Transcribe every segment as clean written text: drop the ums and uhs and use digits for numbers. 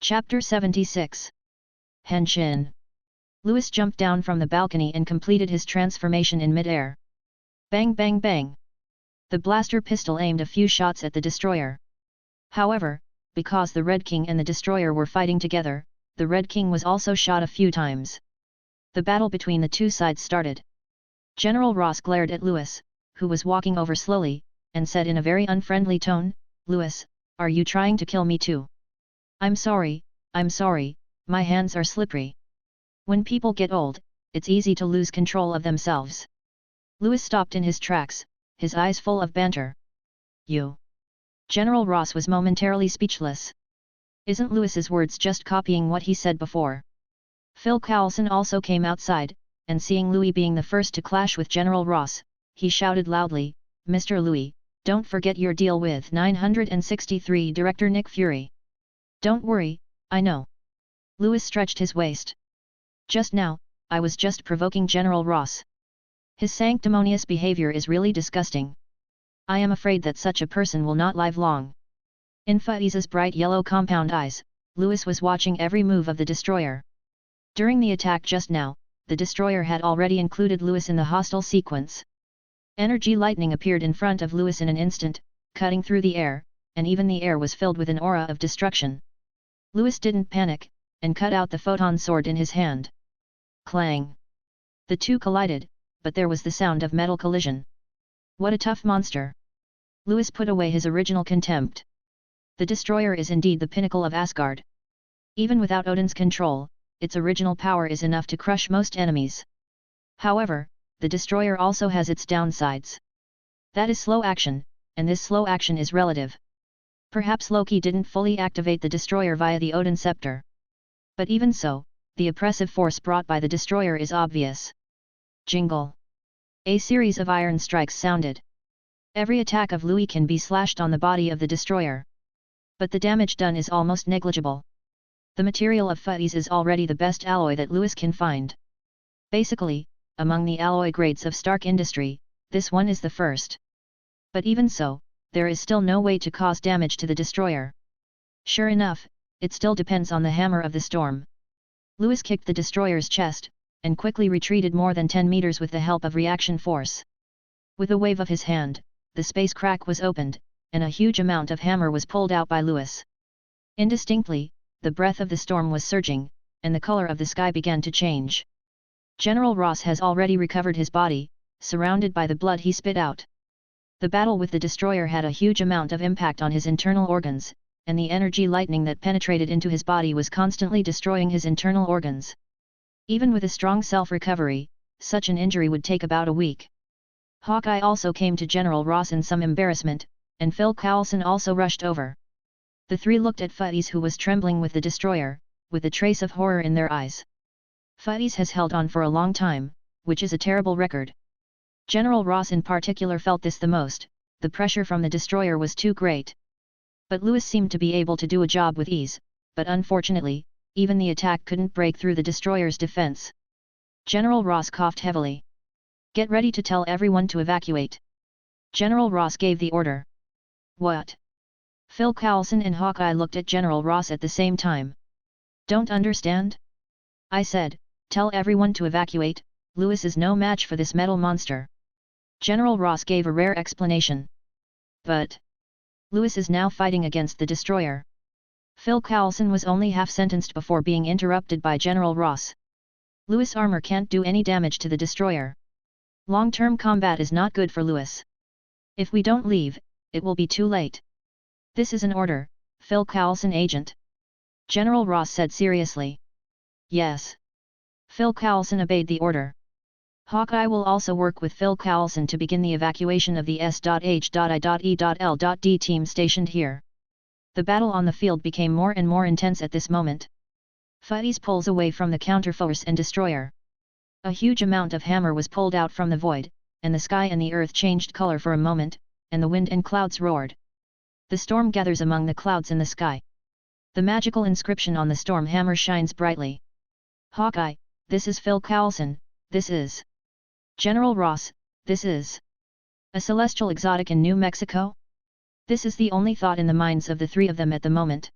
Chapter 76. Henshin. Louis jumped down from the balcony and completed his transformation in mid-air. Bang bang bang. The blaster pistol aimed a few shots at the destroyer. However, because the Red King and the destroyer were fighting together, the Red King was also shot a few times. The battle between the two sides started. General Ross glared at Louis, who was walking over slowly, and said in a very unfriendly tone, "Louis, are you trying to kill me too?" I'm sorry, my hands are slippery. When people get old, it's easy to lose control of themselves." Louis stopped in his tracks, his eyes full of banter. "You?" General Ross was momentarily speechless. Isn't Louis's words just copying what he said before? Phil Coulson also came outside, and seeing Louis being the first to clash with General Ross, he shouted loudly, "Mr. Louis, don't forget your deal with 963 Director Nick Fury." "Don't worry, I know." Louis stretched his waist. "Just now, I was just provoking General Ross. His sanctimonious behavior is really disgusting. I am afraid that such a person will not live long." In Faiz's bright yellow compound eyes, Louis was watching every move of the destroyer. During the attack just now, the destroyer had already included Louis in the hostile sequence. Energy lightning appeared in front of Louis in an instant, cutting through the air, and even the air was filled with an aura of destruction. Louis didn't panic, and cut out the photon sword in his hand. Clang! The two collided, but there was the sound of metal collision. What a tough monster! Louis put away his original contempt. The destroyer is indeed the pinnacle of Asgard. Even without Odin's control, its original power is enough to crush most enemies. However, the destroyer also has its downsides. That is slow action, and this slow action is relative. Perhaps Loki didn't fully activate the destroyer via the Odin scepter. But even so, the oppressive force brought by the destroyer is obvious. Jingle! A series of iron strikes sounded. Every attack of Louis can be slashed on the body of the destroyer. But the damage done is almost negligible. The material of Faiz is already the best alloy that Louis can find. Basically, among the alloy grades of Stark Industry, this one is the first. But even so, there is still no way to cause damage to the destroyer. Sure enough, it still depends on the hammer of the storm. Louis kicked the destroyer's chest, and quickly retreated more than 10 meters with the help of reaction force. With a wave of his hand, the space crack was opened, and a huge amount of hammer was pulled out by Louis. Indistinctly, the breath of the storm was surging, and the color of the sky began to change. General Ross has already recovered his body, surrounded by the blood he spit out. The battle with the destroyer had a huge amount of impact on his internal organs, and the energy lightning that penetrated into his body was constantly destroying his internal organs. Even with a strong self-recovery, such an injury would take about a week. Hawkeye also came to General Ross in some embarrassment, and Phil Coulson also rushed over. The three looked at Faiz, who was trembling with the destroyer, with a trace of horror in their eyes. Faiz has held on for a long time, which is a terrible record. General Ross in particular felt this the most. The pressure from the destroyer was too great. But Louis seemed to be able to do a job with ease, but unfortunately, even the attack couldn't break through the destroyer's defense. General Ross coughed heavily. "Get ready to tell everyone to evacuate." General Ross gave the order. "What?" Phil Coulson and Hawkeye looked at General Ross at the same time. "Don't understand?" "I said, tell everyone to evacuate. Louis is no match for this metal monster." General Ross gave a rare explanation. "But Louis is now fighting against the destroyer." Phil Coulson was only half-sentenced before being interrupted by General Ross. "Louis' armor can't do any damage to the destroyer. Long-term combat is not good for Louis. If we don't leave, it will be too late." "This is an order, Phil Coulson, agent," General Ross said seriously. "Yes." Phil Coulson obeyed the order. Hawkeye will also work with Phil Coulson to begin the evacuation of the S.H.I.E.L.D team stationed here. The battle on the field became more and more intense at this moment. Faiz pulls away from the counterforce and destroyer. A huge amount of hammer was pulled out from the void, and the sky and the earth changed color for a moment, and the wind and clouds roared. The storm gathers among the clouds in the sky. The magical inscription on the storm hammer shines brightly. "Hawkeye, this is Phil Coulson, this is General Ross, this is a celestial exotic in New Mexico?" This is the only thought in the minds of the three of them at the moment.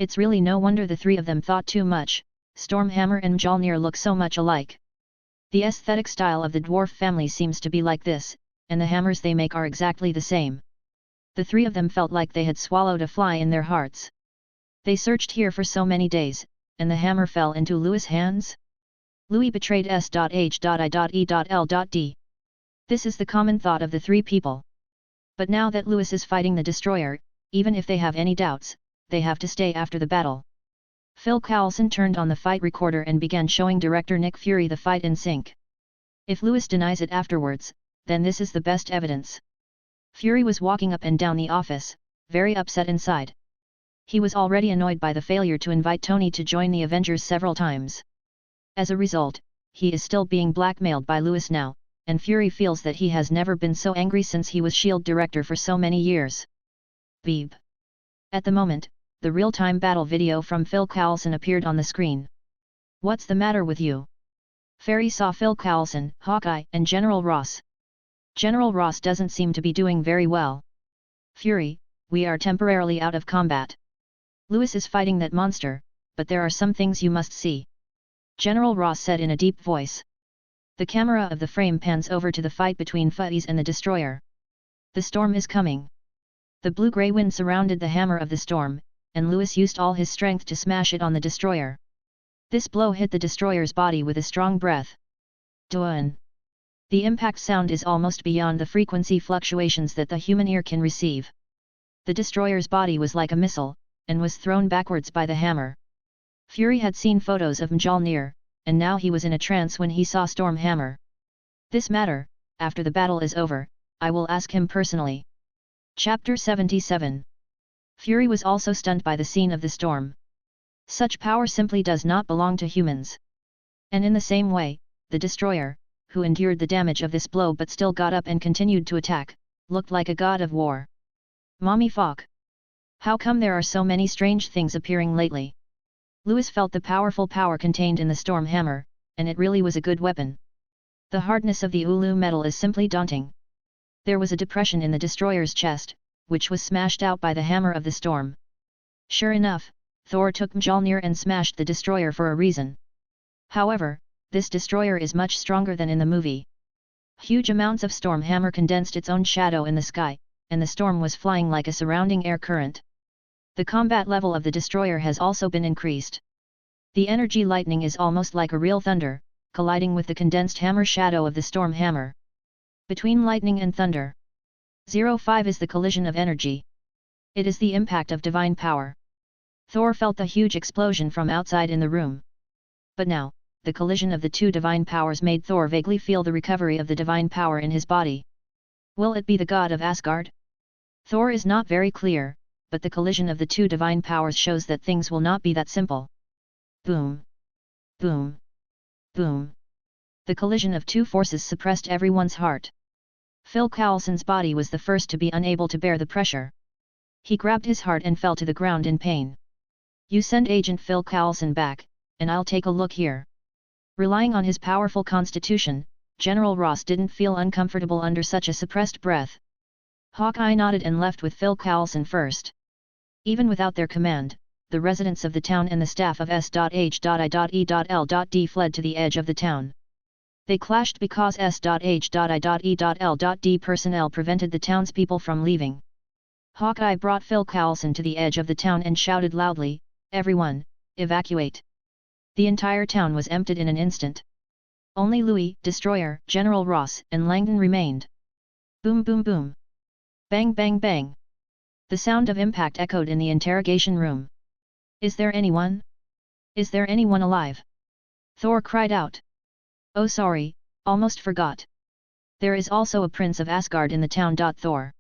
It's really no wonder the three of them thought too much, Stormhammer and Mjolnir look so much alike. The aesthetic style of the dwarf family seems to be like this, and the hammers they make are exactly the same. The three of them felt like they had swallowed a fly in their hearts. They searched here for so many days, and the hammer fell into Louis' hands? Louis betrayed S.H.I.E.L.D. This is the common thought of the three people. But now that Louis is fighting the destroyer, even if they have any doubts, they have to stay after the battle. Phil Coulson turned on the fight recorder and began showing director Nick Fury the fight in sync. If Louis denies it afterwards, then this is the best evidence. Fury was walking up and down the office, very upset inside. He was already annoyed by the failure to invite Tony to join the Avengers several times. As a result, he is still being blackmailed by Louis now, and Fury feels that he has never been so angry since he was S.H.I.E.L.D. director for so many years. Beep. At the moment, the real-time battle video from Phil Coulson appeared on the screen. What's the matter with you? Fury saw Phil Coulson, Hawkeye, and General Ross. General Ross doesn't seem to be doing very well. Fury, we are temporarily out of combat. Louis is fighting that monster, but there are some things you must see. General Ross said in a deep voice. The camera of the frame pans over to the fight between Fuzzies and the destroyer. The storm is coming. The blue-gray wind surrounded the hammer of the storm, and Louis used all his strength to smash it on the destroyer. This blow hit the destroyer's body with a strong breath. Dun! The impact sound is almost beyond the frequency fluctuations that the human ear can receive. The destroyer's body was like a missile, and was thrown backwards by the hammer. Fury had seen photos of Mjolnir, and now he was in a trance when he saw Stormhammer. This matter, after the battle is over, I will ask him personally. Chapter 77. Fury was also stunned by the scene of the storm. Such power simply does not belong to humans. And in the same way, the destroyer, who endured the damage of this blow but still got up and continued to attack, looked like a god of war. Mommy Falk. How come there are so many strange things appearing lately? Louis felt the powerful power contained in the storm hammer, and it really was a good weapon. The hardness of the Ulu metal is simply daunting. There was a depression in the destroyer's chest, which was smashed out by the hammer of the storm. Sure enough, Thor took Mjolnir and smashed the destroyer for a reason. However, this destroyer is much stronger than in the movie. Huge amounts of storm hammer condensed its own shadow in the sky, and the storm was flying like a surrounding air current. The combat level of the destroyer has also been increased. The energy lightning is almost like a real thunder, colliding with the condensed hammer shadow of the storm hammer. Between lightning and thunder. 05 is the collision of energy. It is the impact of divine power. Thor felt the huge explosion from outside in the room. But now, the collision of the two divine powers made Thor vaguely feel the recovery of the divine power in his body. Will it be the god of Asgard? Thor is not very clear, but the collision of the two divine powers shows that things will not be that simple. Boom! Boom! Boom! The collision of two forces suppressed everyone's heart. Phil Coulson's body was the first to be unable to bear the pressure. He grabbed his heart and fell to the ground in pain. You send Agent Phil Coulson back, and I'll take a look here. Relying on his powerful constitution, General Ross didn't feel uncomfortable under such a suppressed breath. Hawkeye nodded and left with Phil Coulson first. Even without their command, the residents of the town and the staff of S.H.I.E.L.D. fled to the edge of the town. They clashed because S.H.I.E.L.D. personnel prevented the townspeople from leaving. Hawkeye brought Phil Coulson to the edge of the town and shouted loudly, "Everyone, evacuate!" The entire town was emptied in an instant. Only Louis, Destroyer, General Ross, and Langdon remained. Boom boom boom! Bang bang bang! The sound of impact echoed in the interrogation room. Is there anyone? Is there anyone alive? Thor cried out. Oh sorry, almost forgot. There is also a prince of Asgard in the town. Thor.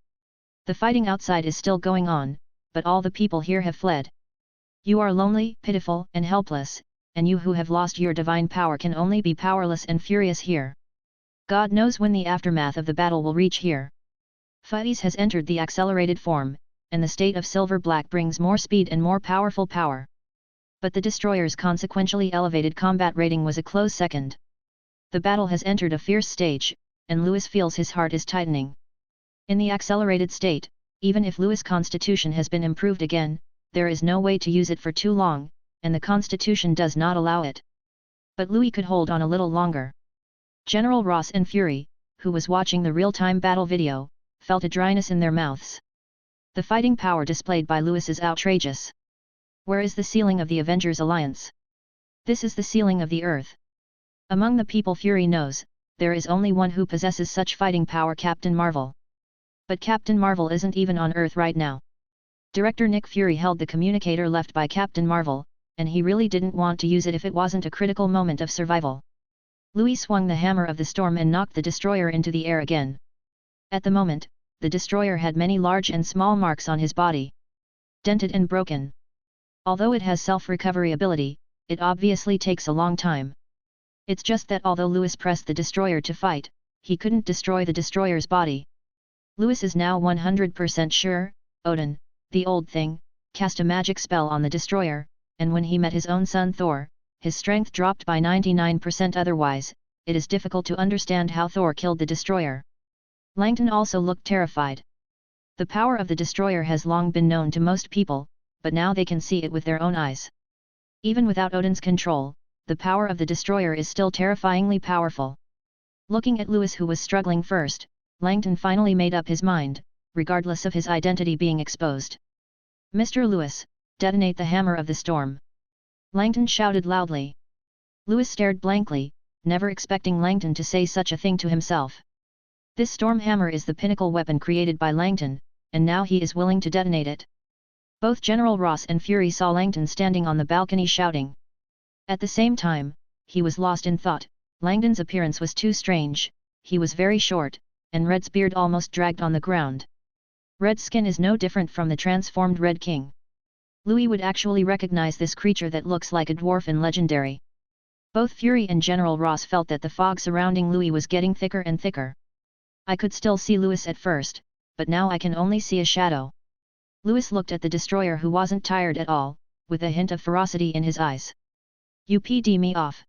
The fighting outside is still going on, but all the people here have fled. You are lonely, pitiful, and helpless, and you who have lost your divine power can only be powerless and furious here. God knows when the aftermath of the battle will reach here. Fuzzies has entered the accelerated form, and the state of Silver Black brings more speed and more powerful power. But the destroyer's consequentially elevated combat rating was a close second. The battle has entered a fierce stage, and Louis feels his heart is tightening. In the accelerated state, even if Louis' constitution has been improved again, there is no way to use it for too long, and the constitution does not allow it. But Louis could hold on a little longer. General Ross and Fury, who was watching the real-time battle video, felt a dryness in their mouths. The fighting power displayed by Louis is outrageous. Where is the ceiling of the Avengers Alliance? This is the ceiling of the Earth. Among the people Fury knows, there is only one who possesses such fighting power, Captain Marvel. But Captain Marvel isn't even on Earth right now. Director Nick Fury held the communicator left by Captain Marvel, and he really didn't want to use it if it wasn't a critical moment of survival. Louis swung the hammer of the storm and knocked the destroyer into the air again. At the moment, the destroyer had many large and small marks on his body. Dented and broken. Although it has self-recovery ability, it obviously takes a long time. It's just that although Louis pressed the destroyer to fight, he couldn't destroy the destroyer's body. Louis is now 100% sure, Odin, the old thing, cast a magic spell on the destroyer, and when he met his own son Thor, his strength dropped by 99%. Otherwise, it is difficult to understand how Thor killed the destroyer. Langton also looked terrified. The power of the destroyer has long been known to most people, but now they can see it with their own eyes. Even without Odin's control, the power of the destroyer is still terrifyingly powerful. Looking at Louis, who was struggling first, Langton finally made up his mind, regardless of his identity being exposed. "Mr. Louis, detonate the hammer of the storm!" Langton shouted loudly. Louis stared blankly, never expecting Langton to say such a thing to himself. This storm hammer is the pinnacle weapon created by Langton, and now he is willing to detonate it. Both General Ross and Fury saw Langton standing on the balcony shouting. At the same time, he was lost in thought. Langton's appearance was too strange, he was very short, and Red's beard almost dragged on the ground. Red's skin is no different from the transformed Red King. Louis would actually recognize this creature that looks like a dwarf in Legendary. Both Fury and General Ross felt that the fog surrounding Louis was getting thicker and thicker. "I could still see Louis at first, but now I can only see a shadow." Louis looked at the destroyer, who wasn't tired at all, with a hint of ferocity in his eyes. "You pd me off.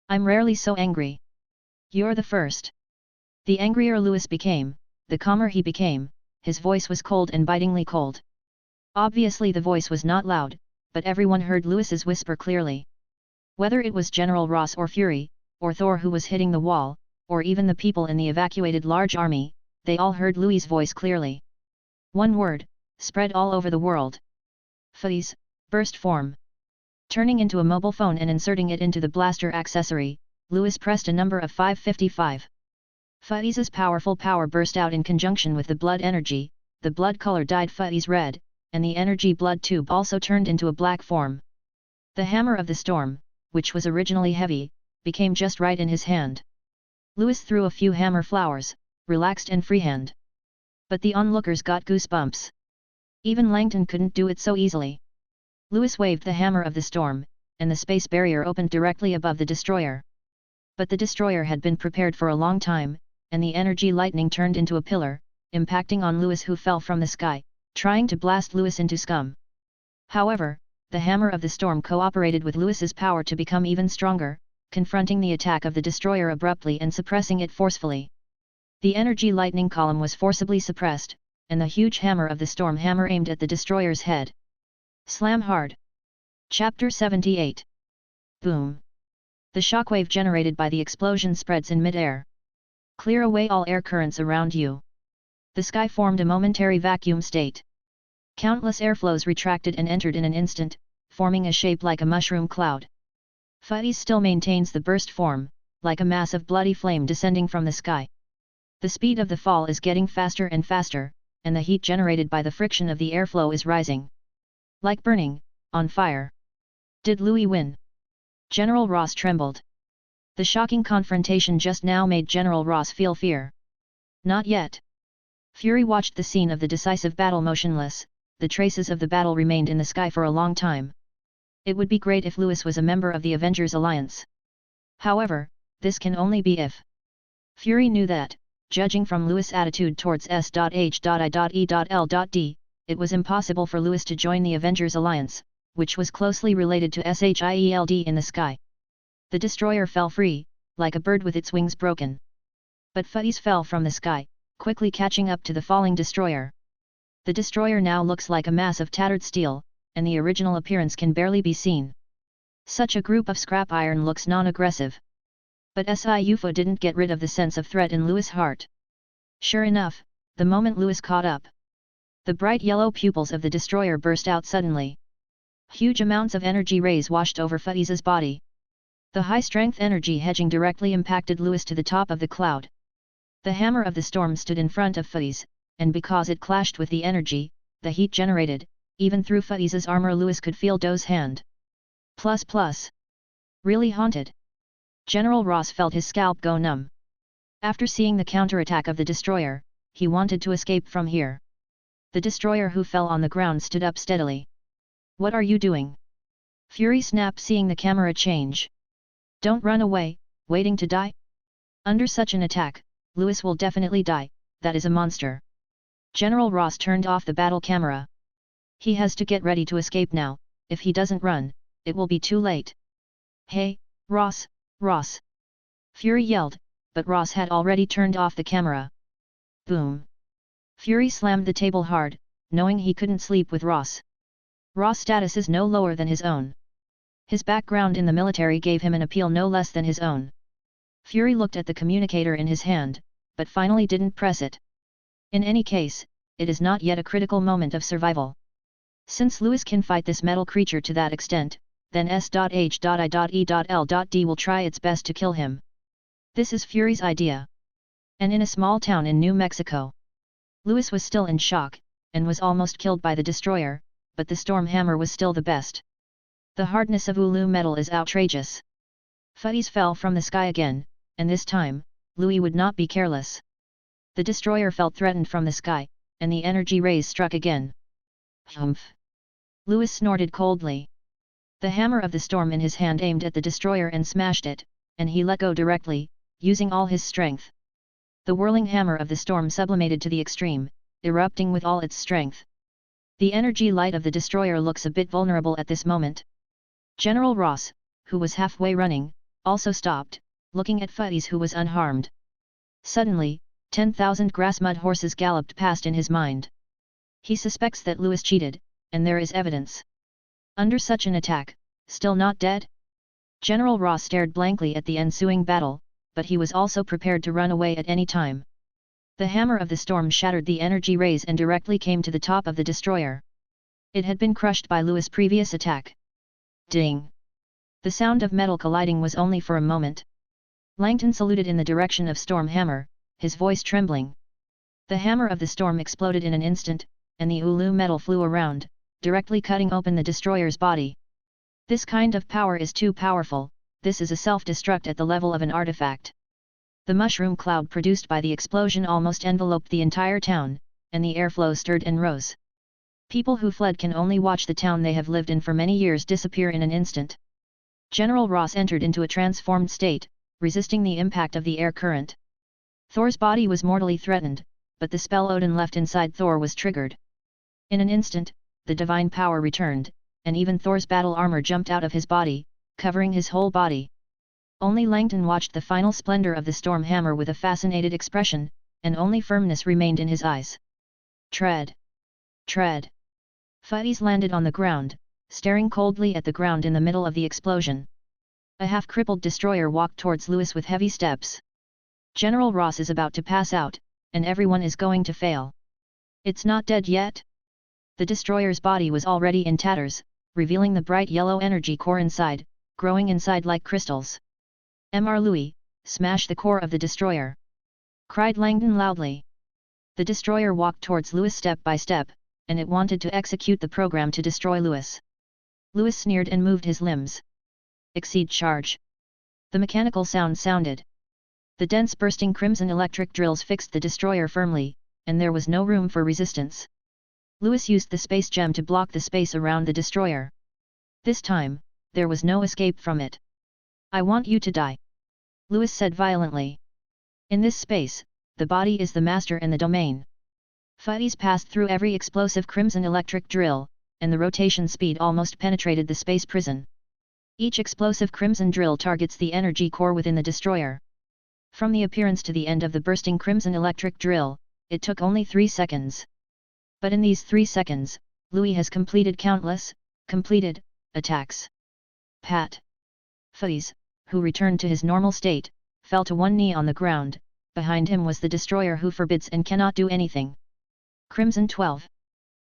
I'm rarely so angry. You're the first." The angrier Louis became, the calmer he became, his voice was cold and bitingly cold. Obviously the voice was not loud, but everyone heard Louis's whisper clearly. Whether it was General Ross or Fury, or Thor who was hitting the wall, or even the people in the evacuated large army, they all heard Louis's voice clearly. One word, spread all over the world. "Phase, burst form." Turning into a mobile phone and inserting it into the blaster accessory, Louis pressed a number of 555. Phase's powerful power burst out in conjunction with the blood energy, the blood color dyed Phase red, and the energy blood tube also turned into a black form. The hammer of the storm, which was originally heavy, became just right in his hand. Louis threw a few hammer flowers, relaxed and freehand. But the onlookers got goosebumps. Even Langton couldn't do it so easily. Louis waved the hammer of the storm, and the space barrier opened directly above the destroyer. But the destroyer had been prepared for a long time, and the energy lightning turned into a pillar, impacting on Louis, who fell from the sky, trying to blast Louis into scum. However, the hammer of the storm cooperated with Louis's power to become even stronger, confronting the attack of the destroyer abruptly and suppressing it forcefully. The energy lightning column was forcibly suppressed, and the huge hammer of the storm hammer aimed at the destroyer's head. Slam hard. Chapter 78. Boom. The shockwave generated by the explosion spreads in mid-air. Clear away all air currents around you. The sky formed a momentary vacuum state. Countless airflows retracted and entered in an instant, forming a shape like a mushroom cloud. Phase still maintains the burst form, like a mass of bloody flame descending from the sky. The speed of the fall is getting faster and faster, and the heat generated by the friction of the airflow is rising. Like burning, on fire. Did Louis win? General Ross trembled. The shocking confrontation just now made General Ross feel fear. Not yet. Fury watched the scene of the decisive battle motionless. The traces of the battle remained in the sky for a long time. It would be great if Louis was a member of the Avengers Alliance. However, this can only be if. Fury knew that, judging from Louis' attitude towards S.H.I.E.L.D., it was impossible for Louis to join the Avengers Alliance, which was closely related to SHIELD in the sky. The destroyer fell free, like a bird with its wings broken. But Phase fell from the sky, quickly catching up to the falling destroyer. The destroyer now looks like a mass of tattered steel, and the original appearance can barely be seen. Such a group of scrap iron looks non-aggressive. But UFO didn't get rid of the sense of threat in Louis' heart. Sure enough, the moment Louis caught up, the bright yellow pupils of the destroyer burst out suddenly. Huge amounts of energy rays washed over Futty's body. The high-strength energy hedging directly impacted Louis to the top of the cloud. The hammer of the storm stood in front of Futty's, and because it clashed with the energy, the heat generated, even through Futty's armor Louis could feel Doe's hand. Plus. Really haunted. General Ross felt his scalp go numb. After seeing the counterattack of the destroyer, he wanted to escape from here. The destroyer who fell on the ground stood up steadily. What are you doing? Fury snapped seeing the camera change. Don't run away, waiting to die? Under such an attack, Louis will definitely die, that is a monster. General Ross turned off the battle camera. He has to get ready to escape now, if he doesn't run, it will be too late. Hey, Ross! Fury yelled, but Ross had already turned off the camera. Boom! Fury slammed the table hard, knowing he couldn't sleep with Ross. Ross' status is no lower than his own. His background in the military gave him an appeal no less than his own. Fury looked at the communicator in his hand, but finally didn't press it. In any case, it is not yet a critical moment of survival. Since Louis can fight this metal creature to that extent, then S.H.I.E.L.D will try its best to kill him. This is Fury's idea. And in a small town in New Mexico. Louis was still in shock, and was almost killed by the destroyer, but the storm hammer was still the best. The hardness of Ulu metal is outrageous. Futties fell from the sky again, and this time, Louis would not be careless. The destroyer felt threatened from the sky, and the energy rays struck again. Humph! Louis snorted coldly. The hammer of the storm in his hand aimed at the destroyer and smashed it, and he let go directly, using all his strength. The whirling hammer of the storm sublimated to the extreme, erupting with all its strength. The energy light of the destroyer looks a bit vulnerable at this moment. General Ross, who was halfway running, also stopped, looking at Futties who was unharmed. Suddenly, 10,000 grass-mud horses galloped past in his mind. He suspects that Louis cheated, and there is evidence. Under such an attack, still not dead? General Ross stared blankly at the ensuing battle, but he was also prepared to run away at any time. The hammer of the storm shattered the energy rays and directly came to the top of the destroyer. It had been crushed by Louis' previous attack. Ding! The sound of metal colliding was only for a moment. Langton saluted in the direction of Storm Hammer, his voice trembling. The hammer of the storm exploded in an instant, and the Ulu metal flew around, directly cutting open the destroyer's body. This kind of power is too powerful, this is a self-destruct at the level of an artifact. The mushroom cloud produced by the explosion almost enveloped the entire town, and the airflow stirred and rose. People who fled can only watch the town they have lived in for many years disappear in an instant. General Ross entered into a transformed state, resisting the impact of the air current. Thor's body was mortally threatened, but the spell Odin left inside Thor was triggered. In an instant, the divine power returned, and even Thor's battle armor jumped out of his body, covering his whole body. Only Langton watched the final splendor of the storm hammer with a fascinated expression, and only firmness remained in his eyes. Tread! Tread! Futties landed on the ground, staring coldly at the ground in the middle of the explosion. A half-crippled destroyer walked towards Louis with heavy steps. General Ross is about to pass out, and everyone is going to fail. It's not dead yet? The destroyer's body was already in tatters, revealing the bright yellow energy core inside, growing inside like crystals. Mr. Louis, smash the core of the destroyer! Cried Langdon loudly. The destroyer walked towards Louis step by step, and it wanted to execute the program to destroy Louis. Louis sneered and moved his limbs. Exceed charge! The mechanical sound sounded. The dense bursting crimson electric drills fixed the destroyer firmly, and there was no room for resistance. Louis used the space gem to block the space around the destroyer. This time, there was no escape from it. I want you to die! Louis said violently. In this space, the body is the master and the domain. Futties passed through every explosive crimson electric drill, and the rotation speed almost penetrated the space prison. Each explosive crimson drill targets the energy core within the destroyer. From the appearance to the end of the bursting crimson electric drill, it took only 3 seconds. But in these 3 seconds, Louis has completed countless, Completed, attacks. Pat. Fuzz, who returned to his normal state, fell to one knee on the ground, behind him was the destroyer who forbids and cannot do anything. Crimson 12.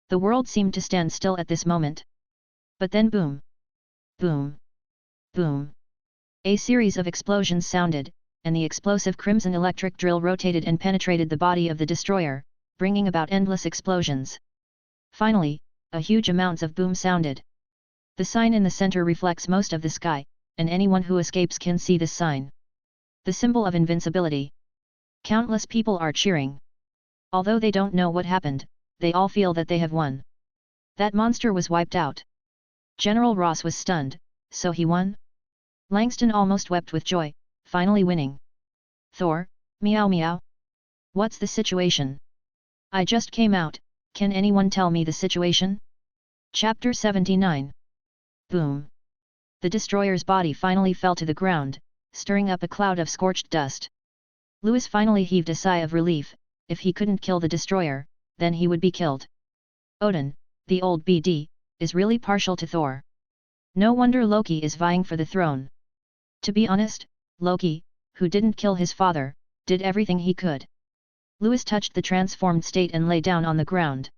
The world seemed to stand still at this moment. But then boom! Boom! Boom! A series of explosions sounded, and the explosive crimson electric drill rotated and penetrated the body of the destroyer, bringing about endless explosions. Finally, a huge amounts of boom sounded. The sign in the center reflects most of the sky, and anyone who escapes can see this sign. The symbol of invincibility. Countless people are cheering. Although they don't know what happened, they all feel that they have won. That monster was wiped out. General Ross was stunned, so he won? Langston almost wept with joy, finally winning. Thor, meow meow. What's the situation? I just came out, can anyone tell me the situation? Chapter 79. Boom. The destroyer's body finally fell to the ground, stirring up a cloud of scorched dust. Louis finally heaved a sigh of relief. If he couldn't kill the destroyer, then he would be killed. Odin, the old BD, is really partial to Thor. No wonder Loki is vying for the throne. To be honest, Loki, who didn't kill his father, did everything he could. Louis touched the transformed state and lay down on the ground.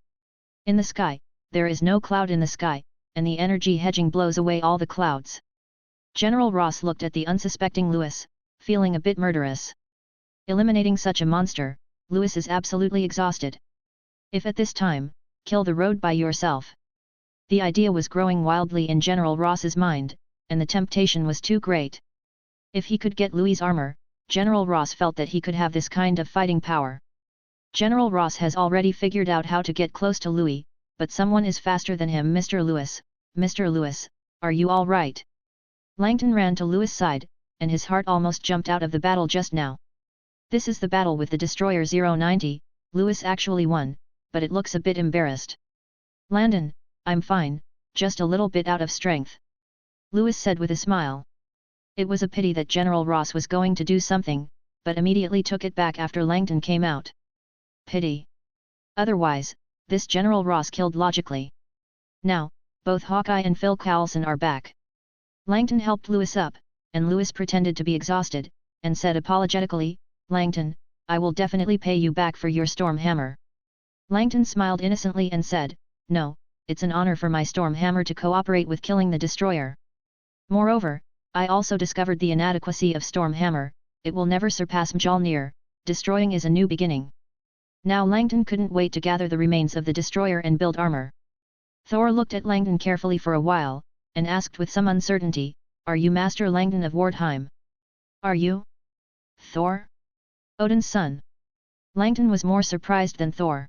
In the sky, there is no cloud in the sky, and the energy hedging blows away all the clouds. General Ross looked at the unsuspecting Louis, feeling a bit murderous. Eliminating such a monster, Louis is absolutely exhausted. If at this time, kill the road by yourself. The idea was growing wildly in General Ross's mind, and the temptation was too great. If he could get Louis' armor, General Ross felt that he could have this kind of fighting power. General Ross has already figured out how to get close to Louis, but someone is faster than him. Mr. Lewis, are you all right? Langton ran to Louis' side, and his heart almost jumped out of the battle just now. This is the battle with the Destroyer 090, Louis actually won, but it looks a bit embarrassed. Landon, I'm fine, just a little bit out of strength. Louis said with a smile. It was a pity that General Ross was going to do something, but immediately took it back after Langton came out. Pity. Otherwise, this General Ross killed logically. Now, both Hawkeye and Phil Coulson are back. Langton helped Louis up, and Louis pretended to be exhausted, and said apologetically, Langton, I will definitely pay you back for your storm hammer. Langton smiled innocently and said, no, it's an honor for my storm hammer to cooperate with killing the destroyer. Moreover, I also discovered the inadequacy of storm hammer, it will never surpass Mjolnir, destroying is a new beginning. Now Langton couldn't wait to gather the remains of the destroyer and build armor. Thor looked at Langton carefully for a while, and asked with some uncertainty, are you Master Langton of Wardheim? Are you? Thor? Odin's son. Langton was more surprised than Thor.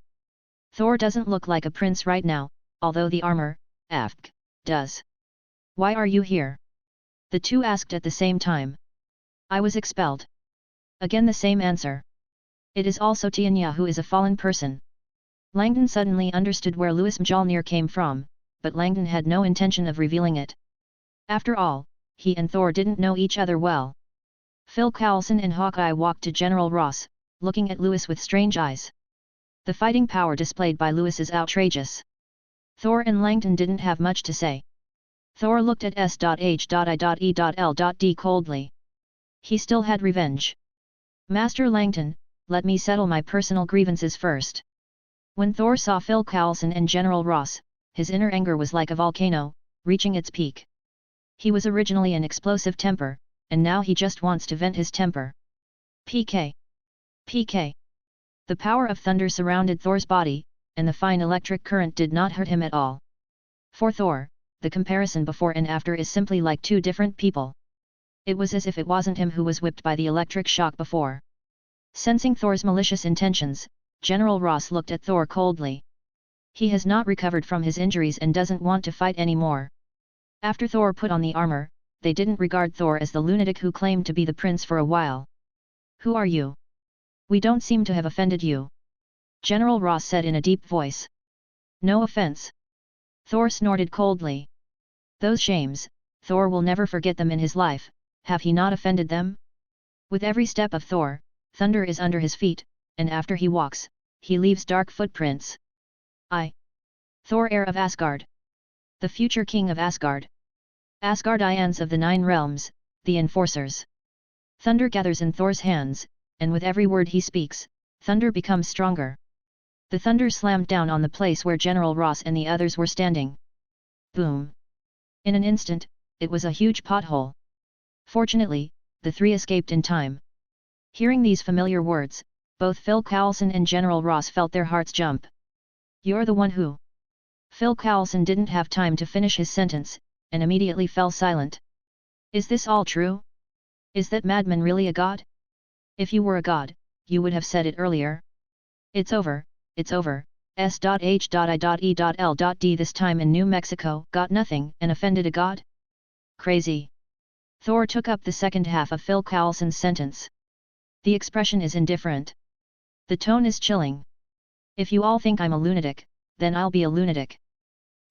Thor doesn't look like a prince right now, although the armor, does. Why are you here? The two asked at the same time. I was expelled. Again the same answer. It is also Tianya who is a fallen person. Langton suddenly understood where Louis Mjolnir came from, but Langton had no intention of revealing it. After all, he and Thor didn't know each other well. Phil Coulson and Hawkeye walked to General Ross, looking at Louis with strange eyes. The fighting power displayed by Louis is outrageous. Thor and Langton didn't have much to say. Thor looked at S.H.I.E.L.D. coldly. He still had revenge. Master Langton, let me settle my personal grievances first. When Thor saw Phil Coulson and General Ross, his inner anger was like a volcano, reaching its peak. He was originally an explosive temper, and now he just wants to vent his temper. PK. PK. The power of thunder surrounded Thor's body, and the fine electric current did not hurt him at all. For Thor, the comparison before and after is simply like two different people. It was as if it wasn't him who was whipped by the electric shock before. Sensing Thor's malicious intentions, General Ross looked at Thor coldly. He has not recovered from his injuries and doesn't want to fight anymore. After Thor put on the armor, they didn't regard Thor as the lunatic who claimed to be the prince for a while. Who are you? We don't seem to have offended you. General Ross said in a deep voice. No offense. Thor snorted coldly. Those shames, Thor will never forget them in his life, have he not offended them? With every step of Thor, thunder is under his feet, and after he walks, he leaves dark footprints. Thor, heir of Asgard. The future king of Asgard. Asgardians of the 9 realms, the enforcers. Thunder gathers in Thor's hands, and with every word he speaks, thunder becomes stronger. The thunder slammed down on the place where General Ross and the others were standing. Boom! In an instant, it was a huge pothole. Fortunately, the 3 escaped in time. Hearing these familiar words, both Phil Coulson and General Ross felt their hearts jump. "You're the one who..." Phil Coulson didn't have time to finish his sentence, and immediately fell silent. "Is this all true? Is that madman really a god? If you were a god, you would have said it earlier." "It's over, it's over, S.H.I.E.L.D. This time in New Mexico, got nothing and offended a god? Crazy." Thor took up the second half of Phil Coulson's sentence. "The expression is indifferent. The tone is chilling. If you all think I'm a lunatic, then I'll be a lunatic,"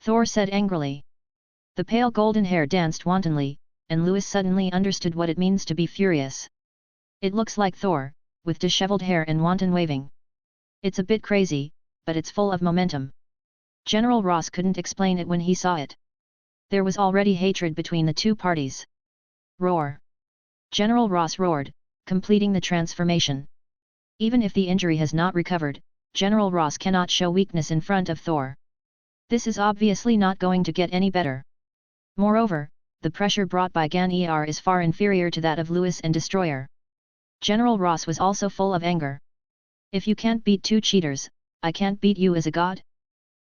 Thor said angrily. The pale golden hair danced wantonly, and Louis suddenly understood what it means to be furious. It looks like Thor, with disheveled hair and wanton waving. It's a bit crazy, but it's full of momentum. General Ross couldn't explain it when he saw it. There was already hatred between the two parties. Roar! General Ross roared, completing the transformation. Even if the injury has not recovered, General Ross cannot show weakness in front of Thor. This is obviously not going to get any better. Moreover, the pressure brought by Gan-Er is far inferior to that of Louis and Destroyer. General Ross was also full of anger. "If you can't beat 2 cheaters, I can't beat you as a god?"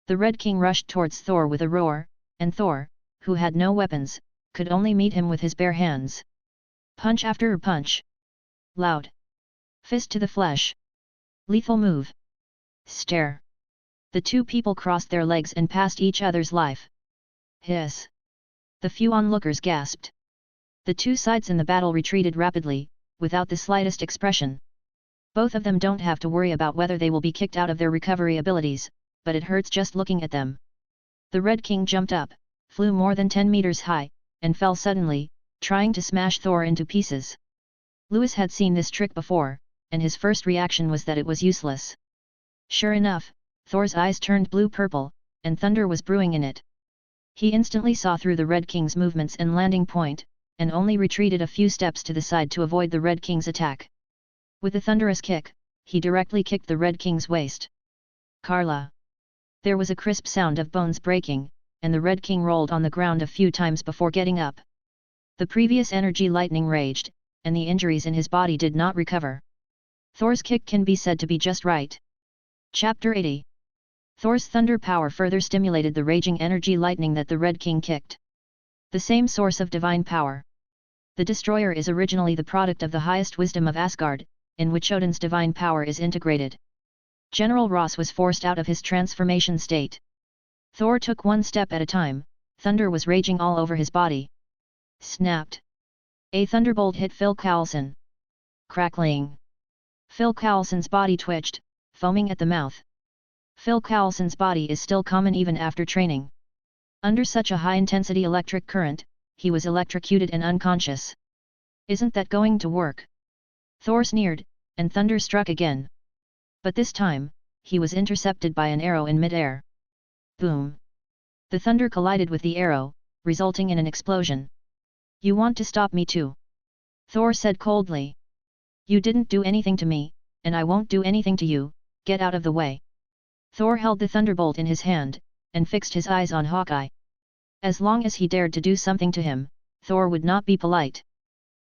The Red King rushed towards Thor with a roar, and Thor, who had no weapons, could only meet him with his bare hands. Punch after punch. Loud. Fist to the flesh. Lethal move. Stare. The 2 people crossed their legs and passed each other's life. Hiss. The few onlookers gasped. The 2 sides in the battle retreated rapidly, without the slightest expression. Both of them don't have to worry about whether they will be kicked out of their recovery abilities, but it hurts just looking at them. The Red King jumped up, flew more than 10 meters high, and fell suddenly, trying to smash Thor into pieces. Louis had seen this trick before, and his first reaction was that it was useless. Sure enough, Thor's eyes turned blue-purple, and thunder was brewing in it. He instantly saw through the Red King's movements and landing point, and only retreated a few steps to the side to avoid the Red King's attack. With a thunderous kick, he directly kicked the Red King's waist. Carla! There was a crisp sound of bones breaking, and the Red King rolled on the ground a few times before getting up. The previous energy lightning raged, and the injuries in his body did not recover. Thor's kick can be said to be just right. Chapter 80. Thor's thunder power further stimulated the raging energy lightning that the Red King kicked. The same source of divine power. The Destroyer is originally the product of the highest wisdom of Asgard, in which Odin's divine power is integrated. General Ross was forced out of his transformation state. Thor took one step at a time, thunder was raging all over his body. Snapped. A thunderbolt hit Phil Coulson. Crackling. Phil Coulson's body twitched, foaming at the mouth. Phil Coulson's body is still common even after training. Under such a high-intensity electric current, he was electrocuted and unconscious. "Isn't that going to work?" Thor sneered, and thunder struck again. But this time, he was intercepted by an arrow in mid-air. Boom! The thunder collided with the arrow, resulting in an explosion. "You want to stop me too?" Thor said coldly. "You didn't do anything to me, and I won't do anything to you, get out of the way." Thor held the thunderbolt in his hand, and fixed his eyes on Hawkeye. As long as he dared to do something to him, Thor would not be polite.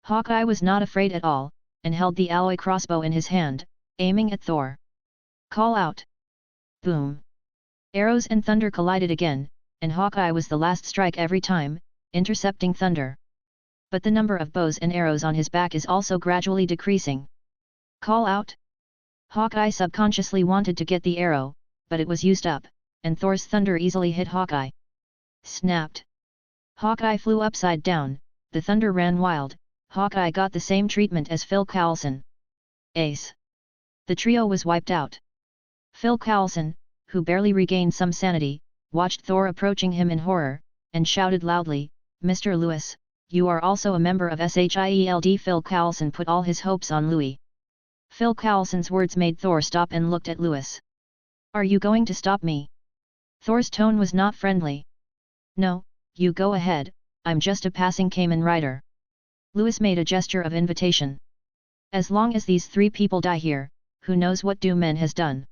Hawkeye was not afraid at all, and held the alloy crossbow in his hand, aiming at Thor. "Call out!" Boom! Arrows and thunder collided again, and Hawkeye was the last strike every time, intercepting thunder. But the number of bows and arrows on his back is also gradually decreasing. "Call out!" Hawkeye subconsciously wanted to get the arrow, but it was used up, and Thor's thunder easily hit Hawkeye. Snapped. Hawkeye flew upside down, the thunder ran wild. Hawkeye got the same treatment as Phil Coulson. Ace. The trio was wiped out. Phil Coulson, who barely regained some sanity, watched Thor approaching him in horror, and shouted loudly, "Mr. Louis, you are also a member of SHIELD." Phil Coulson put all his hopes on Louis. Phil Coulson's words made Thor stop and looked at Louis. "Are you going to stop me?" Thor's tone was not friendly. No, you go ahead, I'm just a passing Kamen Rider. Louis made a gesture of invitation. As long as these 3 people die here, who knows what doom men has done.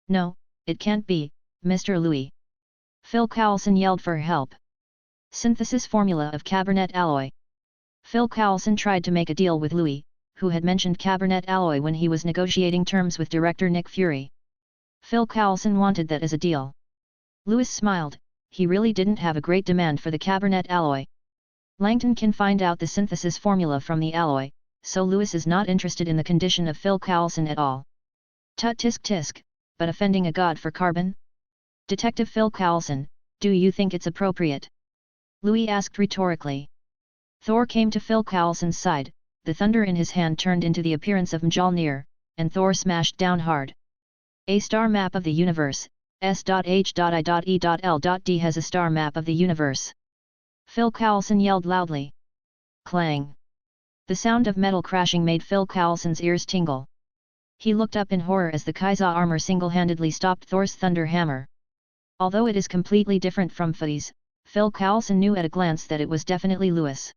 No, it can't be, Mr. Louis. Phil Coulson yelled for help. Synthesis formula of Cabernet alloy. Phil Coulson tried to make a deal with Louis, who had mentioned Cabernet alloy when he was negotiating terms with director Nick Fury. Phil Coulson wanted that as a deal. Louis smiled, he really didn't have a great demand for the Cabernet alloy. Langton can find out the synthesis formula from the alloy, so Louis is not interested in the condition of Phil Coulson at all. Tut tisk tisk, but offending a god for carbon? Detective Phil Coulson, do you think it's appropriate? Louis asked rhetorically. Thor came to Phil Coulson's side, the thunder in his hand turned into the appearance of Mjolnir, and Thor smashed down hard. A star map of the universe, S.H.I.E.L.D. has a star map of the universe. Phil Coulson yelled loudly. Clang. The sound of metal crashing made Phil Coulson's ears tingle. He looked up in horror as the Kaiza armor single-handedly stopped Thor's thunder hammer. Although it is completely different from Fei's, Phil Coulson knew at a glance that it was definitely Louis.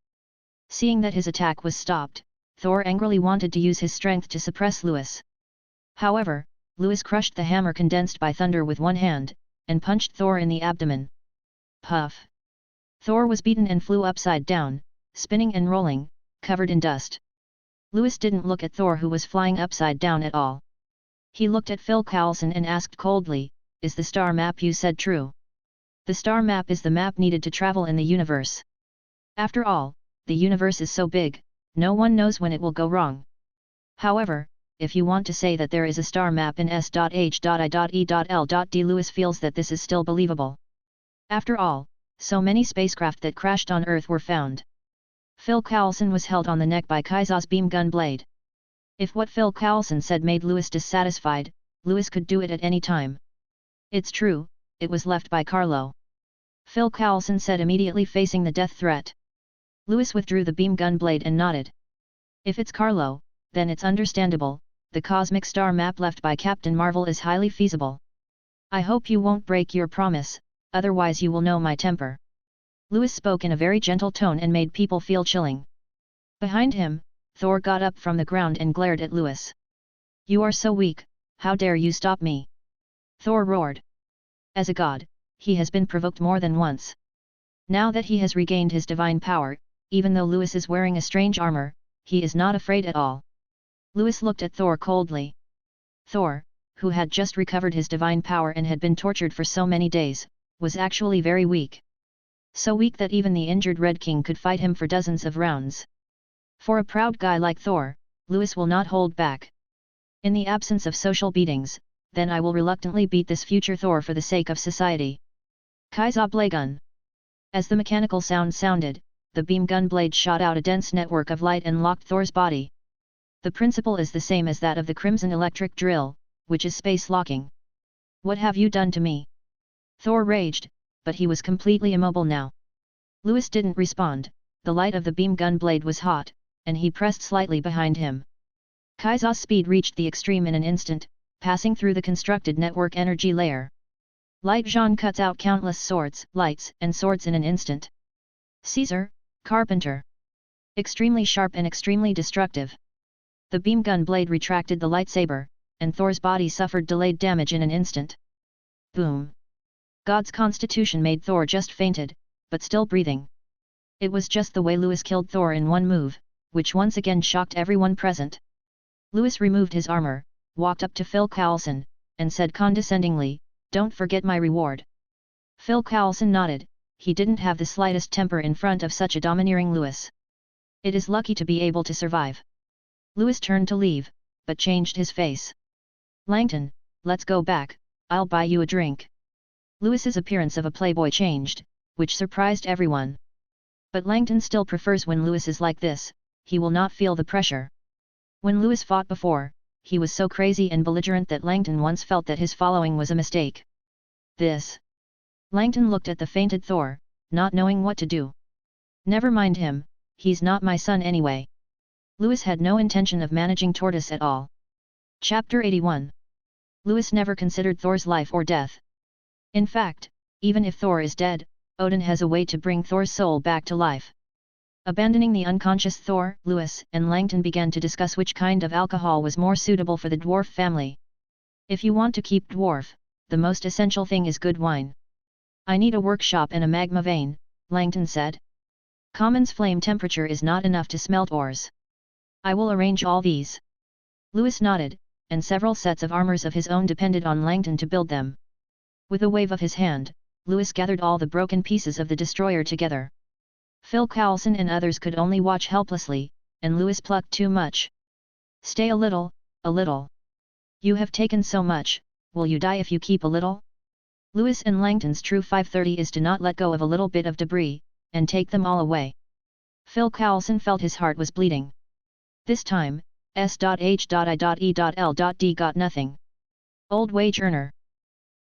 Seeing that his attack was stopped, Thor angrily wanted to use his strength to suppress Louis. However, Louis crushed the hammer condensed by thunder with one hand, and punched Thor in the abdomen. Puff! Thor was beaten and flew upside down, spinning and rolling, covered in dust. Louis didn't look at Thor, who was flying upside down, at all. He looked at Phil Coulson and asked coldly, "Is the star map you said true?" The star map is the map needed to travel in the universe. After all, the universe is so big, no one knows when it will go wrong. However, if you want to say that there is a star map in S.H.I.E.L.D., Louis feels that this is still believable. After all, so many spacecraft that crashed on Earth were found. Phil Coulson was held on the neck by Kaiza's beam gun blade. If what Phil Coulson said made Louis dissatisfied, Louis could do it at any time. It's true, it was left by Carlo. Phil Coulson said, immediately facing the death threat. Louis withdrew the beam gun blade and nodded. If it's Carlo, then it's understandable, the cosmic star map left by Captain Marvel is highly feasible. I hope you won't break your promise, otherwise you will know my temper. Louis spoke in a very gentle tone and made people feel chilling. Behind him, Thor got up from the ground and glared at Louis. You are so weak, how dare you stop me? Thor roared. As a god, he has been provoked more than once. Now that he has regained his divine power, even though Louis is wearing a strange armor, he is not afraid at all. Louis looked at Thor coldly. Thor, who had just recovered his divine power and had been tortured for so many days, was actually very weak. So weak that even the injured Red King could fight him for dozens of rounds. For a proud guy like Thor, Louis will not hold back. In the absence of social beatings, then I will reluctantly beat this future Thor for the sake of society. Kaiza Blagun. As the mechanical sound sounded, the beam gun blade shot out a dense network of light and locked Thor's body. The principle is the same as that of the Crimson Electric Drill, which is space locking. What have you done to me? Thor raged, but he was completely immobile now. Louis didn't respond, the light of the beam gun blade was hot, and he pressed slightly behind him. Kaiza's speed reached the extreme in an instant, passing through the constructed network energy layer. Light Jean cuts out countless swords, lights, and swords in an instant. Caesar, Carpenter. Extremely sharp and extremely destructive. The beam gun blade retracted the lightsaber, and Thor's body suffered delayed damage in an instant. Boom. God's constitution made Thor just fainted, but still breathing. It was just the way Louis killed Thor in one move, which once again shocked everyone present. Louis removed his armor, walked up to Phil Coulson, and said condescendingly, "Don't forget my reward." Phil Coulson nodded, he didn't have the slightest temper in front of such a domineering Louis. It is lucky to be able to survive. Louis turned to leave, but changed his face. Langton, let's go back, I'll buy you a drink. Louis's appearance of a playboy changed, which surprised everyone. But Langton still prefers when Louis is like this, he will not feel the pressure. When Louis fought before, he was so crazy and belligerent that Langton once felt that his following was a mistake. This. Langton looked at the fainted Thor, not knowing what to do. Never mind him, he's not my son anyway. Louis had no intention of managing Tortoise at all. Chapter 81. Louis never considered Thor's life or death. In fact, even if Thor is dead, Odin has a way to bring Thor's soul back to life. Abandoning the unconscious Thor, Lewis and Langton began to discuss which kind of alcohol was more suitable for the dwarf family. If you want to keep dwarf, the most essential thing is good wine. I need a workshop and a magma vein, Langton said. Kamen's flame temperature is not enough to smelt ores. I will arrange all these. Lewis nodded, and several sets of armors of his own depended on Langton to build them. With a wave of his hand, Lewis gathered all the broken pieces of the destroyer together. Phil Coulson and others could only watch helplessly, and Lewis plucked too much. Stay a little, a little. You have taken so much, will you die if you keep a little? Lewis and Langton's true 530 is to not let go of a little bit of debris, and take them all away. Phil Coulson felt his heart was bleeding. This time, S.H.I.E.L.D got nothing. Old wage earner.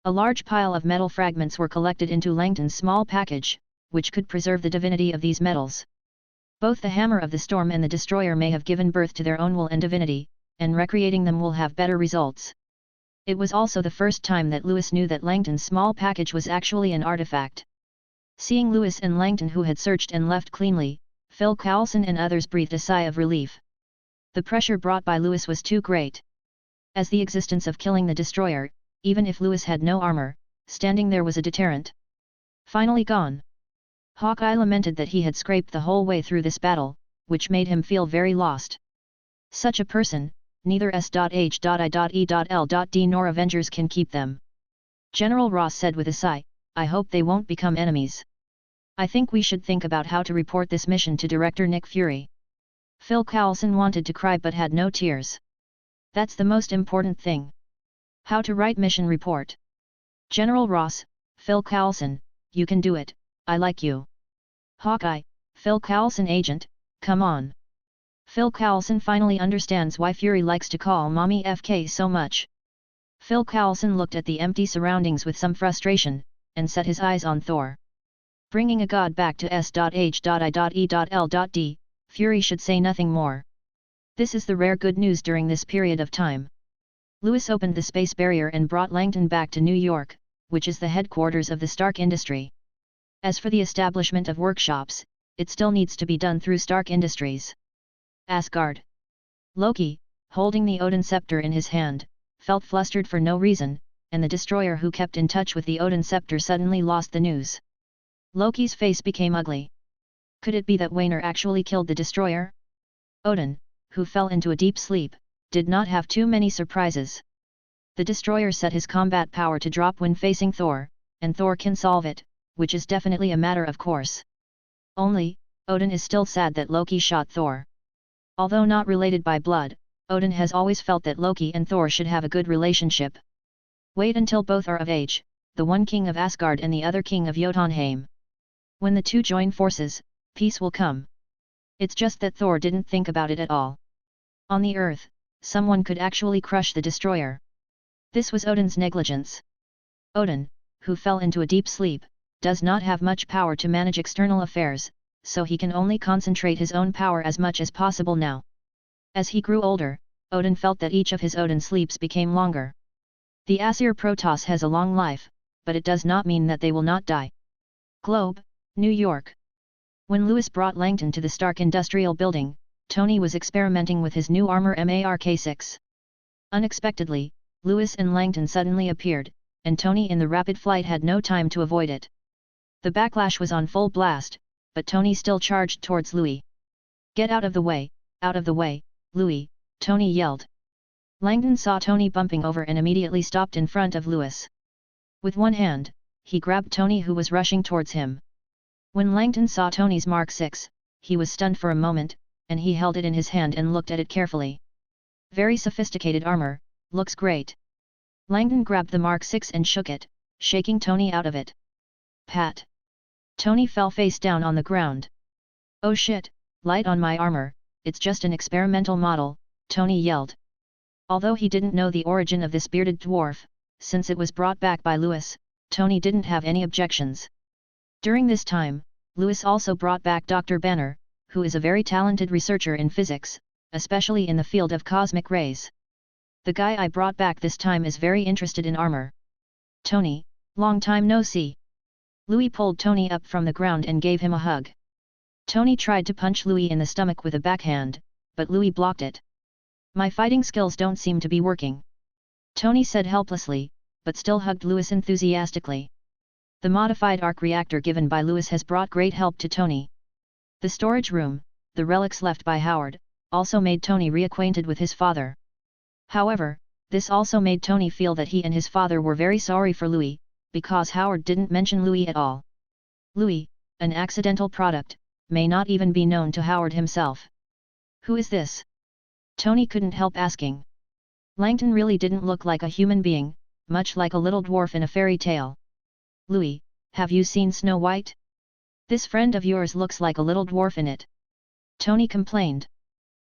A large pile of metal fragments were collected into Langton's small package, which could preserve the divinity of these metals. Both the Hammer of the Storm and the Destroyer may have given birth to their own will and divinity, and recreating them will have better results. It was also the first time that Lewis knew that Langton's small package was actually an artifact. Seeing Lewis and Langton, who had searched and left cleanly, Phil Coulson and others breathed a sigh of relief. The pressure brought by Lewis was too great. As the existence of killing the Destroyer, even if Lewis had no armor, standing there was a deterrent. Finally gone. Hawkeye lamented that he had scraped the whole way through this battle, which made him feel very lost. Such a person, neither S.H.I.E.L.D nor Avengers can keep them. General Ross said with a sigh, I hope they won't become enemies. I think we should think about how to report this mission to Director Nick Fury. Phil Coulson wanted to cry but had no tears. That's the most important thing. How to write mission report. General Ross, Phil Coulson, you can do it, I like you. Hawkeye, Phil Coulson agent, come on. Phil Coulson finally understands why Fury likes to call Mommy FK so much. Phil Coulson looked at the empty surroundings with some frustration, and set his eyes on Thor. Bringing a god back to S.H.I.E.L.D, Fury should say nothing more. This is the rare good news during this period of time. Lewis opened the space barrier and brought Langton back to New York, which is the headquarters of the Stark Industry. As for the establishment of workshops, it still needs to be done through Stark Industries. Asgard. Loki, holding the Odin scepter in his hand, felt flustered for no reason, and the destroyer who kept in touch with the Odin scepter suddenly lost the news. Loki's face became ugly. Could it be that Wainer actually killed the destroyer? Odin, who fell into a deep sleep, did not have too many surprises. The destroyer set his combat power to drop when facing Thor, and Thor can solve it, which is definitely a matter of course. Only, Odin is still sad that Loki shot Thor. Although not related by blood, Odin has always felt that Loki and Thor should have a good relationship. Wait until both are of age, the one king of Asgard and the other king of Jotunheim. When the two join forces, peace will come. It's just that Thor didn't think about it at all. On the earth, someone could actually crush the destroyer. This was Odin's negligence. Odin, who fell into a deep sleep, does not have much power to manage external affairs, so he can only concentrate his own power as much as possible now. As he grew older, Odin felt that each of his Odin sleeps became longer. The Aesir Protoss has a long life, but it does not mean that they will not die. Globe, New York. When Lewis brought Langton to the Stark Industrial Building, Tony was experimenting with his new armor MARK-6. Unexpectedly, Lewis and Langton suddenly appeared, and Tony in the rapid flight had no time to avoid it. The backlash was on full blast, but Tony still charged towards Louis. Get out of the way, Louis, Tony yelled. Langton saw Tony bumping over and immediately stopped in front of Lewis. With one hand, he grabbed Tony who was rushing towards him. When Langton saw Tony's Mark 6, he was stunned for a moment, and he held it in his hand and looked at it carefully. Very sophisticated armor, looks great. Langton grabbed the Mark 6 and shook it, shaking Tony out of it. Pat. Tony fell face down on the ground. Oh shit, light on my armor, it's just an experimental model, Tony yelled. Although he didn't know the origin of this bearded dwarf, since it was brought back by Lewis, Tony didn't have any objections. During this time, Lewis also brought back Dr. Banner, who is a very talented researcher in physics, especially in the field of cosmic rays. The guy I brought back this time is very interested in armor. Tony, long time no see. Louis pulled Tony up from the ground and gave him a hug. Tony tried to punch Louis in the stomach with a backhand, but Louis blocked it. My fighting skills don't seem to be working, Tony said helplessly, but still hugged Louis enthusiastically. The modified arc reactor given by Louis has brought great help to Tony. The storage room, the relics left by Howard, also made Tony reacquainted with his father. However, this also made Tony feel that he and his father were very sorry for Louis, because Howard didn't mention Louis at all. Louis, an accidental product, may not even be known to Howard himself. Who is this? Tony couldn't help asking. Langton really didn't look like a human being, much like a little dwarf in a fairy tale. Louis, have you seen Snow White? This friend of yours looks like a little dwarf in it. Tony complained.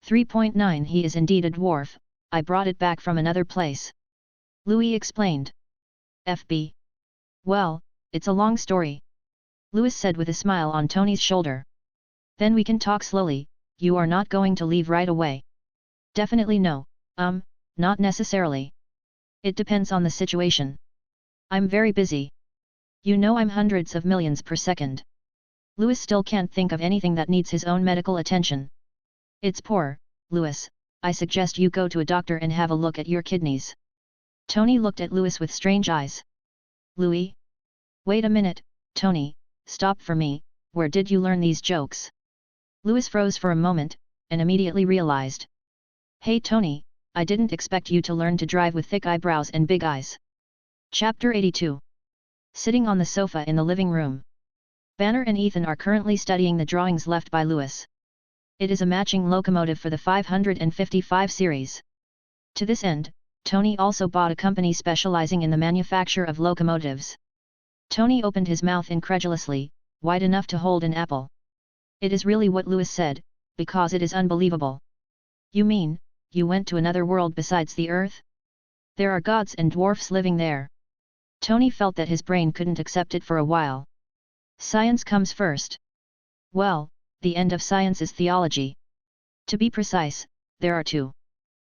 3.9 He is indeed a dwarf, I brought it back from another place. Louis explained. FB. Well, it's a long story, Louis said with a smile on Tony's shoulder. Then we can talk slowly, you are not going to leave right away. Definitely no, not necessarily. It depends on the situation. I'm very busy. You know I'm hundreds of millions per second. Louis still can't think of anything that needs his own medical attention. It's poor, Louis, I suggest you go to a doctor and have a look at your kidneys. Tony looked at Louis with strange eyes. Louis? Wait a minute, Tony, stop for me, where did you learn these jokes? Louis froze for a moment, and immediately realized. Hey Tony, I didn't expect you to learn to drive with thick eyebrows and big eyes. Chapter 82. Sitting on the sofa in the living room. Banner and Ethan are currently studying the drawings left by Louis. It is a matching locomotive for the 555 series. To this end, Tony also bought a company specializing in the manufacture of locomotives. Tony opened his mouth incredulously, wide enough to hold an apple. It is really what Louis said, because it is unbelievable. You mean, you went to another world besides the Earth? There are gods and dwarfs living there. Tony felt that his brain couldn't accept it for a while. Science comes first. Well, the end of science is theology. To be precise, there are two.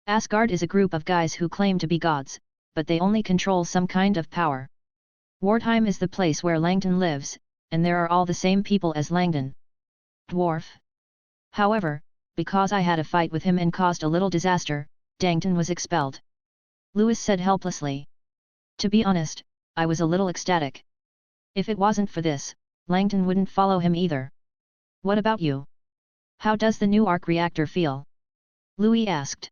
Asgard is a group of guys who claim to be gods, but they only control some kind of power. Wardheim is the place where Langton lives, and there are all the same people as Langdon. Dwarf. However, because I had a fight with him and caused a little disaster, Dangton was expelled. Louis said helplessly. To be honest, I was a little ecstatic. If it wasn't for this, Langton wouldn't follow him either. What about you? How does the new arc reactor feel? Louis asked.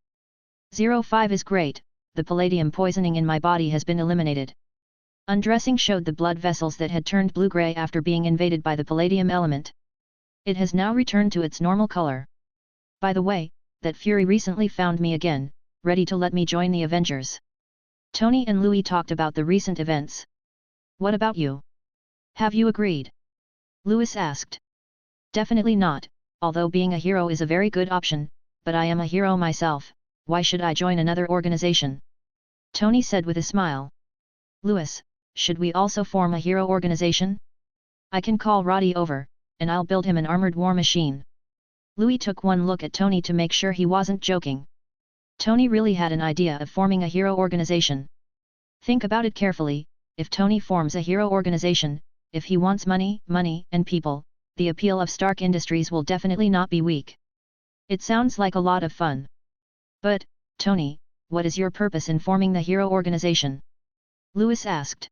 05 is great, the palladium poisoning in my body has been eliminated. Undressing showed the blood vessels that had turned blue-gray after being invaded by the palladium element. It has now returned to its normal color. By the way, that Fury recently found me again, ready to let me join the Avengers. Tony and Louis talked about the recent events. What about you? Have you agreed? Louis asked. Definitely not, although being a hero is a very good option, but I am a hero myself, why should I join another organization? Tony said with a smile. Louis, should we also form a hero organization? I can call Roddy over, and I'll build him an armored war machine. Louis took one look at Tony to make sure he wasn't joking. Tony really had an idea of forming a hero organization. Think about it carefully, if Tony forms a hero organization, if he wants money, and people, the appeal of Stark Industries will definitely not be weak. It sounds like a lot of fun. But, Tony, what is your purpose in forming the hero organization? Louis asked.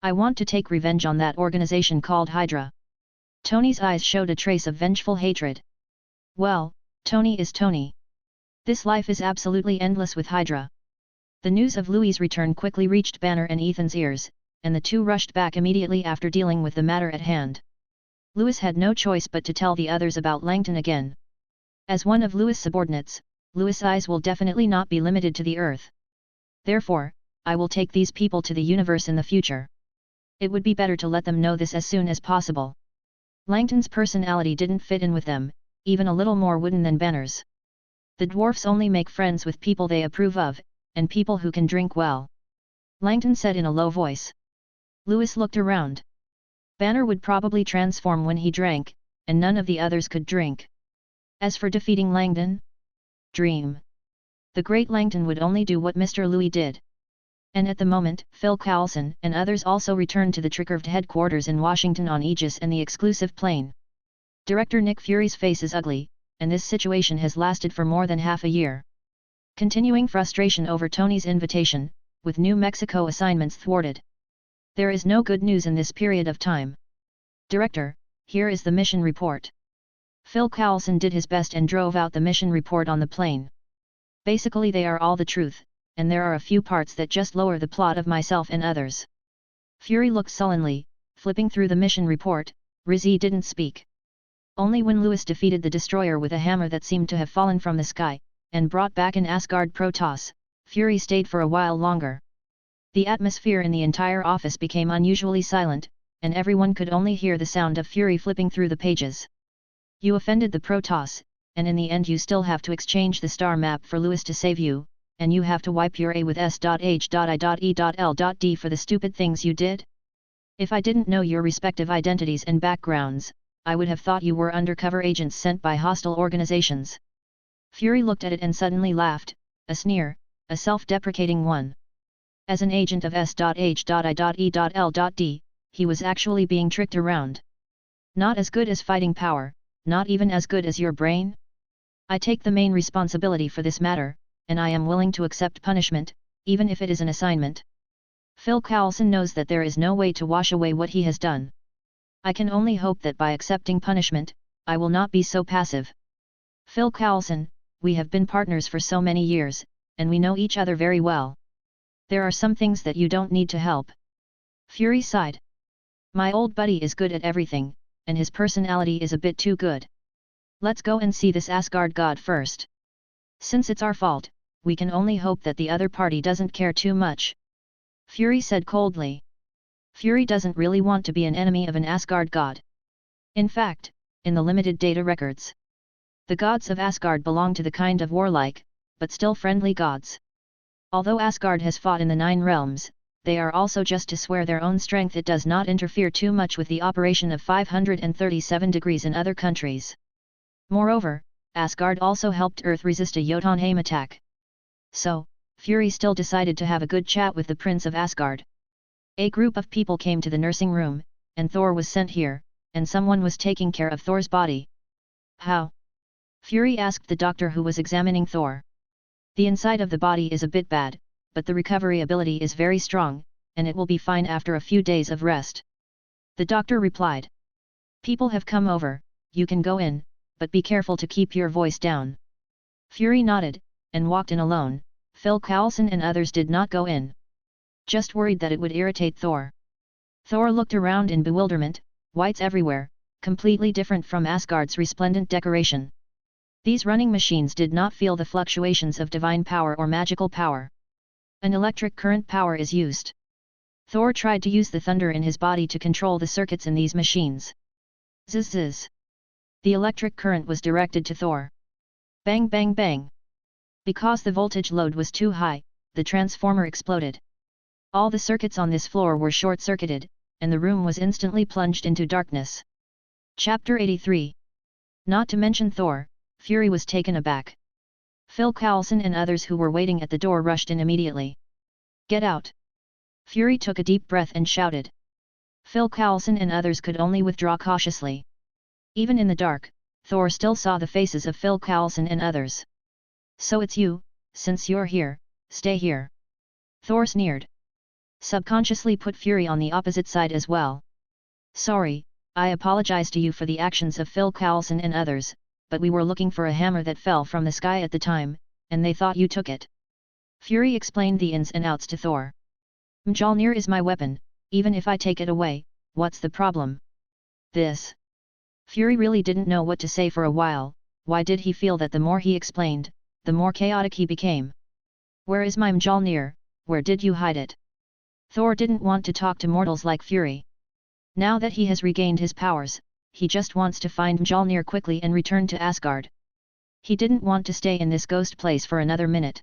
I want to take revenge on that organization called Hydra. Tony's eyes showed a trace of vengeful hatred. Well, Tony is Tony. This life is absolutely endless with Hydra. The news of Louis' return quickly reached Banner and Ethan's ears, and the two rushed back immediately after dealing with the matter at hand. Louis had no choice but to tell the others about Langton again. As one of Louis' subordinates, Louis' eyes will definitely not be limited to the Earth. Therefore, I will take these people to the universe in the future. It would be better to let them know this as soon as possible. Langton's personality didn't fit in with them, even a little more wooden than Banner's. The dwarfs only make friends with people they approve of, and people who can drink well. Langton said in a low voice. Louis looked around. Banner would probably transform when he drank, and none of the others could drink. As for defeating Langdon? Dream. The great Langton would only do what Mr. Louis did. And at the moment, Phil Coulson and others also returned to the Tricurved headquarters in Washington on Aegis and the exclusive plane. Director Nick Fury's face is ugly, and this situation has lasted for more than half a year. Continuing frustration over Tony's invitation, with New Mexico assignments thwarted. There is no good news in this period of time. Director, here is the mission report. Phil Coulson did his best and drove out the mission report on the plane. Basically they are all the truth, and there are a few parts that just lower the plot of myself and others. Fury looked sullenly, flipping through the mission report. Rizzi didn't speak. Only when Lewis defeated the destroyer with a hammer that seemed to have fallen from the sky, and brought back an Asgard Protoss, Fury stayed for a while longer. The atmosphere in the entire office became unusually silent, and everyone could only hear the sound of Fury flipping through the pages. You offended the Protoss, and in the end you still have to exchange the star map for Lewis to save you, and you have to wipe your A with S.H.I.E.L.D for the stupid things you did? If I didn't know your respective identities and backgrounds, I would have thought you were undercover agents sent by hostile organizations. Fury looked at it and suddenly laughed, a sneer, a self-deprecating one. As an agent of S.H.I.E.L.D, he was actually being tricked around. Not as good as fighting power, not even as good as your brain? I take the main responsibility for this matter, and I am willing to accept punishment, even if it is an assignment. Phil Coulson knows that there is no way to wash away what he has done. I can only hope that by accepting punishment, I will not be so passive. Phil Coulson, we have been partners for so many years, and we know each other very well. There are some things that you don't need to help. Fury sighed. My old buddy is good at everything, and his personality is a bit too good. Let's go and see this Asgard god first. Since it's our fault, we can only hope that the other party doesn't care too much. Fury said coldly. Fury doesn't really want to be an enemy of an Asgard god. In fact, in the limited data records, the gods of Asgard belong to the kind of warlike, but still friendly gods. Although Asgard has fought in the 9 realms, they are also just to swear their own strength. It does not interfere too much with the operation of 537 degrees in other countries. Moreover, Asgard also helped Earth resist a Jotunheim attack. So, Fury still decided to have a good chat with the Prince of Asgard. A group of people came to the nursing room, and Thor was sent here, and someone was taking care of Thor's body. How? Fury asked the doctor who was examining Thor. The inside of the body is a bit bad, but the recovery ability is very strong, and it will be fine after a few days of rest. The doctor replied. People have come over, you can go in, but be careful to keep your voice down. Fury nodded, and walked in alone. Phil Coulson and others did not go in. Just worried that it would irritate Thor. Thor looked around in bewilderment, whites everywhere, completely different from Asgard's resplendent decoration. These running machines did not feel the fluctuations of divine power or magical power. An electric current power is used. Thor tried to use the thunder in his body to control the circuits in these machines. Zzz zzz. The electric current was directed to Thor. Bang bang bang. Because the voltage load was too high, the transformer exploded. All the circuits on this floor were short-circuited, and the room was instantly plunged into darkness. Chapter 83. Not to mention Thor, Fury was taken aback. Phil Coulson and others who were waiting at the door rushed in immediately. Get out! Fury took a deep breath and shouted. Phil Coulson and others could only withdraw cautiously. Even in the dark, Thor still saw the faces of Phil Coulson and others. So it's you, since you're here, stay here. Thor sneered. Subconsciously put Fury on the opposite side as well. Sorry, I apologize to you for the actions of Phil Coulson and others, but we were looking for a hammer that fell from the sky at the time, and they thought you took it. Fury explained the ins and outs to Thor. Mjolnir is my weapon, even if I take it away, what's the problem? This. Fury really didn't know what to say for a while. Why did he feel that the more he explained, the more chaotic he became? Where is my Mjolnir, where did you hide it? Thor didn't want to talk to mortals like Fury. Now that he has regained his powers, he just wants to find Mjolnir quickly and return to Asgard. He didn't want to stay in this ghost place for another minute.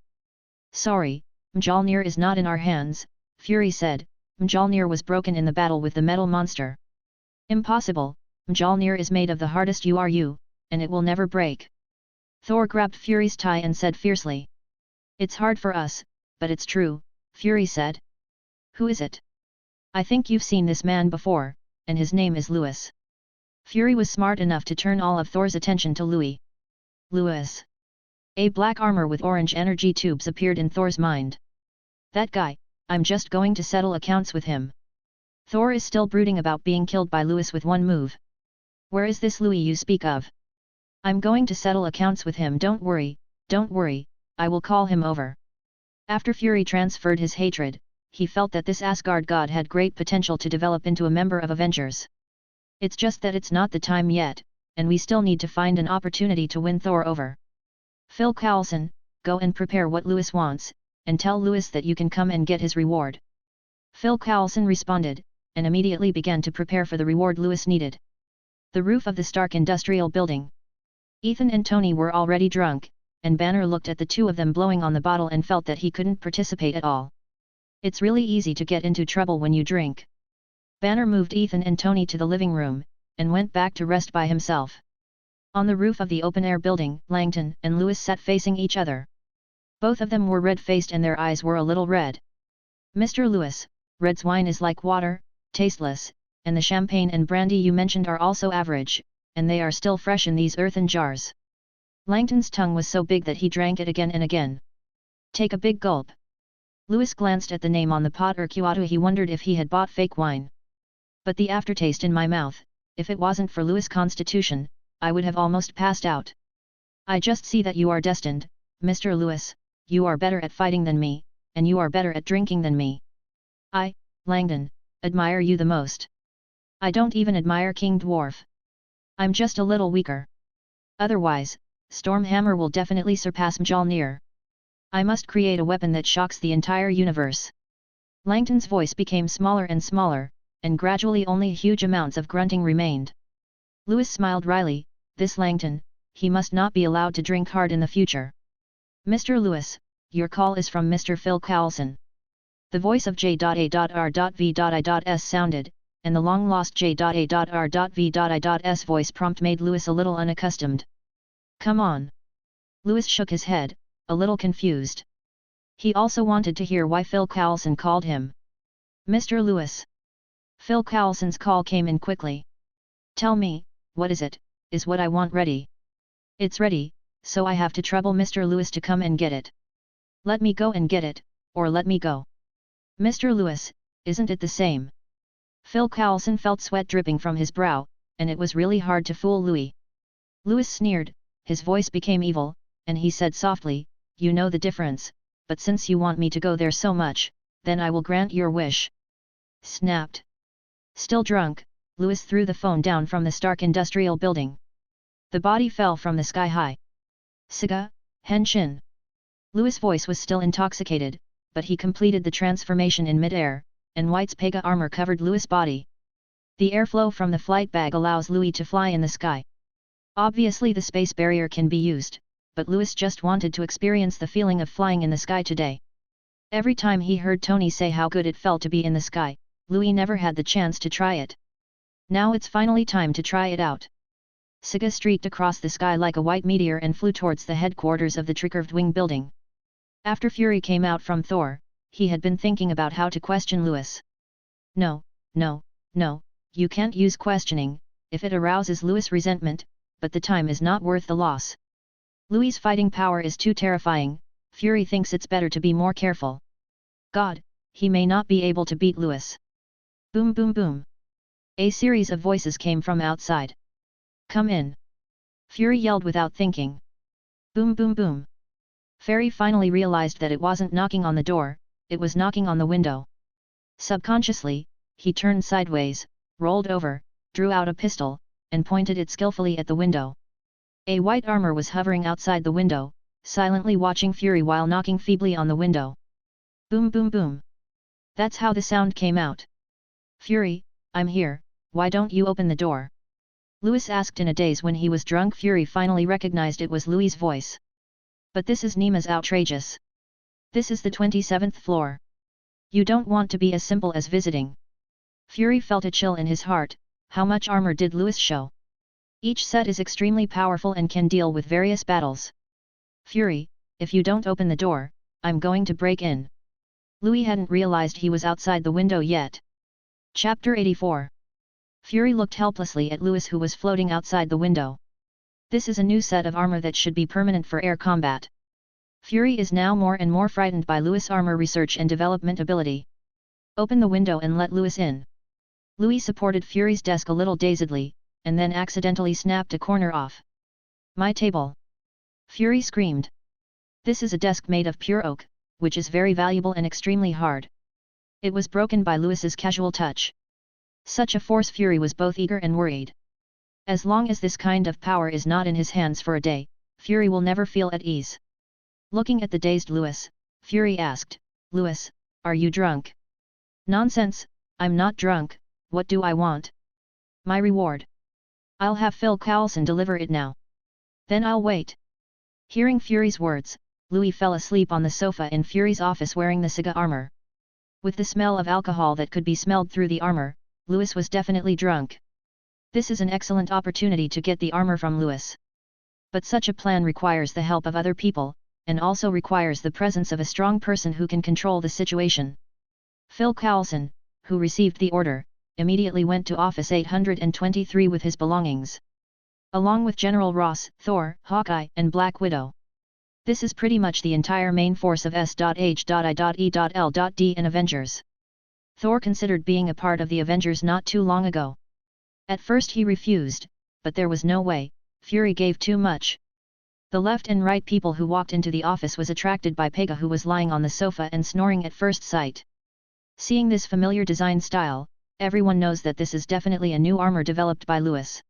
Sorry, Mjolnir is not in our hands, Fury said. Mjolnir was broken in the battle with the metal monster. Impossible, Mjolnir is made of the hardest URU, and it will never break. Thor grabbed Fury's tie and said fiercely. It's hard for us, but it's true, Fury said. Who is it? I think you've seen this man before, and his name is Louis. Fury was smart enough to turn all of Thor's attention to Louis. Louis. A black armor with orange energy tubes appeared in Thor's mind. That guy, I'm just going to settle accounts with him. Thor is still brooding about being killed by Louis with one move. Where is this Louis you speak of? I'm going to settle accounts with him, don't worry, I will call him over. After Fury transferred his hatred, he felt that this Asgard god had great potential to develop into a member of Avengers. It's just that it's not the time yet, and we still need to find an opportunity to win Thor over. Phil Coulson, go and prepare what Louis wants, and tell Louis that you can come and get his reward. Phil Coulson responded, and immediately began to prepare for the reward Louis needed. The roof of the Stark Industrial Building. Ethan and Tony were already drunk, and Banner looked at the two of them blowing on the bottle and felt that he couldn't participate at all. It's really easy to get into trouble when you drink. Banner moved Ethan and Tony to the living room, and went back to rest by himself. On the roof of the open-air building, Langton and Louis sat facing each other. Both of them were red-faced and their eyes were a little red. Mr. Louis, Red's wine is like water, tasteless, and the champagne and brandy you mentioned are also average, and they are still fresh in these earthen jars. Langton's tongue was so big that he drank it again and again. Take a big gulp. Louis glanced at the name on the pot Urquatu. He wondered if he had bought fake wine. But the aftertaste in my mouth, if it wasn't for Louis' constitution, I would have almost passed out. I just see that you are destined, Mr. Louis, you are better at fighting than me, and you are better at drinking than me. I, Langdon, admire you the most. I don't even admire King Dwarf. I'm just a little weaker. Otherwise, Stormhammer will definitely surpass Mjolnir. I must create a weapon that shocks the entire universe. Langton's voice became smaller and smaller, and gradually only huge amounts of grunting remained. Louis smiled wryly, this Langton, he must not be allowed to drink hard in the future. Mr. Louis, your call is from Mr. Phil Coulson. The voice of J.A.R.V.I.S sounded, and the long-lost J.A.R.V.I.S voice prompt made Louis a little unaccustomed. Come on. Louis shook his head, a little confused. He also wanted to hear why Phil Coulson called him Mr. Louis. Phil Coulson's call came in quickly. Tell me, what is it? Is what I want ready? It's ready, so I have to trouble Mr. Louis to come and get it. Let me go and get it, or let me go. Mr. Louis, isn't it the same? Phil Coulson felt sweat dripping from his brow, and it was really hard to fool Louis. Louis sneered, his voice became evil, and he said softly, you know the difference, but since you want me to go there so much, then I will grant your wish. Snapped. Still drunk, Louis threw the phone down from the Stark Industrial Building. The body fell from the sky high. Siga, Henshin. Louis' voice was still intoxicated, but he completed the transformation in mid-air, and White's Pega armor covered Louis' body. The airflow from the flight bag allows Louis to fly in the sky. Obviously the space barrier can be used, but Louis just wanted to experience the feeling of flying in the sky today. Every time he heard Tony say how good it felt to be in the sky, Louis never had the chance to try it. Now it's finally time to try it out. Siga streaked across the sky like a white meteor and flew towards the headquarters of the Tricurved Wing building. After Fury came out from Thor, he had been thinking about how to question Louis. No, you can't use questioning, if it arouses Louis' resentment, but the time is not worth the loss. Louis' fighting power is too terrifying, Fury thinks it's better to be more careful. God, he may not be able to beat Louis. Boom boom boom. A series of voices came from outside. Come in. Fury yelled without thinking. Boom boom boom. Fairy finally realized that it wasn't knocking on the door, it was knocking on the window. Subconsciously, he turned sideways, rolled over, drew out a pistol, and pointed it skillfully at the window. A white armor was hovering outside the window, silently watching Fury while knocking feebly on the window. Boom boom boom. That's how the sound came out. Fury, I'm here, why don't you open the door? Louis asked in a daze. When he was drunk, Fury finally recognized it was Louis' voice. But this is Nima's outrageous. This is the 27th floor. You don't want to be as simple as visiting. Fury felt a chill in his heart. How much armor did Louis show? Each set is extremely powerful and can deal with various battles. Fury, if you don't open the door, I'm going to break in. Louis hadn't realized he was outside the window yet. Chapter 84. Fury looked helplessly at Louis, who was floating outside the window. This is a new set of armor that should be permanent for air combat. Fury is now more and more frightened by Louis' armor research and development ability. Open the window and let Louis in. Louis supported Fury's desk a little dazedly, and then accidentally snapped a corner off. My table! Fury screamed. This is a desk made of pure oak, which is very valuable and extremely hard. It was broken by Louis's casual touch. Such a force! Fury was both eager and worried. As long as this kind of power is not in his hands for a day, Fury will never feel at ease. Looking at the dazed Louis, Fury asked, Louis, are you drunk? Nonsense, I'm not drunk, what do I want? My reward. I'll have Phil Coulson deliver it now. Then I'll wait. Hearing Fury's words, Louis fell asleep on the sofa in Fury's office wearing the Saga armor. With the smell of alcohol that could be smelled through the armor, Louis was definitely drunk. This is an excellent opportunity to get the armor from Louis. But such a plan requires the help of other people, and also requires the presence of a strong person who can control the situation. Phil Coulson, who received the order, immediately went to Office 823 with his belongings. Along with General Ross, Thor, Hawkeye, and Black Widow. This is pretty much the entire main force of S.H.I.E.L.D. and Avengers. Thor considered being a part of the Avengers not too long ago. At first he refused, but there was no way, Fury gave too much. The left and right people who walked into the office was attracted by Pega, who was lying on the sofa and snoring at first sight. Seeing this familiar design style, everyone knows that this is definitely a new armor developed by Louis.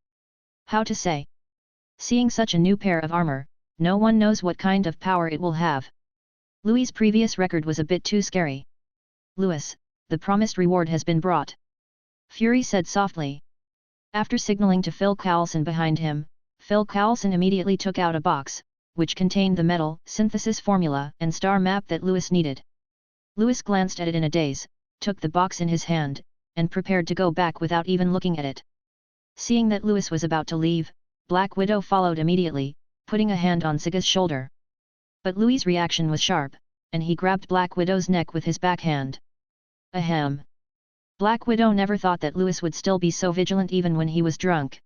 How to say? Seeing such a new pair of armor, no one knows what kind of power it will have. Louis' previous record was a bit too scary. Louis, the promised reward has been brought. Fury said softly. After signaling to Phil Coulson behind him, Phil Coulson immediately took out a box, which contained the metal synthesis formula and star map that Louis needed. Louis glanced at it in a daze, took the box in his hand, and prepared to go back without even looking at it. Seeing that Louis was about to leave, Black Widow followed immediately, putting a hand on Saga's shoulder. But Louis' reaction was sharp, and he grabbed Black Widow's neck with his backhand. Ahem! Black Widow never thought that Louis would still be so vigilant even when he was drunk.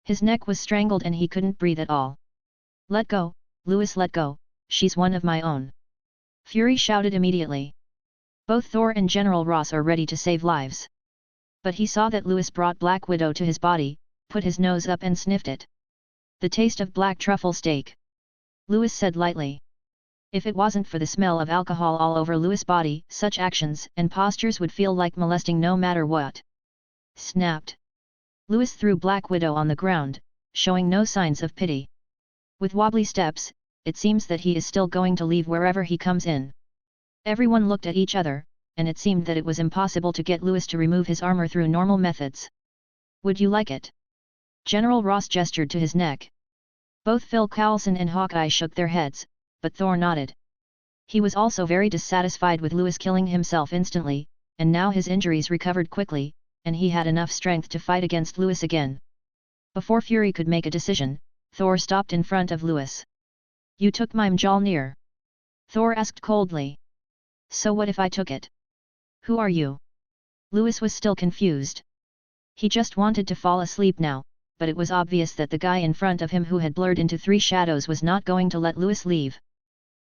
His neck was strangled and he couldn't breathe at all. Let go, Louis, let go, she's one of my own. Fury shouted immediately. Both Thor and General Ross are ready to save lives. But he saw that Louis brought Black Widow to his body, put his nose up and sniffed it. The taste of black truffle steak. Louis said lightly. If it wasn't for the smell of alcohol all over Louis' body, such actions and postures would feel like molesting no matter what. Snapped. Louis threw Black Widow on the ground, showing no signs of pity. With wobbly steps, it seems that he is still going to leave wherever he comes in. Everyone looked at each other, and it seemed that it was impossible to get Louis to remove his armor through normal methods. Would you like it? General Ross gestured to his neck. Both Phil Coulson and Hawkeye shook their heads, but Thor nodded. He was also very dissatisfied with Louis killing himself instantly, and now his injuries recovered quickly, and he had enough strength to fight against Louis again. Before Fury could make a decision, Thor stopped in front of Louis. You took my Mjolnir? Thor asked coldly. So what if I took it? Who are you? Louis was still confused. He just wanted to fall asleep now, but it was obvious that the guy in front of him who had blurred into three shadows was not going to let Louis leave.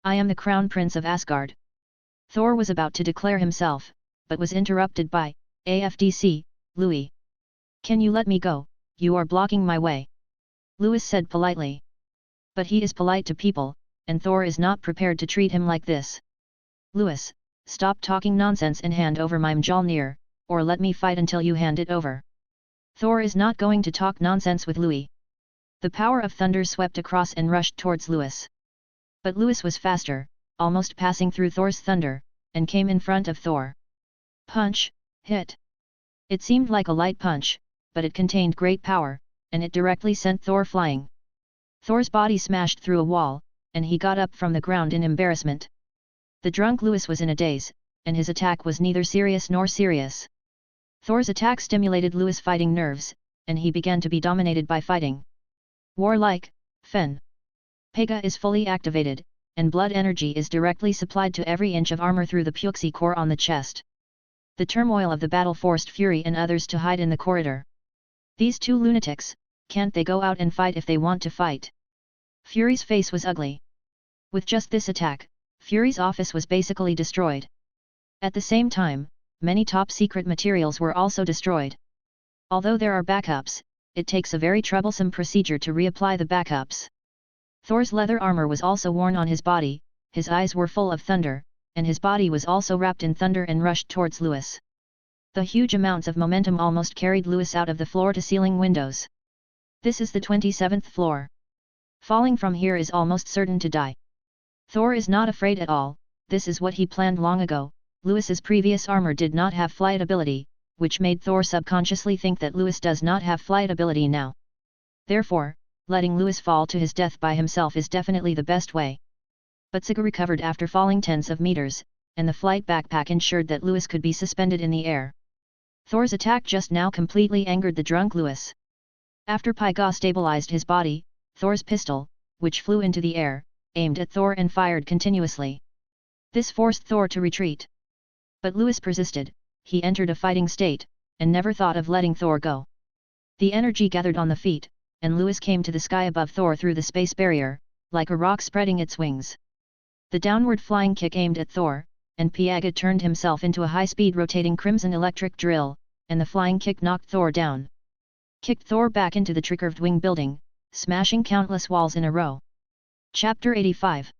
I am the Crown Prince of Asgard. Thor was about to declare himself, but was interrupted by, AFDC, Louis. Can you let me go, you are blocking my way. Louis said politely. But he is polite to people, and Thor is not prepared to treat him like this. Louis, stop talking nonsense and hand over my Mjolnir, or let me fight until you hand it over. Thor is not going to talk nonsense with Louis. The power of thunder swept across and rushed towards Louis. But Louis was faster, almost passing through Thor's thunder, and came in front of Thor. Punch, hit. It seemed like a light punch, but it contained great power, and it directly sent Thor flying. Thor's body smashed through a wall, and he got up from the ground in embarrassment. The drunk Louis was in a daze, and his attack was neither serious nor serious. Thor's attack stimulated Louis' fighting nerves, and he began to be dominated by fighting. Warlike, Fen. Pega is fully activated, and blood energy is directly supplied to every inch of armor through the puxi core on the chest. The turmoil of the battle forced Fury and others to hide in the corridor. These two lunatics, can't they go out and fight if they want to fight? Fury's face was ugly. With just this attack, Fury's office was basically destroyed. At the same time, many top-secret materials were also destroyed. Although there are backups, it takes a very troublesome procedure to reapply the backups. Thor's leather armor was also worn on his body, his eyes were full of thunder, and his body was also wrapped in thunder and rushed towards Lewis. The huge amounts of momentum almost carried Lewis out of the floor-to-ceiling windows. This is the 27th floor. Falling from here is almost certain to die. Thor is not afraid at all, this is what he planned long ago. Lewis's previous armor did not have flight ability, which made Thor subconsciously think that Lewis does not have flight ability now. Therefore, letting Lewis fall to his death by himself is definitely the best way. But Saga recovered after falling tens of meters, and the flight backpack ensured that Lewis could be suspended in the air. Thor's attack just now completely angered the drunk Lewis. After Pyga stabilized his body, Thor's pistol, which flew into the air, aimed at Thor and fired continuously. This forced Thor to retreat. But Lewis persisted, he entered a fighting state, and never thought of letting Thor go. The energy gathered on the feet, and Lewis came to the sky above Thor through the space barrier, like a rock spreading its wings. The downward flying kick aimed at Thor, and Pyga turned himself into a high-speed rotating crimson electric drill, and the flying kick knocked Thor down. Kicked Thor back into the tricurved wing building, smashing countless walls in a row. Chapter 85.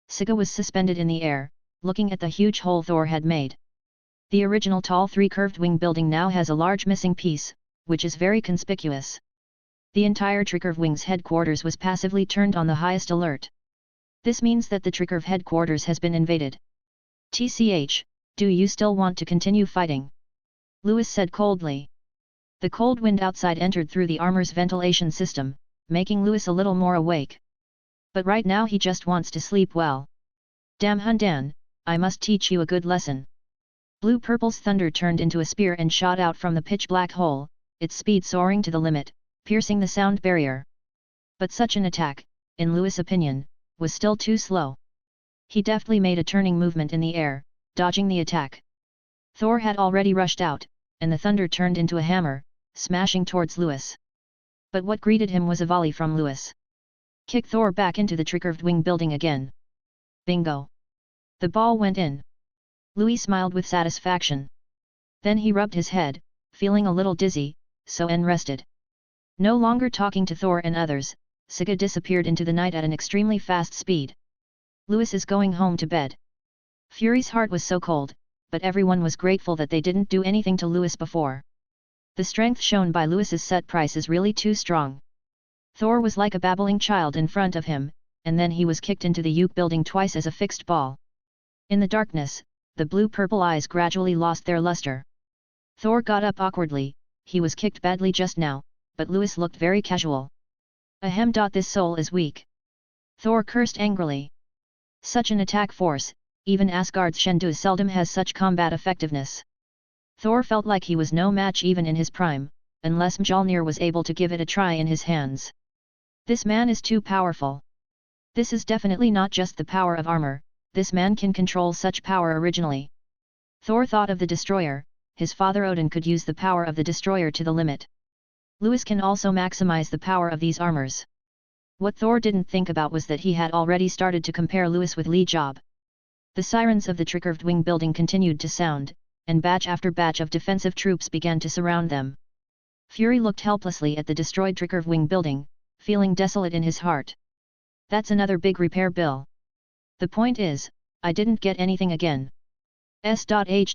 Saga was suspended in the air, looking at the huge hole Thor had made. The original tall three-curved wing building now has a large missing piece, which is very conspicuous. The entire Tricurve Wing's headquarters was passively turned on the highest alert. This means that the Tricurve headquarters has been invaded. TCH, do you still want to continue fighting? Lewis said coldly. The cold wind outside entered through the armor's ventilation system, making Lewis a little more awake. But right now he just wants to sleep well. Damn Hundan, I must teach you a good lesson. Blue-purple's thunder turned into a spear and shot out from the pitch-black hole, its speed soaring to the limit, piercing the sound barrier. But such an attack, in Lewis' opinion, was still too slow. He deftly made a turning movement in the air, dodging the attack. Thor had already rushed out, and the thunder turned into a hammer, smashing towards Lewis. But what greeted him was a volley from Lewis. Kick Thor back into the tricurved wing building again. Bingo! The ball went in. Louis smiled with satisfaction. Then he rubbed his head, feeling a little dizzy, so rested. No longer talking to Thor and others, Saga disappeared into the night at an extremely fast speed. Lewis is going home to bed. Fury's heart was so cold, but everyone was grateful that they didn't do anything to Lewis before. The strength shown by Lewis's set price is really too strong. Thor was like a babbling child in front of him, and then he was kicked into the Uke building twice as a fixed ball. In the darkness, the blue-purple eyes gradually lost their luster. Thor got up awkwardly, he was kicked badly just now, but Lewis looked very casual. Ahem. This soul is weak. Thor cursed angrily. Such an attack force, even Asgard's Shendu seldom has such combat effectiveness. Thor felt like he was no match even in his prime, unless Mjolnir was able to give it a try in his hands. This man is too powerful. This is definitely not just the power of armor, this man can control such power originally. Thor thought of the destroyer, his father Odin could use the power of the destroyer to the limit. Lewis can also maximize the power of these armors. What Thor didn't think about was that he had already started to compare Lewis with Lee Job. The sirens of the tricurved wing building continued to sound, and batch after batch of defensive troops began to surround them. Fury looked helplessly at the destroyed tricurved wing building, feeling desolate in his heart. That's another big repair bill. The point is, I didn't get anything again. S.H.I.E.L.D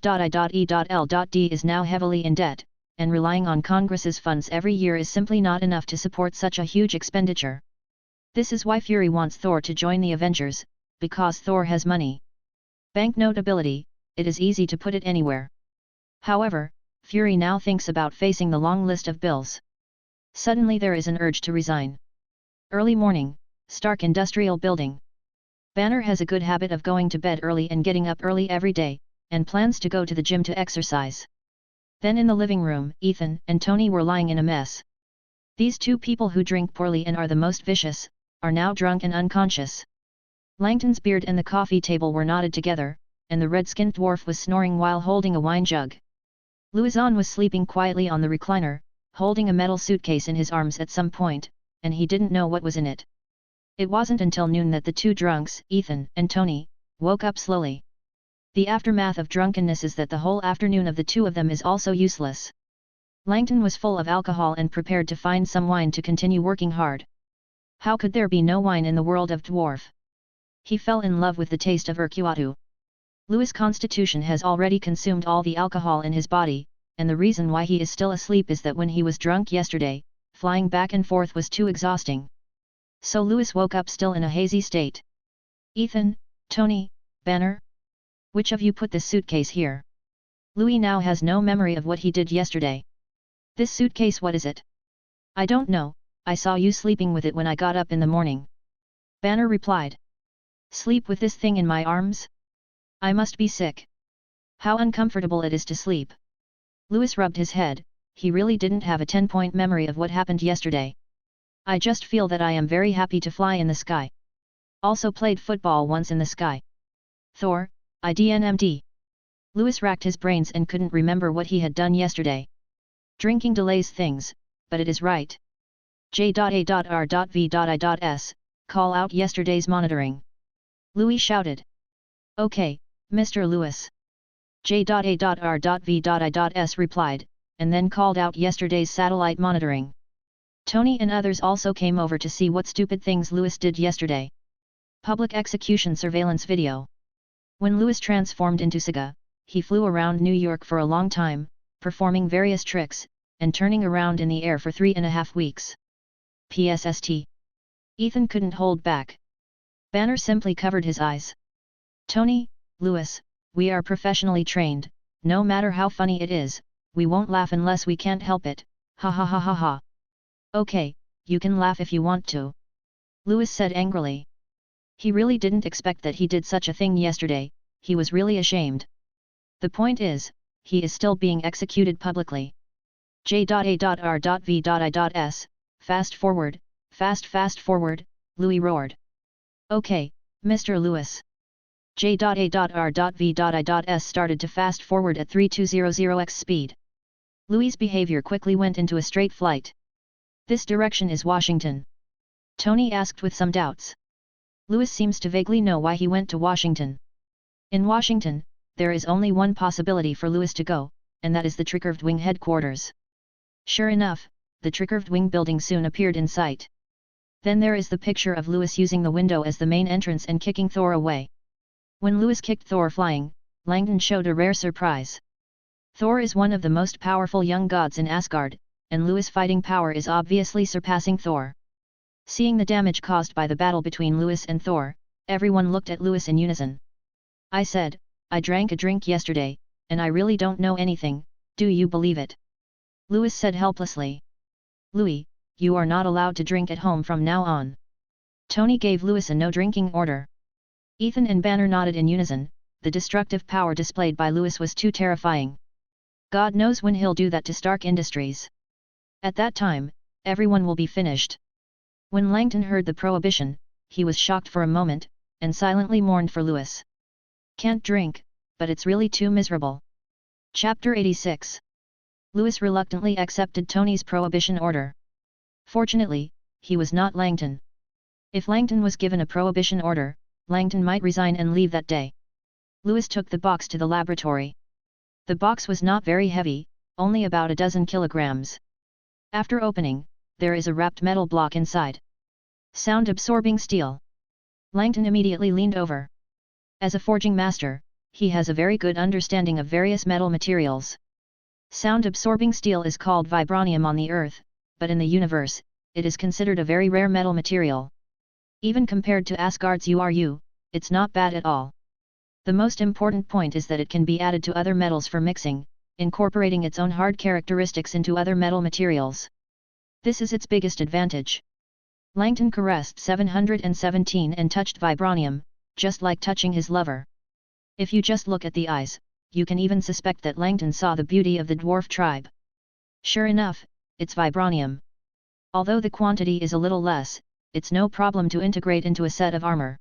is now heavily in debt, and relying on Congress's funds every year is simply not enough to support such a huge expenditure. This is why Fury wants Thor to join the Avengers, because Thor has money. Banknote ability, it is easy to put it anywhere. However, Fury now thinks about facing the long list of bills. Suddenly there is an urge to resign. Early morning, Stark Industrial Building. Banner has a good habit of going to bed early and getting up early every day, and plans to go to the gym to exercise. Then in the living room, Ethan and Tony were lying in a mess. These two people who drink poorly and are the most vicious, are now drunk and unconscious. Langton's beard and the coffee table were knotted together, and the red-skinned dwarf was snoring while holding a wine jug. Louison was sleeping quietly on the recliner, holding a metal suitcase in his arms at some point, and he didn't know what was in it. It wasn't until noon that the two drunks, Ethan and Tony, woke up slowly. The aftermath of drunkenness is that the whole afternoon of the two of them is also useless. Langton was full of alcohol and prepared to find some wine to continue working hard. How could there be no wine in the world of dwarf? He fell in love with the taste of Urquatu. Louis' constitution has already consumed all the alcohol in his body, and the reason why he is still asleep is that when he was drunk yesterday, flying back and forth was too exhausting. So Louis woke up still in a hazy state. Ethan, Tony, Banner? Which of you put this suitcase here? Louis now has no memory of what he did yesterday. This suitcase, what is it? I don't know, I saw you sleeping with it when I got up in the morning. Banner replied. Sleep with this thing in my arms? I must be sick. How uncomfortable it is to sleep. Louis rubbed his head, he really didn't have a 10-point memory of what happened yesterday. I just feel that I am very happy to fly in the sky. Also played football once in the sky. Thor, IDNMD. Louis racked his brains and couldn't remember what he had done yesterday. Drinking delays things, but it is right. J.A.R.V.I.S, call out yesterday's monitoring. Louis shouted. Okay, Mr. Louis. J.A.R.V.I.S replied, and then called out yesterday's satellite monitoring. Tony and others also came over to see what stupid things Louis did yesterday. Public execution surveillance video. When Louis transformed into Saga, he flew around New York for a long time, performing various tricks, and turning around in the air for 3.5 weeks. PSST. Ethan couldn't hold back. Banner simply covered his eyes. Tony, Louis, we are professionally trained, no matter how funny it is, we won't laugh unless we can't help it, ha ha ha ha ha. Okay, you can laugh if you want to. Louis said angrily. He really didn't expect that he did such a thing yesterday, he was really ashamed. The point is, he is still being executed publicly. J.A.R.V.I.S, fast forward, fast forward, Louis roared. Okay, Mr. Louis. J.A.R.V.I.S started to fast forward at 3200x speed. Louis' behavior quickly went into a straight flight. This direction is Washington. Tony asked with some doubts. Louis seems to vaguely know why he went to Washington. In Washington, there is only one possibility for Louis to go, and that is the Tricurved Wing headquarters. Sure enough, the Tricurved Wing building soon appeared in sight. Then there is the picture of Louis using the window as the main entrance and kicking Thor away. When Louis kicked Thor flying, Langton showed a rare surprise. Thor is one of the most powerful young gods in Asgard, and Louis' fighting power is obviously surpassing Thor. Seeing the damage caused by the battle between Louis and Thor, everyone looked at Louis in unison. I said, I drank a drink yesterday, and I really don't know anything, do you believe it? Louis said helplessly. Louis, you are not allowed to drink at home from now on. Tony gave Louis a no-drinking order. Ethan and Banner nodded in unison, the destructive power displayed by Louis was too terrifying. God knows when he'll do that to Stark Industries. At that time, everyone will be finished. When Langton heard the prohibition, he was shocked for a moment, and silently mourned for Louis. Can't drink, but it's really too miserable. Chapter 86. Louis reluctantly accepted Tony's prohibition order. Fortunately, he was not Langton. If Langton was given a prohibition order, Langton might resign and leave that day. Louis took the box to the laboratory. The box was not very heavy, only about a dozen kilograms. After opening, there is a wrapped metal block inside. Sound-absorbing steel. Langton immediately leaned over. As a forging master, he has a very good understanding of various metal materials. Sound-absorbing steel is called vibranium on the Earth, but in the universe, it is considered a very rare metal material. Even compared to Asgard's URU, it's not bad at all. The most important point is that it can be added to other metals for mixing, incorporating its own hard characteristics into other metal materials. This is its biggest advantage. Langton caressed 717 and touched vibranium, just like touching his lover. If you just look at the eyes, you can even suspect that Langton saw the beauty of the dwarf tribe. Sure enough, it's vibranium. Although the quantity is a little less, it's no problem to integrate into a set of armor.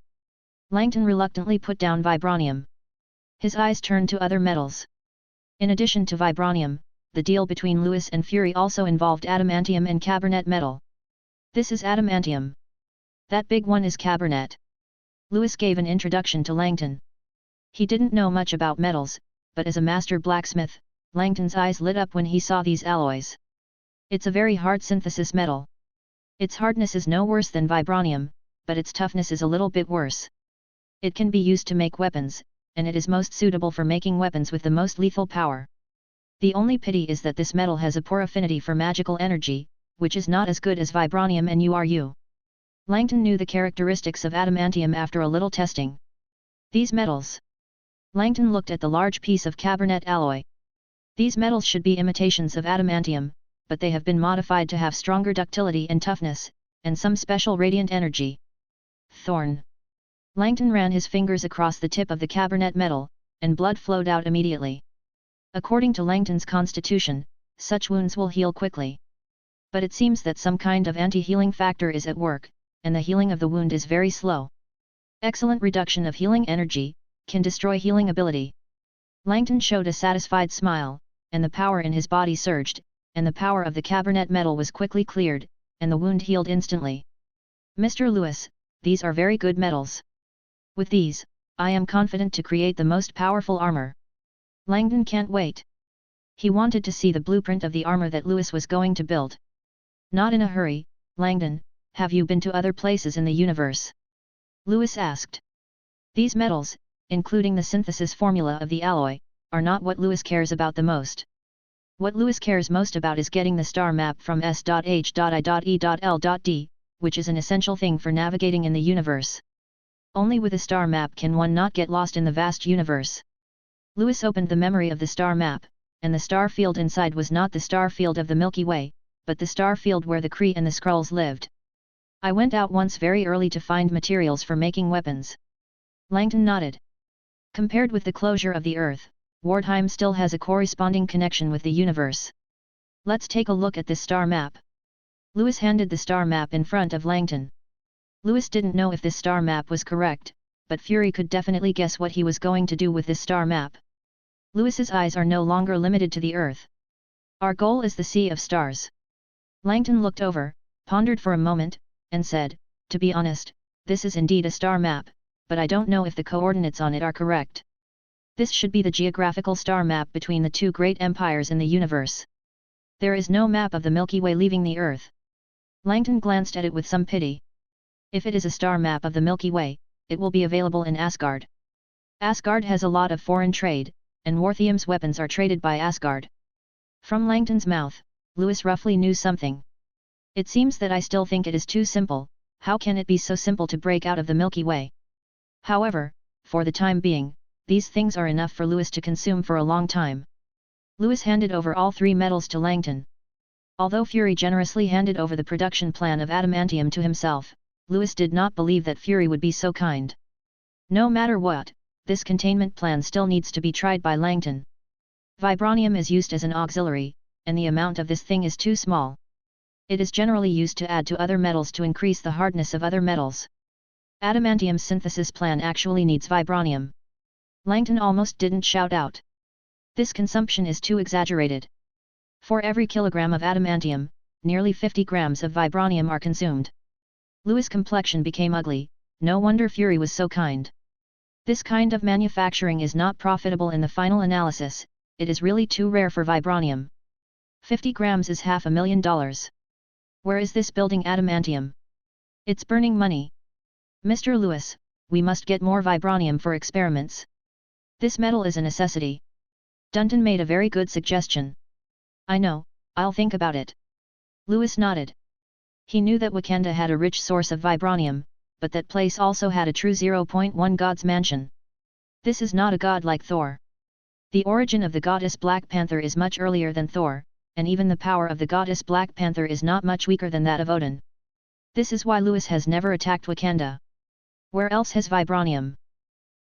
Langton reluctantly put down vibranium. His eyes turned to other metals. In addition to vibranium, the deal between Lewis and Fury also involved adamantium and cabernet metal. This is adamantium. That big one is cabernet. Lewis gave an introduction to Langton. He didn't know much about metals, but as a master blacksmith, Langton's eyes lit up when he saw these alloys. It's a very hard synthesis metal. Its hardness is no worse than vibranium, but its toughness is a little bit worse. It can be used to make weapons, and it is most suitable for making weapons with the most lethal power. The only pity is that this metal has a poor affinity for magical energy, which is not as good as vibranium and URU. Langton knew the characteristics of adamantium after a little testing. These metals. Langton looked at the large piece of cabernet alloy. These metals should be imitations of adamantium, but they have been modified to have stronger ductility and toughness, and some special radiant energy. Thorn. Langton ran his fingers across the tip of the cabernet metal, and blood flowed out immediately. According to Langton's constitution, such wounds will heal quickly. But it seems that some kind of anti-healing factor is at work, and the healing of the wound is very slow. Excellent reduction of healing energy can destroy healing ability. Langton showed a satisfied smile, and the power in his body surged, and the power of the cabernet metal was quickly cleared, and the wound healed instantly. Mr. Lewis, these are very good metals. With these, I am confident to create the most powerful armor. Langton can't wait. He wanted to see the blueprint of the armor that Lewis was going to build. Not in a hurry, Langton, have you been to other places in the universe? Lewis asked. These metals, including the synthesis formula of the alloy, are not what Lewis cares about the most. What Lewis cares most about is getting the star map from S.H.I.E.L.D, which is an essential thing for navigating in the universe. Only with a star map can one not get lost in the vast universe. Lewis opened the memory of the star map, and the star field inside was not the star field of the Milky Way, but the star field where the Kree and the Skrulls lived. I went out once very early to find materials for making weapons. Langton nodded. Compared with the closure of the Earth, Wardheim still has a corresponding connection with the universe. Let's take a look at this star map. Lewis handed the star map in front of Langton. Lewis didn't know if this star map was correct, but Fury could definitely guess what he was going to do with this star map. Lewis's eyes are no longer limited to the Earth. Our goal is the Sea of Stars. Langton looked over, pondered for a moment, and said, to be honest, this is indeed a star map, but I don't know if the coordinates on it are correct. This should be the geographical star map between the two great empires in the universe. There is no map of the Milky Way leaving the Earth. Langton glanced at it with some pity. If it is a star map of the Milky Way, it will be available in Asgard. Asgard has a lot of foreign trade, and Warthium's weapons are traded by Asgard. From Langton's mouth, Lewis roughly knew something. It seems that I still think it is too simple. How can it be so simple to break out of the Milky Way? However, for the time being, these things are enough for Lewis to consume for a long time. Lewis handed over all three metals to Langton. Although Fury generously handed over the production plan of adamantium to himself, Lewis did not believe that Fury would be so kind. No matter what, this containment plan still needs to be tried by Langton. Vibranium is used as an auxiliary, and the amount of this thing is too small. It is generally used to add to other metals to increase the hardness of other metals. Adamantium's synthesis plan actually needs vibranium. Langton almost didn't shout out. This consumption is too exaggerated. For every kilogram of adamantium, nearly 50 grams of vibranium are consumed. Lewis' complexion became ugly. No wonder Fury was so kind. This kind of manufacturing is not profitable in the final analysis. It is really too rare for vibranium. 50 grams is $500,000. Where is this building adamantium? It's burning money. Mr. Lewis, we must get more vibranium for experiments. This metal is a necessity. Dunton made a very good suggestion. I know, I'll think about it. Lewis nodded. He knew that Wakanda had a rich source of vibranium, but that place also had a true 0.1 god's mansion. This is not a god like Thor. The origin of the goddess Black Panther is much earlier than Thor, and even the power of the goddess Black Panther is not much weaker than that of Odin. This is why Lewis has never attacked Wakanda. Where else has vibranium?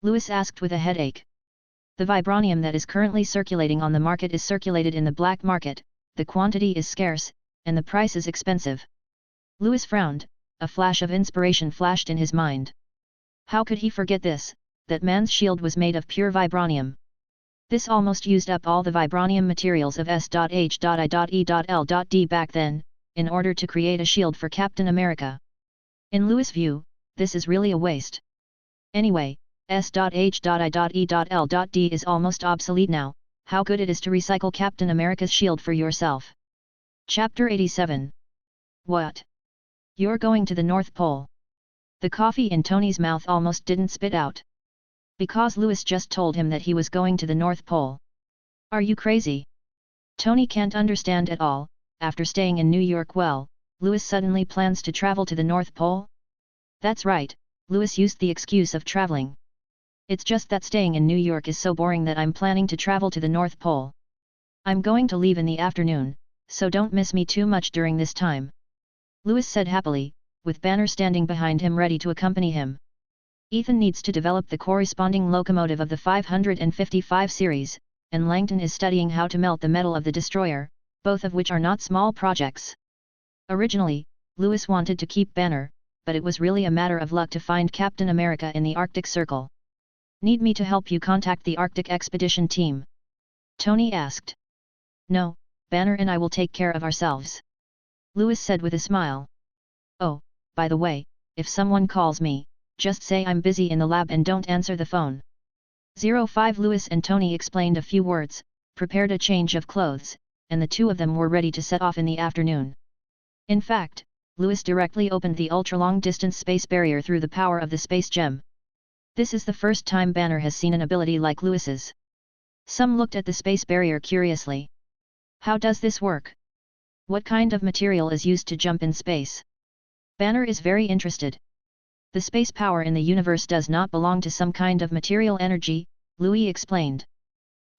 Lewis asked with a headache. The vibranium that is currently circulating on the market is circulated in the black market, the quantity is scarce, and the price is expensive. Lewis frowned, a flash of inspiration flashed in his mind. How could he forget this, that man's shield was made of pure vibranium? This almost used up all the vibranium materials of S.H.I.E.L.D. back then, in order to create a shield for Captain America. In Louis' view, this is really a waste. Anyway, S.H.I.E.L.D. is almost obsolete now. How good it is to recycle Captain America's shield for yourself. Chapter 87. What? You're going to the North Pole? The coffee in Tony's mouth almost didn't spit out. Because Louis just told him that he was going to the North Pole. Are you crazy? Tony can't understand at all. After staying in New York, Louis suddenly plans to travel to the North Pole? That's right, Louis used the excuse of traveling. It's just that staying in New York is so boring that I'm planning to travel to the North Pole. I'm going to leave in the afternoon, so don't miss me too much during this time. Louis said happily, with Banner standing behind him ready to accompany him. Ethan needs to develop the corresponding locomotive of the 555 series, and Langton is studying how to melt the metal of the destroyer, both of which are not small projects. Originally, Louis wanted to keep Banner, but it was really a matter of luck to find Captain America in the Arctic Circle. Need me to help you contact the Arctic Expedition team? Tony asked. No, Banner and I will take care of ourselves. Louis said with a smile. Oh, by the way, if someone calls me, just say I'm busy in the lab and don't answer the phone. 05 Louis and Tony explained a few words, prepared a change of clothes, and the two of them were ready to set off in the afternoon. In fact, Louis directly opened the ultra-long-distance space barrier through the power of the space gem. This is the first time Banner has seen an ability like Louis's. Some looked at the space barrier curiously. How does this work? What kind of material is used to jump in space? Banner is very interested. The space power in the universe does not belong to some kind of material energy, Louis explained.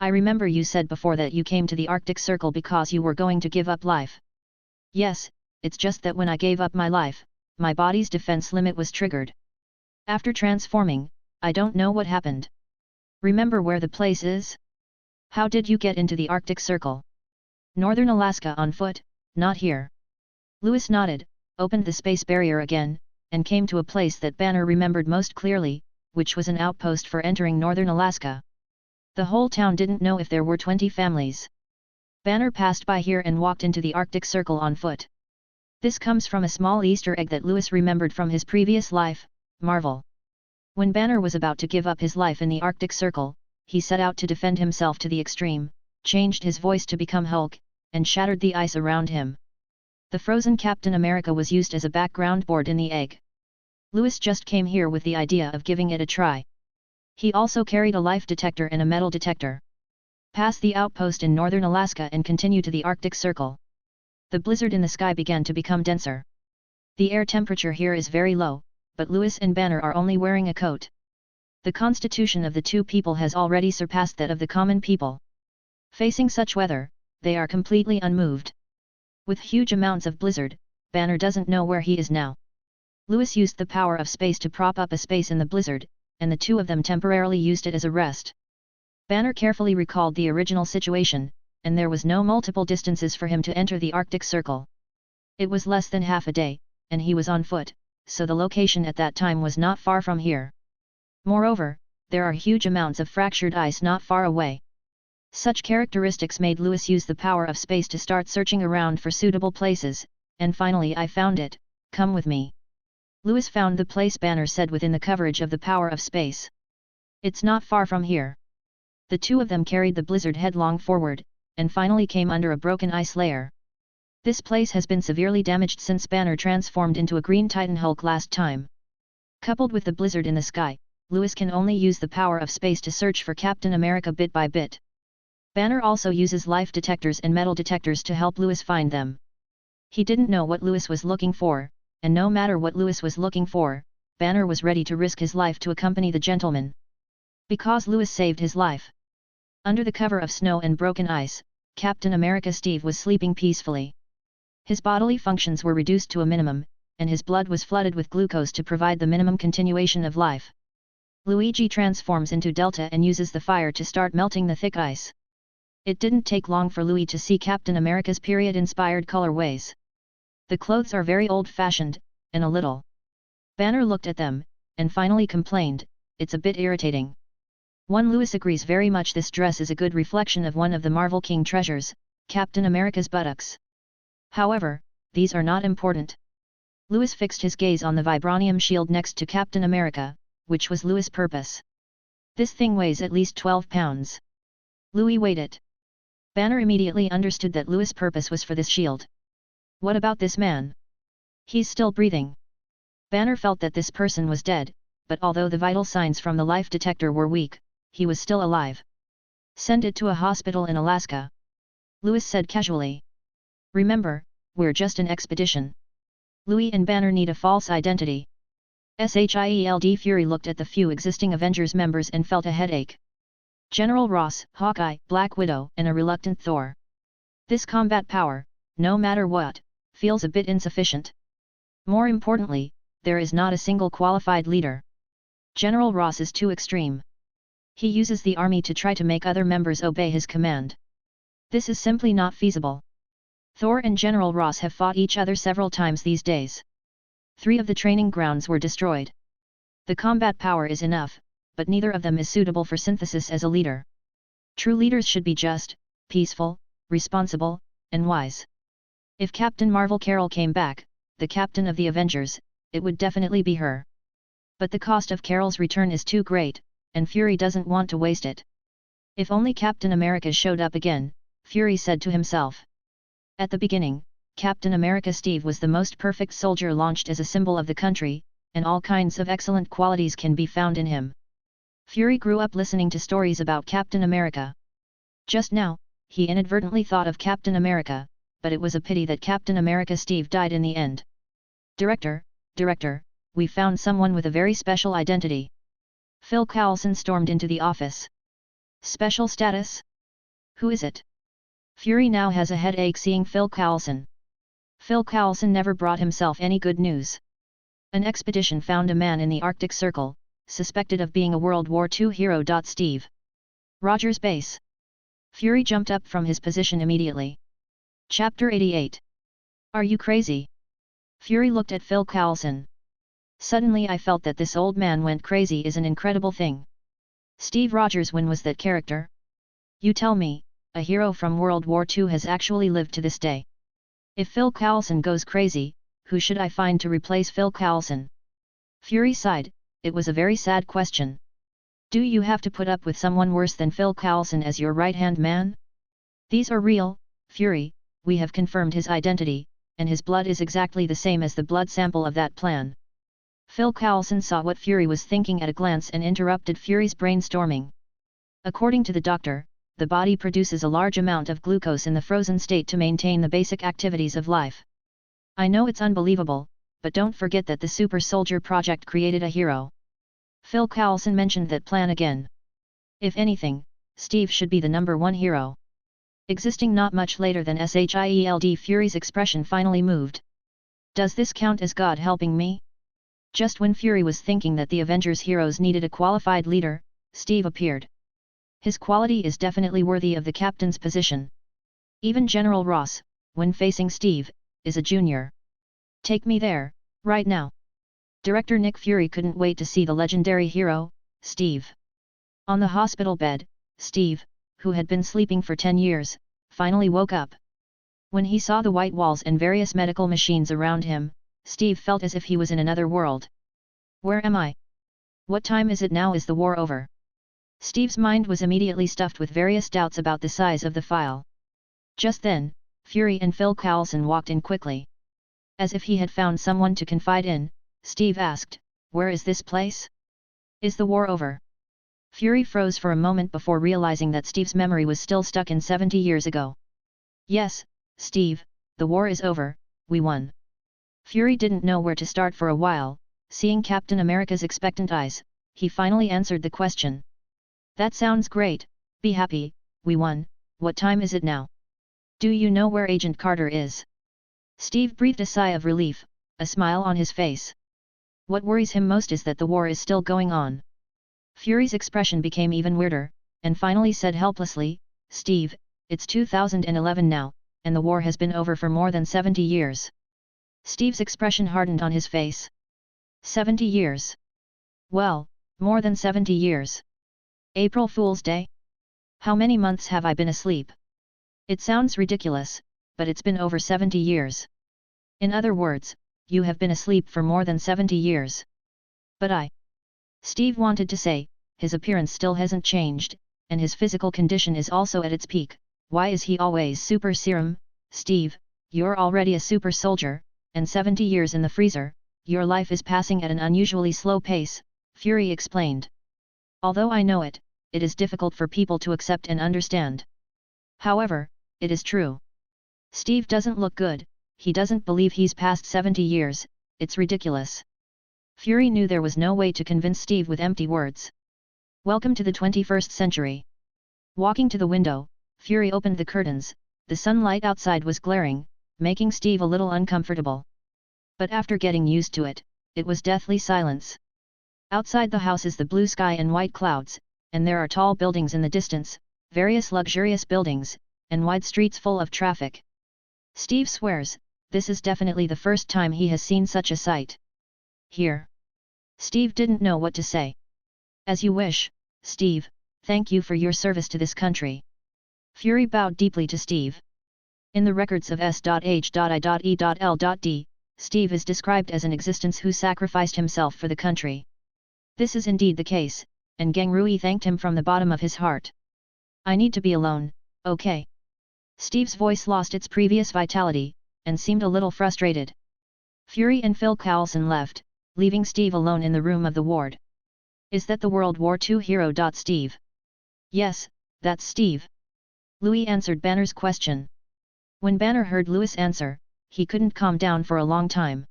I remember you said before that you came to the Arctic Circle because you were going to give up life. Yes, it's just that when I gave up my life, my body's defense limit was triggered. After transforming, I don't know what happened. Remember where the place is? How did you get into the Arctic Circle? Northern Alaska on foot, not here. Louis nodded, opened the space barrier again, and came to a place that Banner remembered most clearly, which was an outpost for entering northern Alaska. The whole town didn't know if there were 20 families. Banner passed by here and walked into the Arctic Circle on foot. This comes from a small Easter egg that Louis remembered from his previous life, Marvel. When Banner was about to give up his life in the Arctic Circle, he set out to defend himself to the extreme, changed his voice to become Hulk, and shattered the ice around him. The frozen Captain America was used as a background board in the egg. Louis just came here with the idea of giving it a try. He also carried a life detector and a metal detector. Pass the outpost in northern Alaska and continue to the Arctic Circle. The blizzard in the sky began to become denser. The air temperature here is very low, but Louis and Banner are only wearing a coat. The constitution of the two people has already surpassed that of the common people. Facing such weather, they are completely unmoved. With huge amounts of blizzard, Banner doesn't know where he is now. Louis used the power of space to prop up a space in the blizzard, and the two of them temporarily used it as a rest. Banner carefully recalled the original situation, and there was no multiple distances for him to enter the Arctic Circle. It was less than half a day, and he was on foot, so the location at that time was not far from here. Moreover, there are huge amounts of fractured ice not far away. Such characteristics made Louis use the power of space to start searching around for suitable places, and finally I found it, come with me. Louis found the place Banner said within the coverage of the power of space. It's not far from here. The two of them carried the blizzard headlong forward, and finally came under a broken ice layer. This place has been severely damaged since Banner transformed into a Green Titan Hulk last time. Coupled with the blizzard in the sky, Louis can only use the power of space to search for Captain America bit by bit. Banner also uses life detectors and metal detectors to help Louis find them. He didn't know what Louis was looking for, and no matter what Louis was looking for, Banner was ready to risk his life to accompany the gentleman. Because Louis saved his life. Under the cover of snow and broken ice, Captain America Steve was sleeping peacefully. His bodily functions were reduced to a minimum, and his blood was flooded with glucose to provide the minimum continuation of life. Luigi transforms into Delta and uses the fire to start melting the thick ice. It didn't take long for Louis to see Captain America's period-inspired colorways. The clothes are very old-fashioned, and a little. Banner looked at them, and finally complained, "It's a bit irritating." Lewis agrees very much this dress is a good reflection of one of the Marvel King treasures, Captain America's buttocks. However, these are not important. Lewis fixed his gaze on the vibranium shield next to Captain America, which was Lewis' purpose. This thing weighs at least 12 pounds. Louis weighed it. Banner immediately understood that Lewis' purpose was for this shield. What about this man? He's still breathing. Banner felt that this person was dead, but although the vital signs from the life detector were weak, he was still alive. Send it to a hospital in Alaska. Lewis said casually. Remember, we're just an expedition. Louis and Banner need a false identity. SHIELD Fury looked at the few existing Avengers members and felt a headache. General Ross, Hawkeye, Black Widow, and a reluctant Thor. This combat power, no matter what, feels a bit insufficient. More importantly, there is not a single qualified leader. General Ross is too extreme. He uses the army to try to make other members obey his command. This is simply not feasible. Thor and General Ross have fought each other several times these days. 3 of the training grounds were destroyed. The combat power is enough, but neither of them is suitable for synthesis as a leader. True leaders should be just, peaceful, responsible, and wise. If Captain Marvel Carol came back, the captain of the Avengers, it would definitely be her. But the cost of Carol's return is too great, and Fury doesn't want to waste it. If only Captain America showed up again, Fury said to himself. At the beginning, Captain America Steve was the most perfect soldier launched as a symbol of the country, and all kinds of excellent qualities can be found in him. Fury grew up listening to stories about Captain America. Just now, he inadvertently thought of Captain America, but it was a pity that Captain America Steve died in the end. Director, we found someone with a very special identity. Phil Coulson stormed into the office. Special status? Who is it? Fury now has a headache seeing Phil Coulson. Phil Coulson never brought himself any good news. An expedition found a man in the Arctic Circle, suspected of being a World War II hero. Steve Rogers base. Fury jumped up from his position immediately. Chapter 88. Are you crazy? Fury looked at Phil Coulson. Suddenly I felt that this old man went crazy is an incredible thing. Steve Rogers, when was that character? You tell me, a hero from World War II has actually lived to this day. If Phil Coulson goes crazy, who should I find to replace Phil Coulson? Fury sighed, it was a very sad question. Do you have to put up with someone worse than Phil Coulson as your right-hand man? These are real, Fury, we have confirmed his identity, and his blood is exactly the same as the blood sample of that plan. Phil Coulson saw what Fury was thinking at a glance and interrupted Fury's brainstorming. According to the doctor, the body produces a large amount of glucose in the frozen state to maintain the basic activities of life. I know it's unbelievable, but don't forget that the Super Soldier Project created a hero. Phil Coulson mentioned that plan again. If anything, Steve should be the #1 hero. Existing not much later than SHIELD, Fury's expression finally moved. Does this count as God helping me? Just when Fury was thinking that the Avengers heroes needed a qualified leader, Steve appeared. His quality is definitely worthy of the captain's position. Even General Ross, when facing Steve, is a junior. Take me there, right now. Director Nick Fury couldn't wait to see the legendary hero, Steve. On the hospital bed, Steve, who had been sleeping for 10 years, finally woke up. When he saw the white walls and various medical machines around him, Steve felt as if he was in another world. Where am I? What time is it now? Is the war over? Steve's mind was immediately stuffed with various doubts about the size of the file. Just then, Fury and Phil Coulson walked in quickly. As if he had found someone to confide in, Steve asked, "Where is this place? Is the war over?" Fury froze for a moment before realizing that Steve's memory was still stuck in 70 years ago. "Yes, Steve, the war is over, we won." Fury didn't know where to start for a while. Seeing Captain America's expectant eyes, he finally answered the question. "That sounds great, be happy, we won. What time is it now? Do you know where Agent Carter is?" Steve breathed a sigh of relief, a smile on his face. What worries him most is that the war is still going on. Fury's expression became even weirder, and finally said helplessly, "Steve, it's 2011 now, and the war has been over for more than 70 years. Steve's expression hardened on his face. 70 years. Well, more than 70 years. April Fool's Day? How many months have I been asleep? It sounds ridiculous, but it's been over 70 years. In other words, you have been asleep for more than 70 years. But Steve wanted to say, his appearance still hasn't changed, and his physical condition is also at its peak. Why is he always super serum? Steve, you're already a super soldier, and 70 years in the freezer, your life is passing at an unusually slow pace, Fury explained. Although I know it, it is difficult for people to accept and understand. However, it is true. Steve doesn't look good, he doesn't believe he's past 70 years, it's ridiculous. Fury knew there was no way to convince Steve with empty words. Welcome to the 21st century. Walking to the window, Fury opened the curtains. The sunlight outside was glaring, making Steve a little uncomfortable. But after getting used to it, it was deathly silence. Outside the house is the blue sky and white clouds, and there are tall buildings in the distance, various luxurious buildings, and wide streets full of traffic. Steve swears, this is definitely the first time he has seen such a sight. Here. Steve didn't know what to say. As you wish, Steve, thank you for your service to this country. Fury bowed deeply to Steve. In the records of S.H.I.E.L.D., Steve is described as an existence who sacrificed himself for the country. This is indeed the case, and Gangrui thanked him from the bottom of his heart. I need to be alone, okay? Steve's voice lost its previous vitality, and seemed a little frustrated. Fury and Phil Coulson left, leaving Steve alone in the room of the ward. Is that the World War II hero? Steve. Yes, that's Steve. Louis answered Banner's question. When Banner heard Louis' answer, he couldn't calm down for a long time.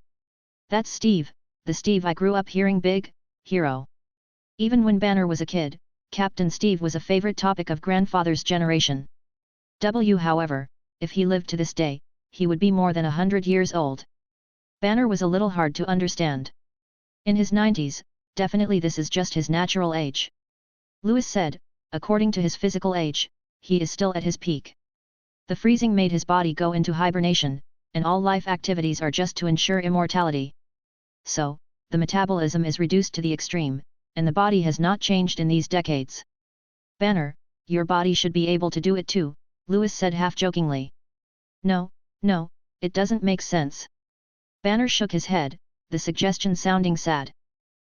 That's Steve, the Steve I grew up hearing, big hero. Even when Banner was a kid, Captain Steve was a favorite topic of grandfather's generation. However, if he lived to this day, he would be more than 100 years old. Banner was a little hard to understand. In his 90s, definitely this is just his natural age. Louis said, according to his physical age, he is still at his peak. The freezing made his body go into hibernation, and all life activities are just to ensure immortality. So, the metabolism is reduced to the extreme, and the body has not changed in these decades. Banner, your body should be able to do it too, Louis said half-jokingly. No, it doesn't make sense. Banner shook his head, the suggestion sounding sad.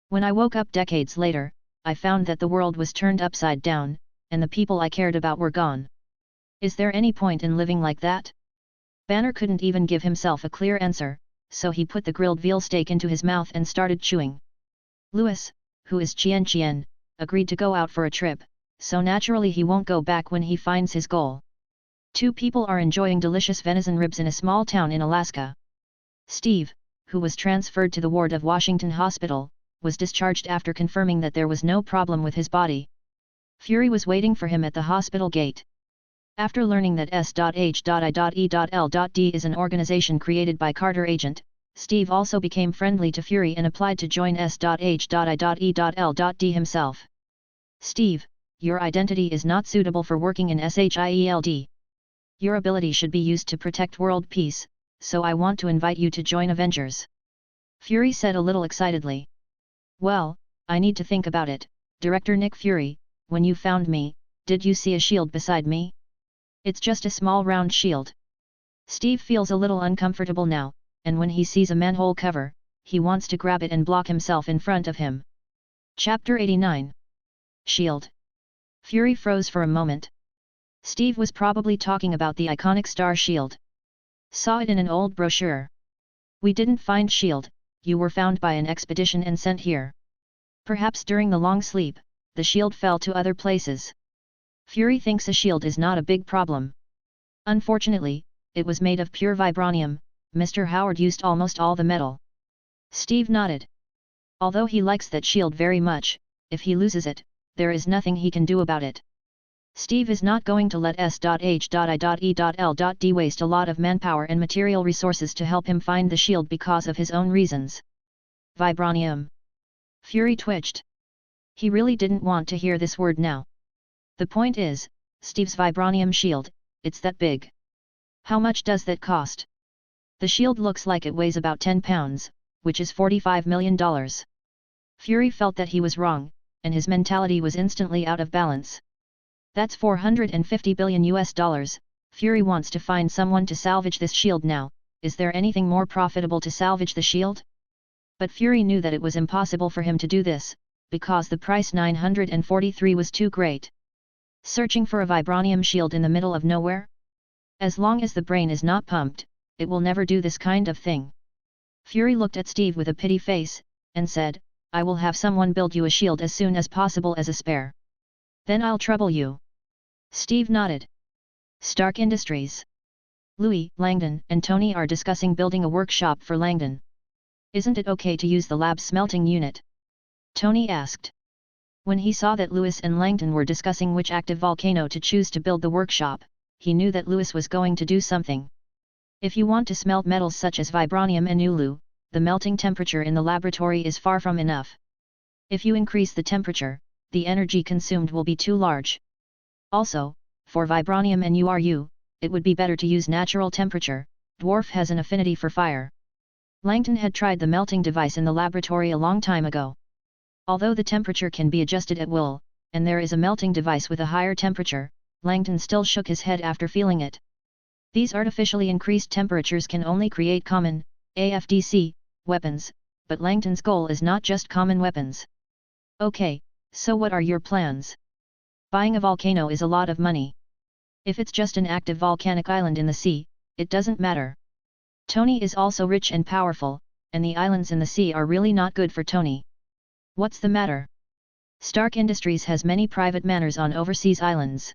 When I woke up decades later, I found that the world was turned upside down, and the people I cared about were gone. Is there any point in living like that? Banner couldn't even give himself a clear answer, so he put the grilled veal steak into his mouth and started chewing. Louis, who is Chien, agreed to go out for a trip, so naturally he won't go back when he finds his goal. Two people are enjoying delicious venison ribs in a small town in Alaska. Steve, who was transferred to the ward of Washington Hospital, was discharged after confirming that there was no problem with his body. Fury was waiting for him at the hospital gate. After learning that S.H.I.E.L.D. is an organization created by Carter Agent, Steve also became friendly to Fury and applied to join S.H.I.E.L.D. himself. Steve, your identity is not suitable for working in SHIELD. Your ability should be used to protect world peace, so I want to invite you to join Avengers. Fury said a little excitedly. Well, I need to think about it, Director Nick Fury. When you found me, did you see a shield beside me? It's just a small round shield. Steve feels a little uncomfortable now, and when he sees a manhole cover, he wants to grab it and block himself in front of him. Chapter 89. Shield. Fury froze for a moment. Steve was probably talking about the iconic star shield. Saw it in an old brochure. We didn't find shield, you were found by an expedition and sent here. Perhaps during the long sleep, the shield fell to other places. Fury thinks a shield is not a big problem. Unfortunately, it was made of pure vibranium. Mr. Howard used almost all the metal. Steve nodded. Although he likes that shield very much, if he loses it, there is nothing he can do about it. Steve is not going to let S.H.I.E.L.D. waste a lot of manpower and material resources to help him find the shield because of his own reasons. Vibranium. Fury twitched. He really didn't want to hear this word now. The point is, Steve's vibranium shield, it's that big. How much does that cost? The shield looks like it weighs about 10 pounds, which is $45 million. Fury felt that he was wrong, and his mentality was instantly out of balance. That's 450 billion US dollars, Fury wants to find someone to salvage this shield now, is there anything more profitable to salvage the shield? But Fury knew that it was impossible for him to do this, because the price 943 was too great. Searching for a vibranium shield in the middle of nowhere? As long as the brain is not pumped, it will never do this kind of thing. Fury looked at Steve with a pity face, and said, I will have someone build you a shield as soon as possible as a spare. Then I'll trouble you. Steve nodded. Stark Industries. Louis, Langdon, and Tony are discussing building a workshop for Langdon. Isn't it okay to use the lab's smelting unit? Tony asked. When he saw that Louis and Langdon were discussing which active volcano to choose to build the workshop, he knew that Louis was going to do something. If you want to smelt metals such as vibranium and ulu, the melting temperature in the laboratory is far from enough. If you increase the temperature, the energy consumed will be too large. Also, for vibranium and uru, it would be better to use natural temperature. Dwarf has an affinity for fire. Langdon had tried the melting device in the laboratory a long time ago. Although the temperature can be adjusted at will, and there is a melting device with a higher temperature, Langdon still shook his head after feeling it. These artificially increased temperatures can only create common, AFDC, weapons, but Langdon's goal is not just common weapons. Okay, so what are your plans? Buying a volcano is a lot of money. If it's just an active volcanic island in the sea, it doesn't matter. Tony is also rich and powerful, and the islands in the sea are really not good for Tony. What's the matter? Stark Industries has many private manors on overseas islands.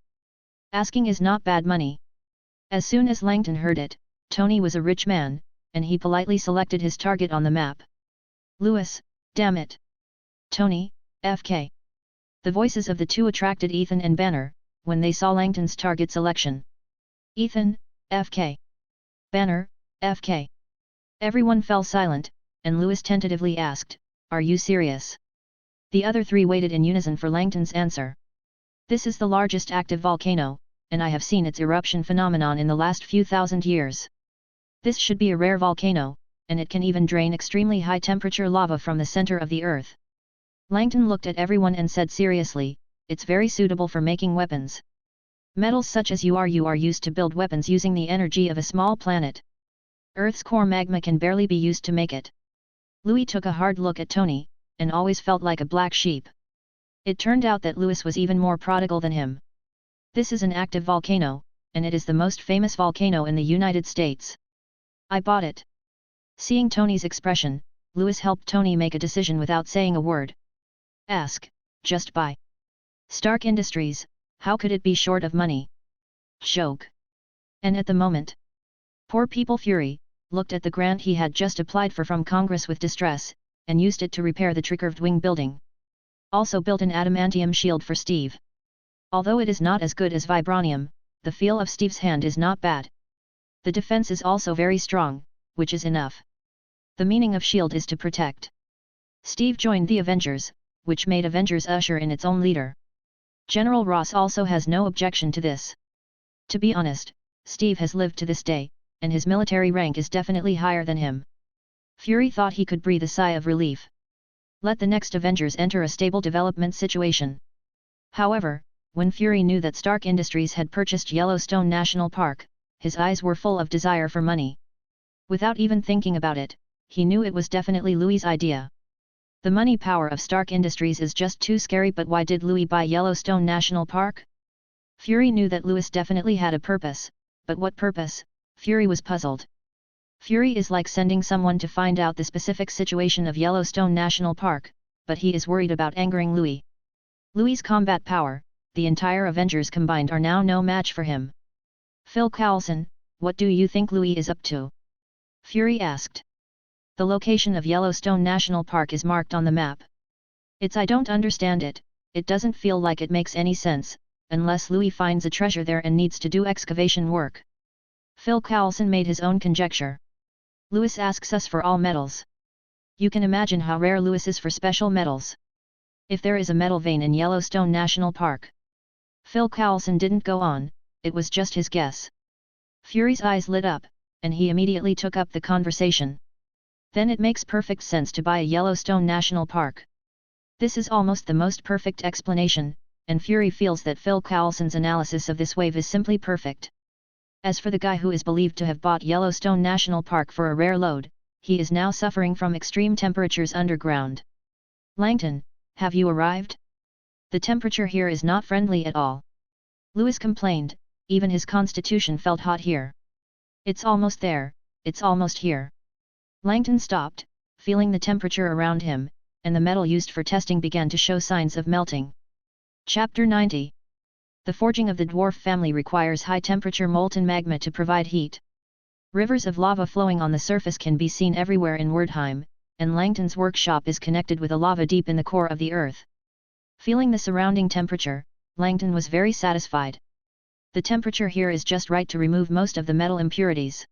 Asking is not bad money. As soon as Langdon heard it, Tony was a rich man, and he politely selected his target on the map. Louis, damn it. Tony, FK. The voices of the two attracted Ethan and Banner, when they saw Langdon's target selection. Ethan, FK. Banner, FK. Everyone fell silent, and Louis tentatively asked, Are you serious? The other three waited in unison for Langdon's answer. This is the largest active volcano, and I have seen its eruption phenomenon in the last few thousand years. This should be a rare volcano, and it can even drain extremely high temperature lava from the center of the earth. Langdon looked at everyone and said seriously, it's very suitable for making weapons. Metals such as uru are used to build weapons using the energy of a small planet. Earth's core magma can barely be used to make it. Louis took a hard look at Tony, and always felt like a black sheep. It turned out that Louis was even more prodigal than him. This is an active volcano, and it is the most famous volcano in the United States. I bought it. Seeing Tony's expression, Louis helped Tony make a decision without saying a word. Ask, just buy. Stark Industries, how could it be short of money? Joke. And at the moment, poor people Fury looked at the grant he had just applied for from Congress with distress, and used it to repair the tricurved wing building. Also built an adamantium shield for Steve. Although it is not as good as vibranium, the feel of Steve's hand is not bad. The defense is also very strong, which is enough. The meaning of shield is to protect. Steve joined the Avengers, which made Avengers usher in its own leader. General Ross also has no objection to this. To be honest, Steve has lived to this day, and his military rank is definitely higher than him. Fury thought he could breathe a sigh of relief. Let the next Avengers enter a stable development situation. However, when Fury knew that Stark Industries had purchased Yellowstone National Park, his eyes were full of desire for money. Without even thinking about it, he knew it was definitely Louis' idea. The money power of Stark Industries is just too scary, but why did Louis buy Yellowstone National Park? Fury knew that Louis definitely had a purpose, but what purpose? Fury was puzzled. Fury is like sending someone to find out the specific situation of Yellowstone National Park, but he is worried about angering Louis. Louis' combat power, the entire Avengers combined are now no match for him. Phil Coulson, what do you think Louis is up to? Fury asked. The location of Yellowstone National Park is marked on the map. I don't understand it, it doesn't feel like it makes any sense, unless Louis finds a treasure there and needs to do excavation work. Phil Coulson made his own conjecture. Louis asks us for all metals. You can imagine how rare Louis is for special metals. If there is a metal vein in Yellowstone National Park. Phil Coulson didn't go on, it was just his guess. Fury's eyes lit up, and he immediately took up the conversation. Then it makes perfect sense to buy a Yellowstone National Park. This is almost the most perfect explanation, and Fury feels that Phil Coulson's analysis of this wave is simply perfect. As for the guy who is believed to have bought Yellowstone National Park for a rare load, he is now suffering from extreme temperatures underground. Langton, have you arrived? The temperature here is not friendly at all. Lewis complained, even his constitution felt hot here. It's almost there, it's almost here. Langton stopped, feeling the temperature around him, and the metal used for testing began to show signs of melting. Chapter 90. The forging of the dwarf family requires high-temperature molten magma to provide heat. Rivers of lava flowing on the surface can be seen everywhere in Wordheim, and Langton's workshop is connected with a lava deep in the core of the earth. Feeling the surrounding temperature, Langton was very satisfied. The temperature here is just right to remove most of the metal impurities.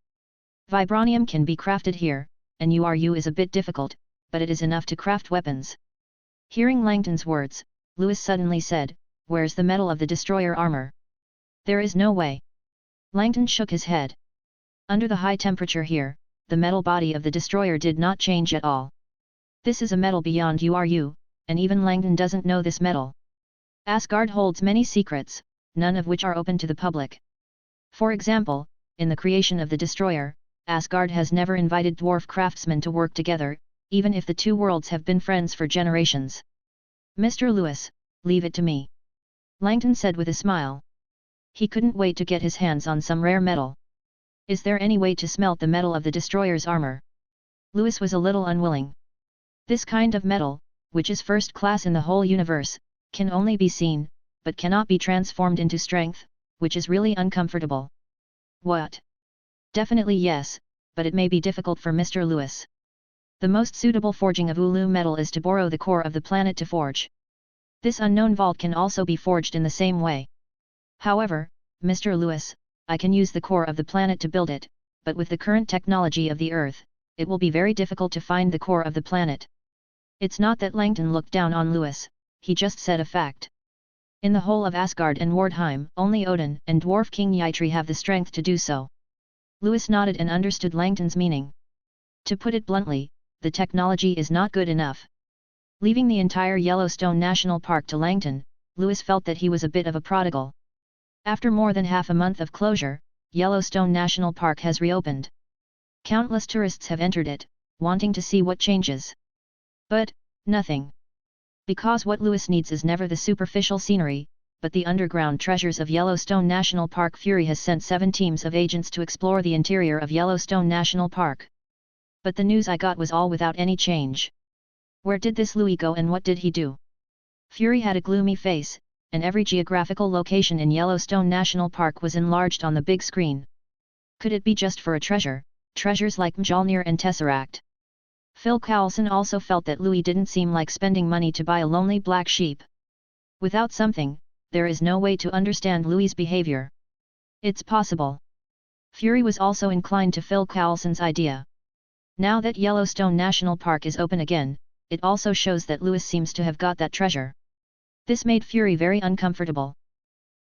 Vibranium can be crafted here, and URU is a bit difficult, but it is enough to craft weapons. Hearing Langton's words, Lewis suddenly said, "Where's the metal of the destroyer armor?" "There is no way." Langton shook his head. Under the high temperature here, the metal body of the destroyer did not change at all. This is a metal beyond URU, and even Langton doesn't know this metal. Asgard holds many secrets, none of which are open to the public. For example, in the creation of the destroyer, Asgard has never invited dwarf craftsmen to work together, even if the two worlds have been friends for generations. "Mr. Lewis, leave it to me," Langton said with a smile. He couldn't wait to get his hands on some rare metal. "Is there any way to smelt the metal of the destroyer's armor?" Lewis was a little unwilling. This kind of metal, which is first class in the whole universe, can only be seen, but cannot be transformed into strength, which is really uncomfortable. "What? Definitely yes, but it may be difficult for Mr. Lewis. The most suitable forging of Ulu metal is to borrow the core of the planet to forge. This unknown vault can also be forged in the same way. However, Mr. Lewis, I can use the core of the planet to build it, but with the current technology of the Earth, it will be very difficult to find the core of the planet." It's not that Langton looked down on Lewis, he just said a fact. In the whole of Asgard and Wordheim, only Odin and Dwarf King Yitri have the strength to do so. Lewis nodded and understood Langton's meaning. To put it bluntly, the technology is not good enough. Leaving the entire Yellowstone National Park to Langton, Lewis felt that he was a bit of a prodigal. After more than half a month of closure, Yellowstone National Park has reopened. Countless tourists have entered it, wanting to see what changes. But, nothing. Because what Lewis needs is never the superficial scenery, but the underground treasures of Yellowstone National Park. Fury has sent 7 teams of agents to explore the interior of Yellowstone National Park. But the news I got was all without any change. Where did this Louis go and what did he do? Fury had a gloomy face, and every geographical location in Yellowstone National Park was enlarged on the big screen. Could it be just for a treasure, treasures like Mjolnir and Tesseract? Phil Coulson also felt that Louis didn't seem like spending money to buy a lonely black sheep. Without something, there is no way to understand Louis's behavior. It's possible. Fury was also inclined to Phil Coulson's idea. Now that Yellowstone National Park is open again, it also shows that Lewis seems to have got that treasure. This made Fury very uncomfortable.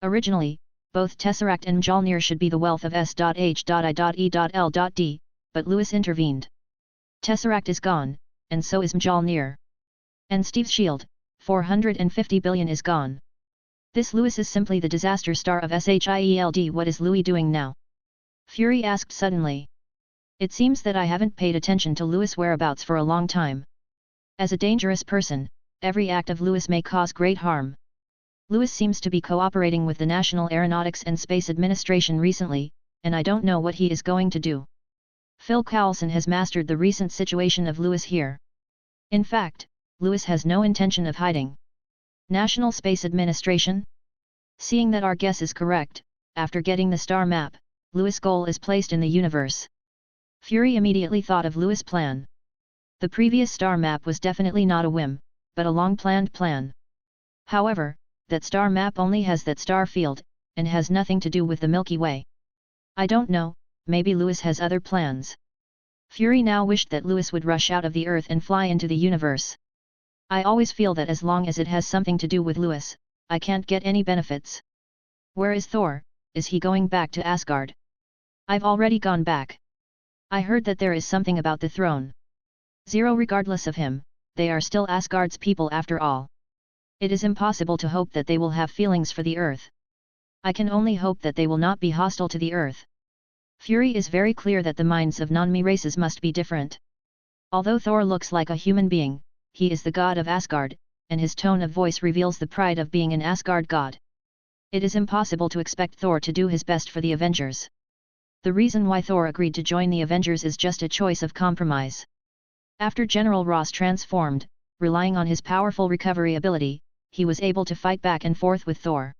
Originally, both Tesseract and Mjolnir should be the wealth of S.H.I.E.L.D, but Lewis intervened. Tesseract is gone, and so is Mjolnir. And Steve's shield, 450 billion is gone. This Lewis is simply the disaster star of SHIELD. What is Louis doing now? Fury asked suddenly. It seems that I haven't paid attention to Lewis' whereabouts for a long time. As a dangerous person, every act of Lewis may cause great harm. Lewis seems to be cooperating with the National Aeronautics and Space Administration recently, and I don't know what he is going to do. Phil Coulson has mastered the recent situation of Lewis here. In fact, Lewis has no intention of hiding. National Space Administration? Seeing that our guess is correct, after getting the star map, Lewis' goal is placed in the universe. Fury immediately thought of Lewis' plan. The previous star map was definitely not a whim, but a long-planned plan. However, that star map only has that star field, and has nothing to do with the Milky Way. I don't know, maybe Lewis has other plans. Fury now wished that Lewis would rush out of the Earth and fly into the universe. I always feel that as long as it has something to do with Lewis, I can't get any benefits. Where is Thor? Is he going back to Asgard? I've already gone back. I heard that there is something about the throne. Zero. Regardless of him, they are still Asgard's people after all. It is impossible to hope that they will have feelings for the Earth. I can only hope that they will not be hostile to the Earth. Fury is very clear that the minds of non-me races must be different. Although Thor looks like a human being, he is the god of Asgard, and his tone of voice reveals the pride of being an Asgard god. It is impossible to expect Thor to do his best for the Avengers. The reason why Thor agreed to join the Avengers is just a choice of compromise. After General Ross transformed, relying on his powerful recovery ability, he was able to fight back and forth with Thor.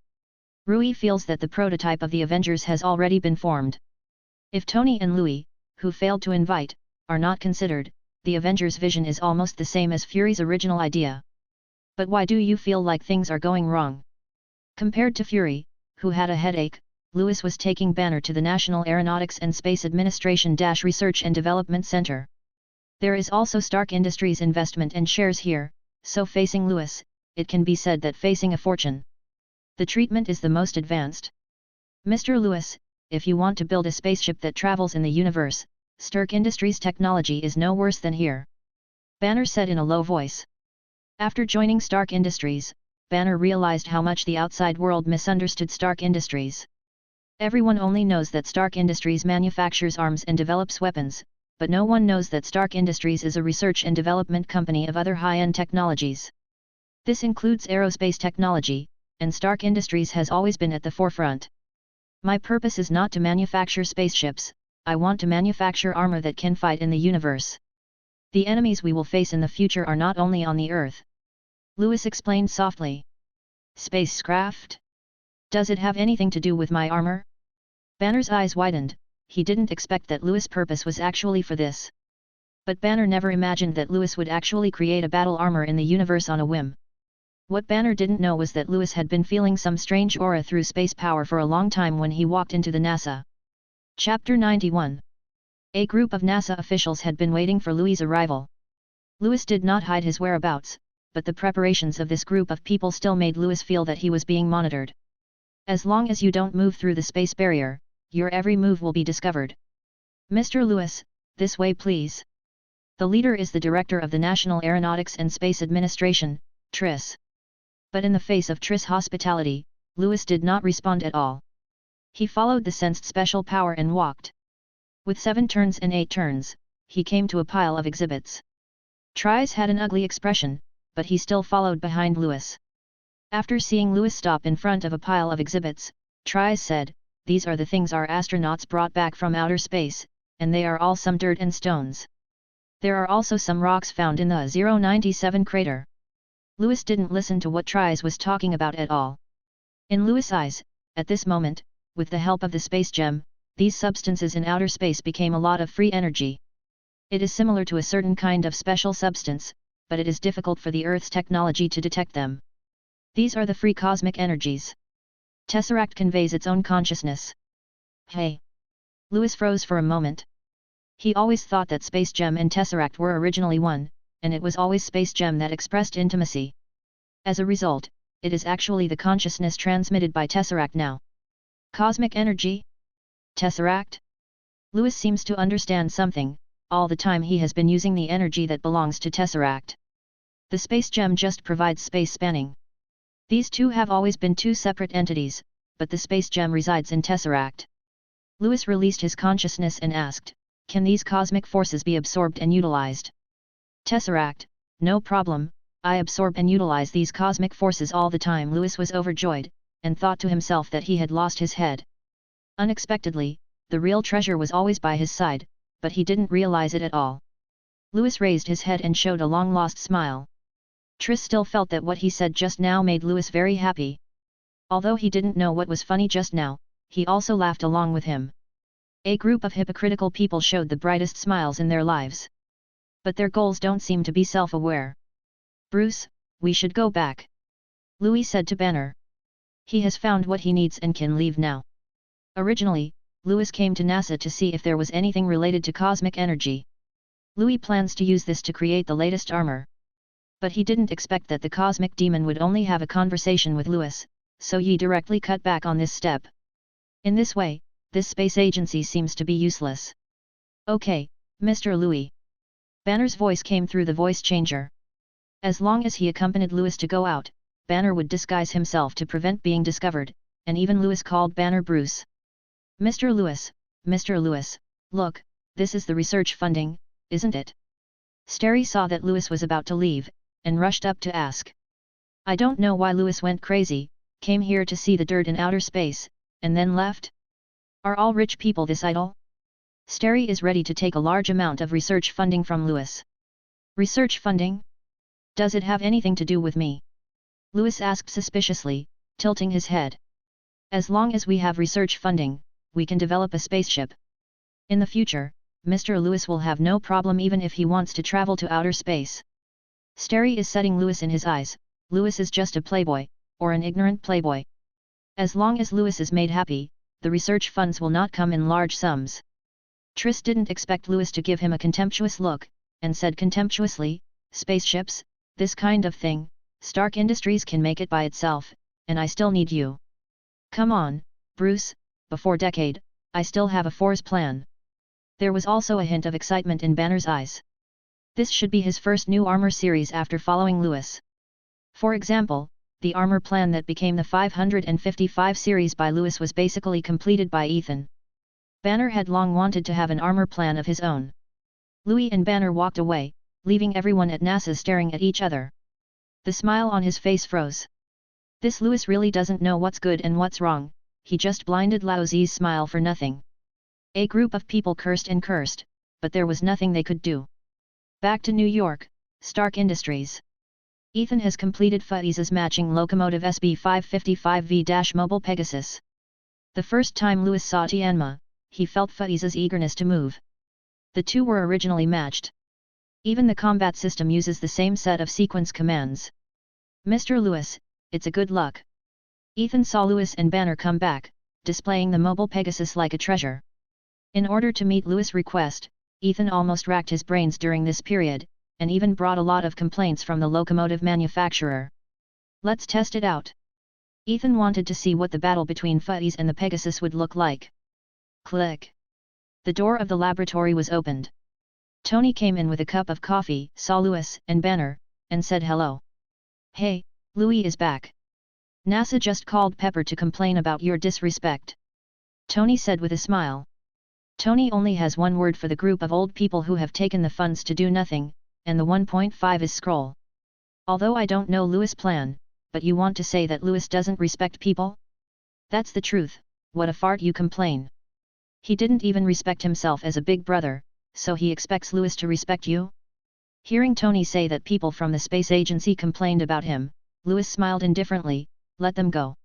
Rui feels that the prototype of the Avengers has already been formed. If Tony and Louis, who failed to invite, are not considered, the Avengers' vision is almost the same as Fury's original idea. But why do you feel like things are going wrong? Compared to Fury, who had a headache, Louis was taking Banner to the National Aeronautics and Space Administration Research and Development Center. There is also Stark Industries investment and shares here, so facing Louis, it can be said that facing a fortune. The treatment is the most advanced. Mr. Lewis, if you want to build a spaceship that travels in the universe, Stark Industries technology is no worse than here. Banner said in a low voice. After joining Stark Industries, Banner realized how much the outside world misunderstood Stark Industries. Everyone only knows that Stark Industries manufactures arms and develops weapons, but no one knows that Stark Industries is a research and development company of other high-end technologies. This includes aerospace technology, and Stark Industries has always been at the forefront. My purpose is not to manufacture spaceships, I want to manufacture armor that can fight in the universe. The enemies we will face in the future are not only on the Earth. Louis explained softly. Spacecraft? Does it have anything to do with my armor? Banner's eyes widened, he didn't expect that Louis' purpose was actually for this. But Banner never imagined that Louis would actually create a battle armor in the universe on a whim. What Banner didn't know was that Louis had been feeling some strange aura through space power for a long time when he walked into the NASA. Chapter 91. A group of NASA officials had been waiting for Louis' arrival. Louis did not hide his whereabouts, but the preparations of this group of people still made Louis feel that he was being monitored. As long as you don't move through the space barrier, your every move will be discovered. Mr. Lewis, this way please. The leader is the director of the National Aeronautics and Space Administration, Triss. But in the face of Triss' hospitality, Louis did not respond at all. He followed the sensed special power and walked. With 7 turns and 8 turns, he came to a pile of exhibits. Triss had an ugly expression, but he still followed behind Louis. After seeing Louis stop in front of a pile of exhibits, Triss said, "These are the things our astronauts brought back from outer space, and they are all some dirt and stones. There are also some rocks found in the 097 crater." Louis didn't listen to what Triss was talking about at all. In Louis' eyes, at this moment, with the help of the space gem, these substances in outer space became a lot of free energy. It is similar to a certain kind of special substance, but it is difficult for the Earth's technology to detect them. These are the free cosmic energies. Tesseract conveys its own consciousness. Hey! Louis froze for a moment. He always thought that Space Gem and Tesseract were originally one, and it was always Space Gem that expressed intimacy. As a result, it is actually the consciousness transmitted by Tesseract now. Cosmic energy? Tesseract? Louis seems to understand something, all the time he has been using the energy that belongs to Tesseract. The Space Gem just provides space spanning. These two have always been two separate entities, but the Space Gem resides in Tesseract. Louis released his consciousness and asked, "Can these cosmic forces be absorbed and utilized?" Tesseract, "No problem, I absorb and utilize these cosmic forces all the time." Louis was overjoyed, and thought to himself that he had lost his head. Unexpectedly, the real treasure was always by his side, but he didn't realize it at all. Louis raised his head and showed a long-lost smile. Triss still felt that what he said just now made Louis very happy. Although he didn't know what was funny just now, he also laughed along with him. A group of hypocritical people showed the brightest smiles in their lives. But their goals don't seem to be self-aware. "Bruce, we should go back," Louis said to Banner. He has found what he needs and can leave now. Originally, Louis came to NASA to see if there was anything related to cosmic energy. Louis plans to use this to create the latest armor. But he didn't expect that the cosmic demon would only have a conversation with Louis, so he directly cut back on this step. In this way, this space agency seems to be useless. "Okay, Mr. Louis." Banner's voice came through the voice changer. As long as he accompanied Louis to go out, Banner would disguise himself to prevent being discovered, and even Louis called Banner Bruce. Mr. Lewis, look, this is the research funding, isn't it? Sterry saw that Louis was about to leave, and rushed up to ask. I don't know why Louis went crazy, came here to see the dirt in outer space, and then left? Are all rich people this idle? Sterry is ready to take a large amount of research funding from Louis. Research funding? Does it have anything to do with me? Louis asked suspiciously, tilting his head. As long as we have research funding, we can develop a spaceship. In the future, Mr. Lewis will have no problem even if he wants to travel to outer space. Sterry is setting Louis in his eyes. Louis is just a playboy, or an ignorant playboy. As long as Louis is made happy, the research funds will not come in large sums. Triss didn't expect Louis to give him a contemptuous look, and said contemptuously, spaceships, this kind of thing, Stark Industries can make it by itself, and I still need you. Come on, Bruce, before decade, I still have a Force plan. There was also a hint of excitement in Banner's eyes. This should be his first new armor series after following Louis. For example, the armor plan that became the 555 series by Louis was basically completed by Ethan. Banner had long wanted to have an armor plan of his own. Louis and Banner walked away, leaving everyone at NASA staring at each other. The smile on his face froze. This Louis really doesn't know what's good and what's wrong, he just blinded Lao Zi's smile for nothing. A group of people cursed and cursed, but there was nothing they could do. Back to New York, Stark Industries. Ethan has completed Faiza's matching locomotive SB555V- Mobile Pegasus. The first time Louis saw Tianma, he felt Faiza's eagerness to move. The two were originally matched. Even the combat system uses the same set of sequence commands. Mr. Lewis, it's a good luck. Ethan saw Louis and Banner come back, displaying the mobile Pegasus like a treasure. In order to meet Louis' request, Ethan almost racked his brains during this period, and even brought a lot of complaints from the locomotive manufacturer. Let's test it out. Ethan wanted to see what the battle between Faiz and the Pegasus would look like. Click. The door of the laboratory was opened. Tony came in with a cup of coffee, saw Louis and Banner, and said hello. Hey, Louis is back. NASA just called Pepper to complain about your disrespect. Tony said with a smile. Tony only has one word for the group of old people who have taken the funds to do nothing, and the 1.5 is scroll. Although I don't know Louis' plan, but you want to say that Louis doesn't respect people? That's the truth, what a fart you complain. He didn't even respect himself as a big brother, so he expects Louis to respect you? Hearing Tony say that people from the space agency complained about him, Louis smiled indifferently, let them go.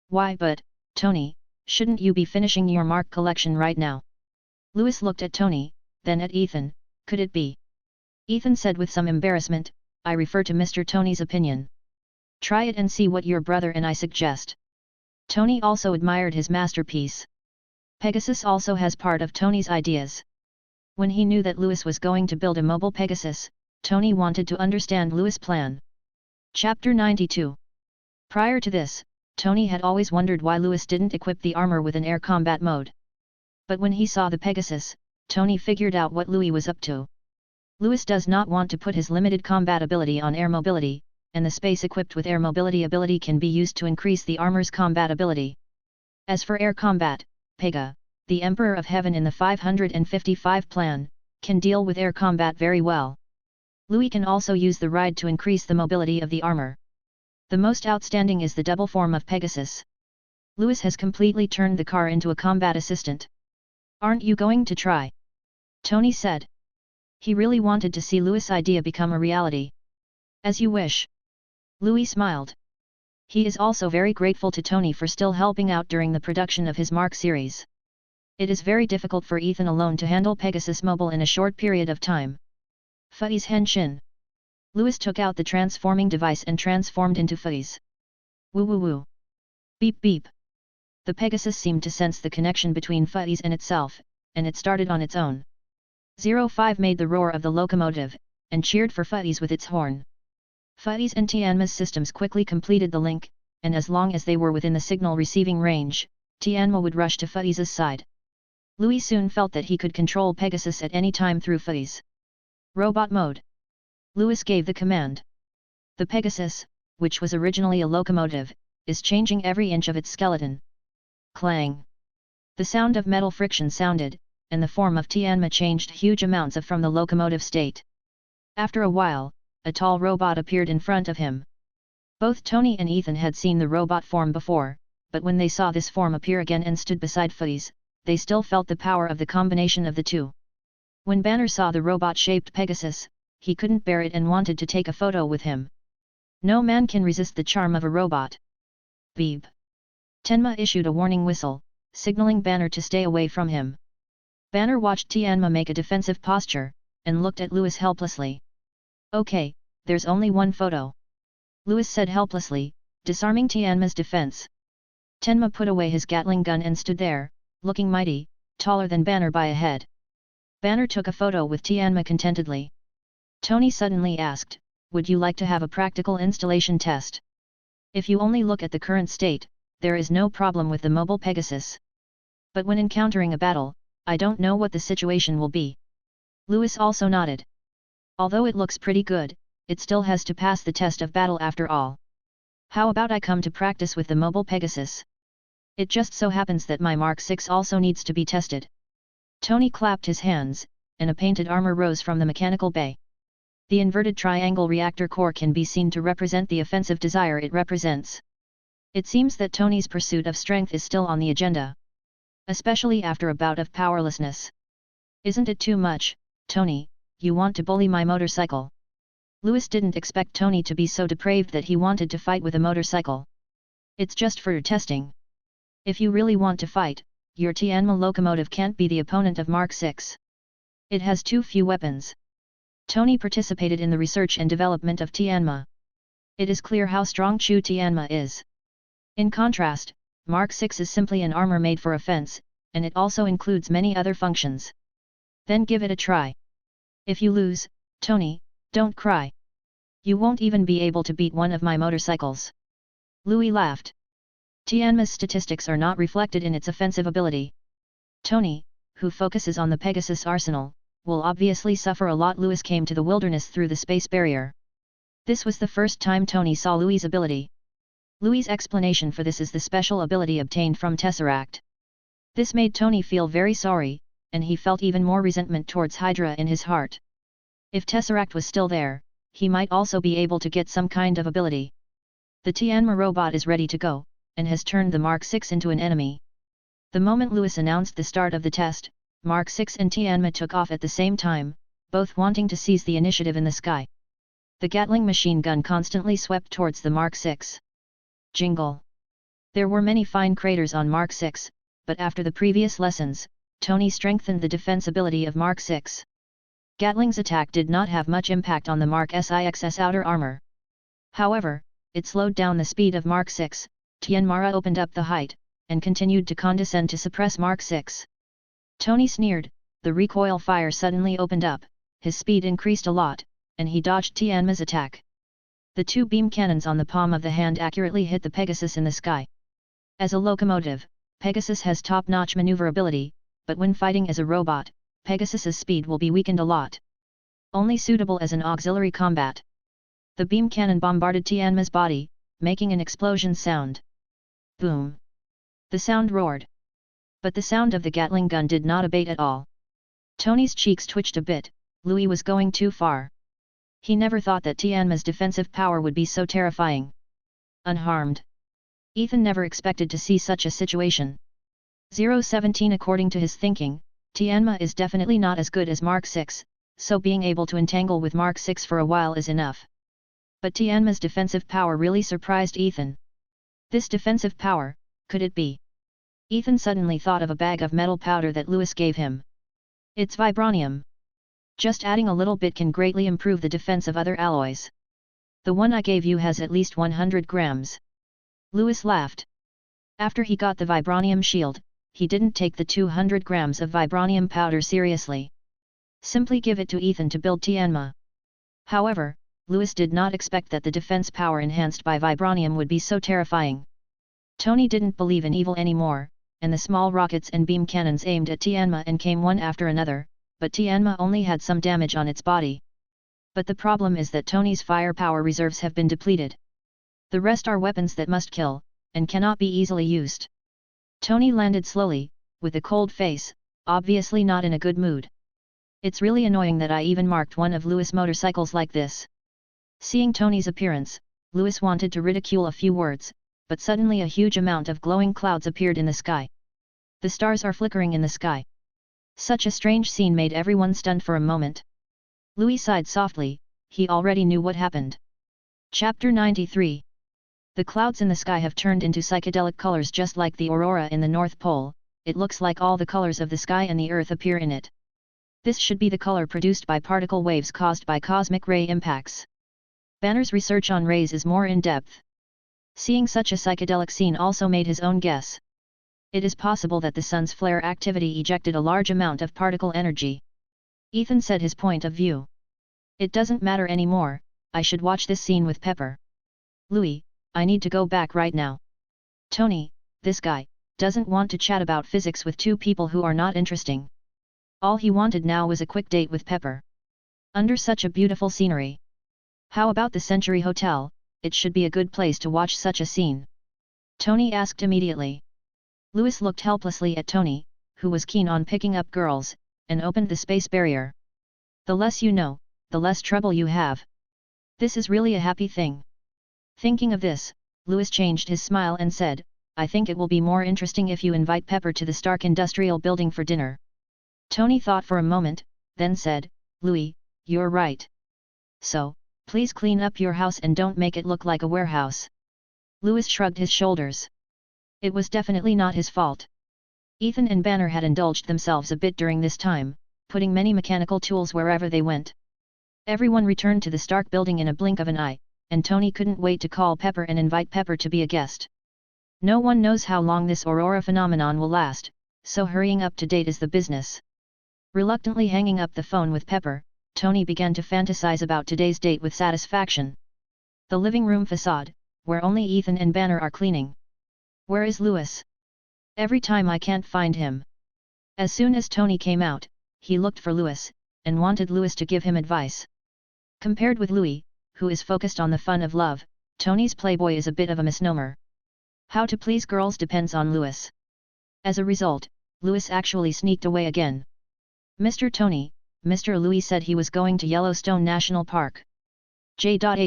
Why but, Tony, shouldn't you be finishing your mark collection right now? Louis looked at Tony, then at Ethan, could it be? Ethan said with some embarrassment, I refer to Mr. Tony's opinion. Try it and see what your brother and I suggest. Tony also admired his masterpiece. Pegasus also has part of Tony's ideas. When he knew that Louis was going to build a mobile Pegasus, Tony wanted to understand Louis' plan. Chapter 92. Prior to this, Tony had always wondered why Louis didn't equip the armor with an air combat mode. But when he saw the Pegasus, Tony figured out what Louis was up to. Louis does not want to put his limited combat ability on air mobility, and the space equipped with air mobility ability can be used to increase the armor's combat ability. As for air combat, Pega, the Emperor of Heaven in the 555 plan, can deal with air combat very well. Louis can also use the ride to increase the mobility of the armor. The most outstanding is the double form of Pegasus. Louis has completely turned the car into a combat assistant. Aren't you going to try? Tony said. He really wanted to see Louis' idea become a reality. As you wish. Louis smiled. He is also very grateful to Tony for still helping out during the production of his Mark series. It is very difficult for Ethan alone to handle Pegasus Mobile in a short period of time. Faiz Henshin. Louis took out the transforming device and transformed into Faiz. Woo woo woo. Beep beep. The Pegasus seemed to sense the connection between Faiz and itself, and it started on its own. 05 made the roar of the locomotive, and cheered for Faiz with its horn. Faiz and Tianma's systems quickly completed the link, and as long as they were within the signal receiving range, Tianma would rush to Faiz's side. Louis soon felt that he could control Pegasus at any time through Faiz. Robot mode. Louis gave the command. The Pegasus, which was originally a locomotive, is changing every inch of its skeleton. Clang! The sound of metal friction sounded, and the form of Tianma changed huge amounts from the locomotive state. After a while, a tall robot appeared in front of him. Both Tony and Ethan had seen the robot form before, but when they saw this form appear again and stood beside Fuzz, they still felt the power of the combination of the two. When Banner saw the robot-shaped Pegasus, he couldn't bear it and wanted to take a photo with him. No man can resist the charm of a robot. Beep! Tenma issued a warning whistle, signaling Banner to stay away from him. Banner watched Tianma make a defensive posture, and looked at Louis helplessly. Okay, there's only one photo. Louis said helplessly, disarming Tianma's defense. Tenma put away his Gatling gun and stood there, looking mighty, taller than Banner by a head. Banner took a photo with Tianma contentedly. Tony suddenly asked, would you like to have a practical installation test? If you only look at the current state, there is no problem with the mobile Pegasus. But when encountering a battle, I don't know what the situation will be. Louis also nodded. Although it looks pretty good, it still has to pass the test of battle after all. How about I come to practice with the mobile Pegasus? It just so happens that my Mark 6 also needs to be tested. Tony clapped his hands, and a painted armor rose from the mechanical bay. The inverted triangle reactor core can be seen to represent the offensive desire it represents. It seems that Tony's pursuit of strength is still on the agenda. Especially after a bout of powerlessness. Isn't it too much, Tony, you want to bully my motorcycle? Louis didn't expect Tony to be so depraved that he wanted to fight with a motorcycle. It's just for testing. If you really want to fight, your Tianma locomotive can't be the opponent of Mark 6. It has too few weapons. Tony participated in the research and development of Tianma. It is clear how strong Chu Tianma is. In contrast, Mark 6 is simply an armor made for offense, and it also includes many other functions. Then give it a try. If you lose, Tony, don't cry. You won't even be able to beat one of my motorcycles. Louis laughed. Tianma's statistics are not reflected in its offensive ability. Tony, who focuses on the Pegasus arsenal, will obviously suffer a lot. Louis came to the wilderness through the space barrier. This was the first time Tony saw Louis' ability. Louis' explanation for this is the special ability obtained from Tesseract. This made Tony feel very sorry, and he felt even more resentment towards Hydra in his heart. If Tesseract was still there, he might also be able to get some kind of ability. The Tianma robot is ready to go, and has turned the Mark 6 into an enemy. The moment Louis announced the start of the test, Mark 6 and Tianma took off at the same time, both wanting to seize the initiative in the sky. The Gatling machine gun constantly swept towards the Mark 6. Jingle! There were many fine craters on Mark 6, but after the previous lessons, Tony strengthened the defense ability of Mark 6. Gatling's attack did not have much impact on the Mark 6's outer armor. However, it slowed down the speed of Mark 6, Tianmara opened up the height, and continued to condescend to suppress Mark 6. Tony sneered, the recoil fire suddenly opened up, his speed increased a lot, and he dodged Tianma's attack. The two beam cannons on the palm of the hand accurately hit the Pegasus in the sky. As a locomotive, Pegasus has top-notch maneuverability, but when fighting as a robot, Pegasus's speed will be weakened a lot. Only suitable as an auxiliary combat. The beam cannon bombarded Tianma's body, making an explosion sound. Boom! The sound roared. But the sound of the Gatling gun did not abate at all. Tony's cheeks twitched a bit. Louis was going too far. He never thought that Tianma's defensive power would be so terrifying. Unharmed. Ethan never expected to see such a situation. 017 According to his thinking, Tianma is definitely not as good as Mark 6, so being able to entangle with Mark 6 for a while is enough. But Tianma's defensive power really surprised Ethan. This defensive power, could it be? Ethan suddenly thought of a bag of metal powder that Louis gave him. It's vibranium. Just adding a little bit can greatly improve the defense of other alloys. The one I gave you has at least 100 grams. Louis laughed. After he got the vibranium shield, he didn't take the 200 grams of vibranium powder seriously. Simply give it to Ethan to build Tianma. However, Louis did not expect that the defense power enhanced by vibranium would be so terrifying. Tony didn't believe in evil anymore, and the small rockets and beam cannons aimed at Tianma and came one after another, but Tianma only had some damage on its body. But the problem is that Tony's firepower reserves have been depleted. The rest are weapons that must kill, and cannot be easily used. Tony landed slowly, with a cold face, obviously not in a good mood. It's really annoying that I even marked one of Louis' motorcycles like this. Seeing Tony's appearance, Louis wanted to ridicule a few words, but suddenly a huge amount of glowing clouds appeared in the sky. The stars are flickering in the sky. Such a strange scene made everyone stunned for a moment. Louis sighed softly, he already knew what happened. Chapter 93. The clouds in the sky have turned into psychedelic colors just like the aurora in the North Pole. It looks like all the colors of the sky and the earth appear in it. This should be the color produced by particle waves caused by cosmic ray impacts. Banner's research on rays is more in-depth. Seeing such a psychedelic scene also made his own guess. It is possible that the sun's flare activity ejected a large amount of particle energy. Ethan said his point of view. It doesn't matter anymore, I should watch this scene with Pepper. Louis, I need to go back right now. Tony, this guy, doesn't want to chat about physics with two people who are not interesting. All he wanted now was a quick date with Pepper. Under such a beautiful scenery. How about the Century Hotel? It should be a good place to watch such a scene. Tony asked immediately. Louis looked helplessly at Tony, who was keen on picking up girls, and opened the space barrier. The less you know, the less trouble you have. This is really a happy thing. Thinking of this, Louis changed his smile and said, I think it will be more interesting if you invite Pepper to the Stark Industrial Building for dinner. Tony thought for a moment, then said, Louis, you're right. So, please clean up your house and don't make it look like a warehouse. Louis shrugged his shoulders. It was definitely not his fault. Ethan and Banner had indulged themselves a bit during this time, putting many mechanical tools wherever they went. Everyone returned to the Stark building in a blink of an eye, and Tony couldn't wait to call Pepper and invite Pepper to be a guest. No one knows how long this aurora phenomenon will last, so hurrying up to date is the business. Reluctantly hanging up the phone with Pepper, Tony began to fantasize about today's date with satisfaction. The living room facade, where only Ethan and Banner are cleaning. Where is Louis? Every time I can't find him. As soon as Tony came out, he looked for Louis, and wanted Louis to give him advice. Compared with Louis, who is focused on the fun of love, Tony's playboy is a bit of a misnomer. How to please girls depends on Louis. As a result, Louis actually sneaked away again. Mr. Tony, Mr. Louis said he was going to Yellowstone National Park. J.A.R.V.I.'s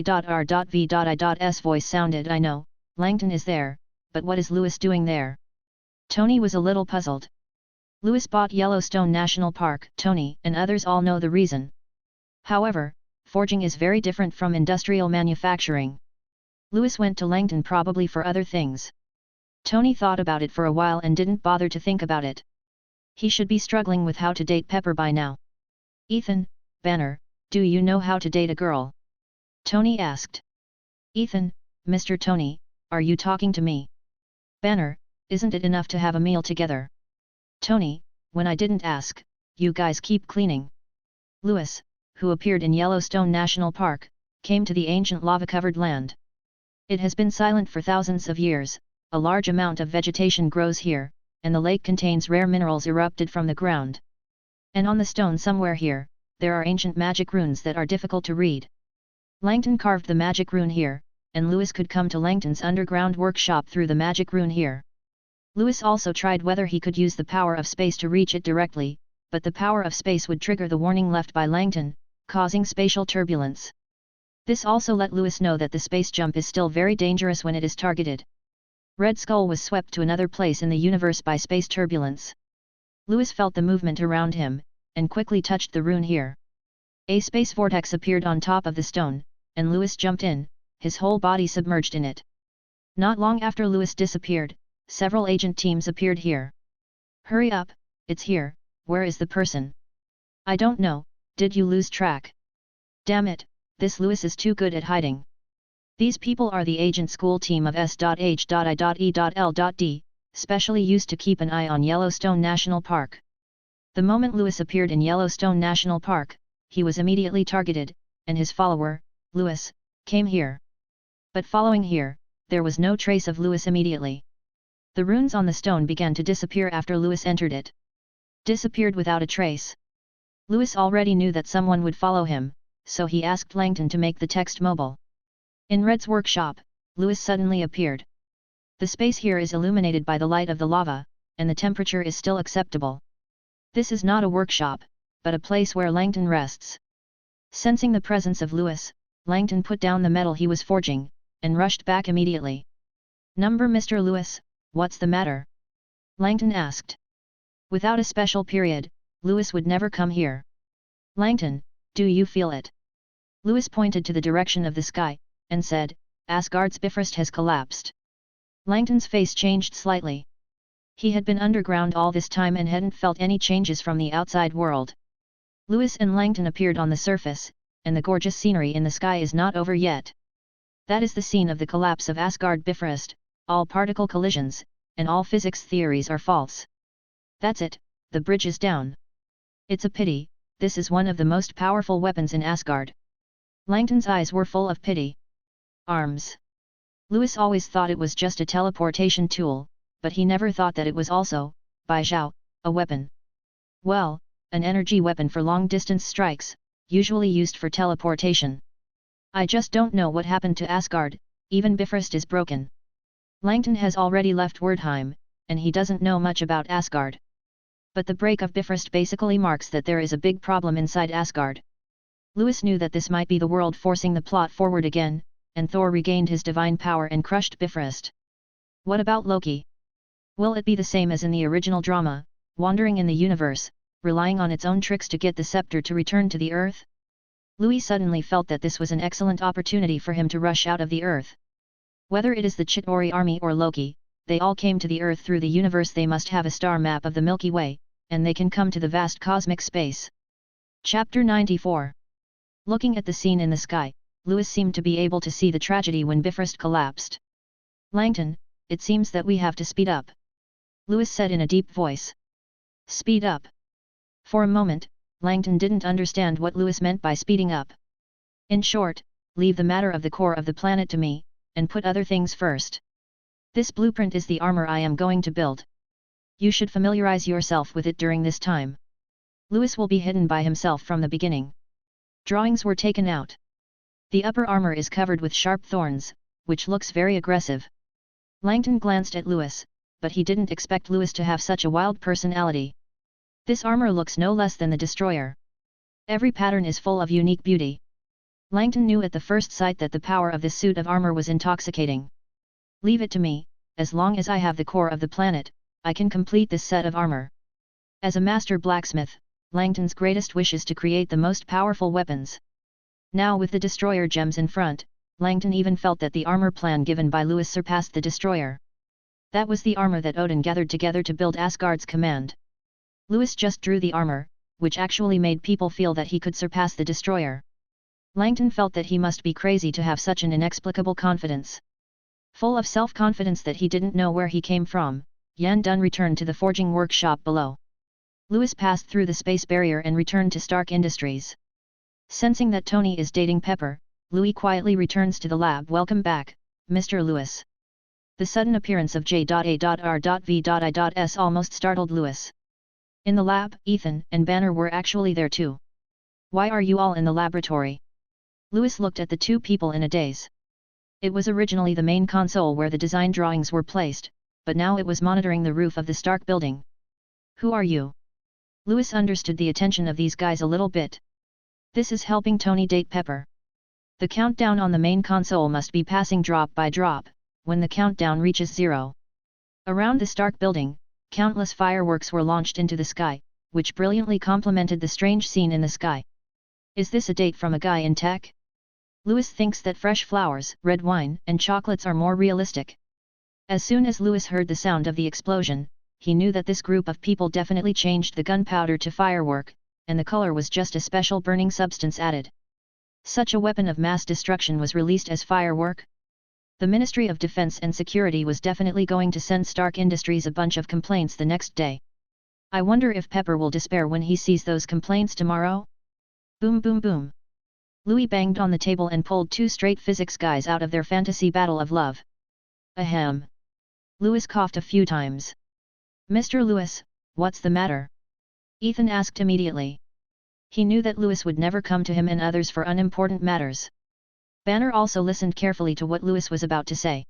voice sounded, I know, Langton is there, but what is Louis doing there? Tony was a little puzzled. Louis bought Yellowstone National Park, Tony and others all know the reason. However, forging is very different from industrial manufacturing. Louis went to Langton probably for other things. Tony thought about it for a while and didn't bother to think about it. He should be struggling with how to date Pepper by now. Ethan, Banner, do you know how to date a girl? Tony asked. Ethan, Mr. Tony, are you talking to me? Banner, isn't it enough to have a meal together? Tony, when I didn't ask, you guys keep cleaning. Louis, who appeared in Yellowstone National Park, came to the ancient lava-covered land. It has been silent for thousands of years, a large amount of vegetation grows here, and the lake contains rare minerals erupted from the ground. And on the stone somewhere here, there are ancient magic runes that are difficult to read. Langton carved the magic rune here, and Louis could come to Langton's underground workshop through the magic rune here. Louis also tried whether he could use the power of space to reach it directly, but the power of space would trigger the warning left by Langton, causing spatial turbulence. This also let Louis know that the space jump is still very dangerous when it is targeted. Red Skull was swept to another place in the universe by space turbulence. Louis felt the movement around him, and quickly touched the rune here. A space vortex appeared on top of the stone, and Louis jumped in, his whole body submerged in it. Not long after Louis disappeared, several agent teams appeared here. Hurry up, it's here, where is the person? I don't know, did you lose track? Damn it, this Louis is too good at hiding. These people are the agent school team of S.H.I.E.L.D, specially used to keep an eye on Yellowstone National Park. The moment Louis appeared in Yellowstone National Park, he was immediately targeted, and his follower, Louis, came here. But following here, there was no trace of Louis immediately. The runes on the stone began to disappear after Louis entered it. Disappeared without a trace. Louis already knew that someone would follow him, so he asked Langton to make the text mobile. In Red's workshop, Louis suddenly appeared. The space here is illuminated by the light of the lava, and the temperature is still acceptable. This is not a workshop, but a place where Langton rests. Sensing the presence of Louis, Langton put down the metal he was forging, and rushed back immediately. Mr. Louis, what's the matter? Langton asked. Without a special period, Louis would never come here. Langton, do you feel it? Louis pointed to the direction of the sky, and said, Asgard's Bifrost has collapsed. Langton's face changed slightly. He had been underground all this time and hadn't felt any changes from the outside world. Louis and Langton appeared on the surface, and the gorgeous scenery in the sky is not over yet. That is the scene of the collapse of Asgard Bifrost, all particle collisions, and all physics theories are false. That's it, the bridge is down. It's a pity, this is one of the most powerful weapons in Asgard. Langton's eyes were full of pity. Arms. Louis always thought it was just a teleportation tool, but he never thought that it was also, by Zhao, a weapon. Well, an energy weapon for long-distance strikes, usually used for teleportation. I just don't know what happened to Asgard, even Bifrost is broken. Langton has already left Wordheim, and he doesn't know much about Asgard. But the break of Bifrost basically marks that there is a big problem inside Asgard. Louis knew that this might be the world forcing the plot forward again, and Thor regained his divine power and crushed Bifrost. What about Loki? Will it be the same as in the original drama, wandering in the universe, relying on its own tricks to get the scepter to return to the Earth? Louis suddenly felt that this was an excellent opportunity for him to rush out of the Earth. Whether it is the Chitauri army or Loki, they all came to the Earth through the universe. They must have a star map of the Milky Way, and they can come to the vast cosmic space. Chapter 94. Looking at the scene in the sky, Louis seemed to be able to see the tragedy when Bifrost collapsed. Langton, it seems that we have to speed up. Louis said in a deep voice. Speed up. For a moment, Langton didn't understand what Louis meant by speeding up. In short, leave the matter of the core of the planet to me, and put other things first. This blueprint is the armor I am going to build. You should familiarize yourself with it during this time. Louis will be hidden by himself from the beginning. Drawings were taken out. The upper armor is covered with sharp thorns, which looks very aggressive. Langton glanced at Louis, but he didn't expect Louis to have such a wild personality. This armor looks no less than the Destroyer. Every pattern is full of unique beauty. Langton knew at the first sight that the power of this suit of armor was intoxicating. Leave it to me, as long as I have the core of the planet, I can complete this set of armor. As a master blacksmith, Langton's greatest wish is to create the most powerful weapons. Now with the Destroyer gems in front, Langton even felt that the armor plan given by Louis surpassed the Destroyer. That was the armor that Odin gathered together to build Asgard's command. Louis just drew the armor, which actually made people feel that he could surpass the Destroyer. Langton felt that he must be crazy to have such an inexplicable confidence. Full of self-confidence that he didn't know where he came from, Yan Dun returned to the forging workshop below. Louis passed through the space barrier and returned to Stark Industries. Sensing that Tony is dating Pepper, Louis quietly returns to the lab. Welcome back, Mr. Louis. The sudden appearance of J.A.R.V.I.S. almost startled Louis. In the lab, Ethan and Banner were actually there too. Why are you all in the laboratory? Louis looked at the two people in a daze. It was originally the main console where the design drawings were placed, but now it was monitoring the roof of the Stark building. Who are you? Louis understood the attention of these guys a little bit. This is helping Tony date Pepper. The countdown on the main console must be passing drop by drop, when the countdown reaches 0. Around the Stark building, countless fireworks were launched into the sky, which brilliantly complemented the strange scene in the sky. Is this a date from a guy in tech? Louis thinks that fresh flowers, red wine, and chocolates are more realistic. As soon as Louis heard the sound of the explosion, he knew that this group of people definitely changed the gunpowder to firework, and the color was just a special burning substance added. Such a weapon of mass destruction was released as firework? The Ministry of Defense and Security was definitely going to send Stark Industries a bunch of complaints the next day. I wonder if Pepper will despair when he sees those complaints tomorrow? Boom boom boom. Louis banged on the table and pulled two straight physics guys out of their fantasy battle of love. Ahem. Louis coughed a few times. Mr. Louis, what's the matter? Ethan asked immediately. He knew that Louis would never come to him and others for unimportant matters. Banner also listened carefully to what Louis was about to say.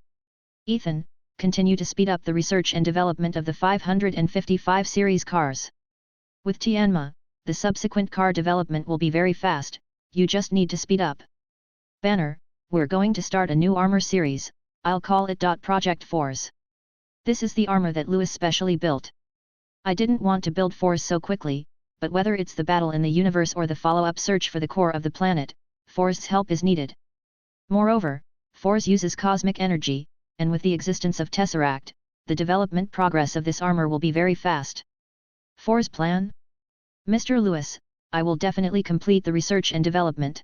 Ethan, continue to speed up the research and development of the 555 series cars. With Tianma, the subsequent car development will be very fast, you just need to speed up. Banner, we're going to start a new armor series, I'll call it Project Force. This is the armor that Louis specially built. I didn't want to build Force so quickly, but whether it's the battle in the universe or the follow-up search for the core of the planet, Force's help is needed. Moreover, Force uses cosmic energy, and with the existence of Tesseract, the development progress of this armor will be very fast. Force plan? Mr. Louis, I will definitely complete the research and development.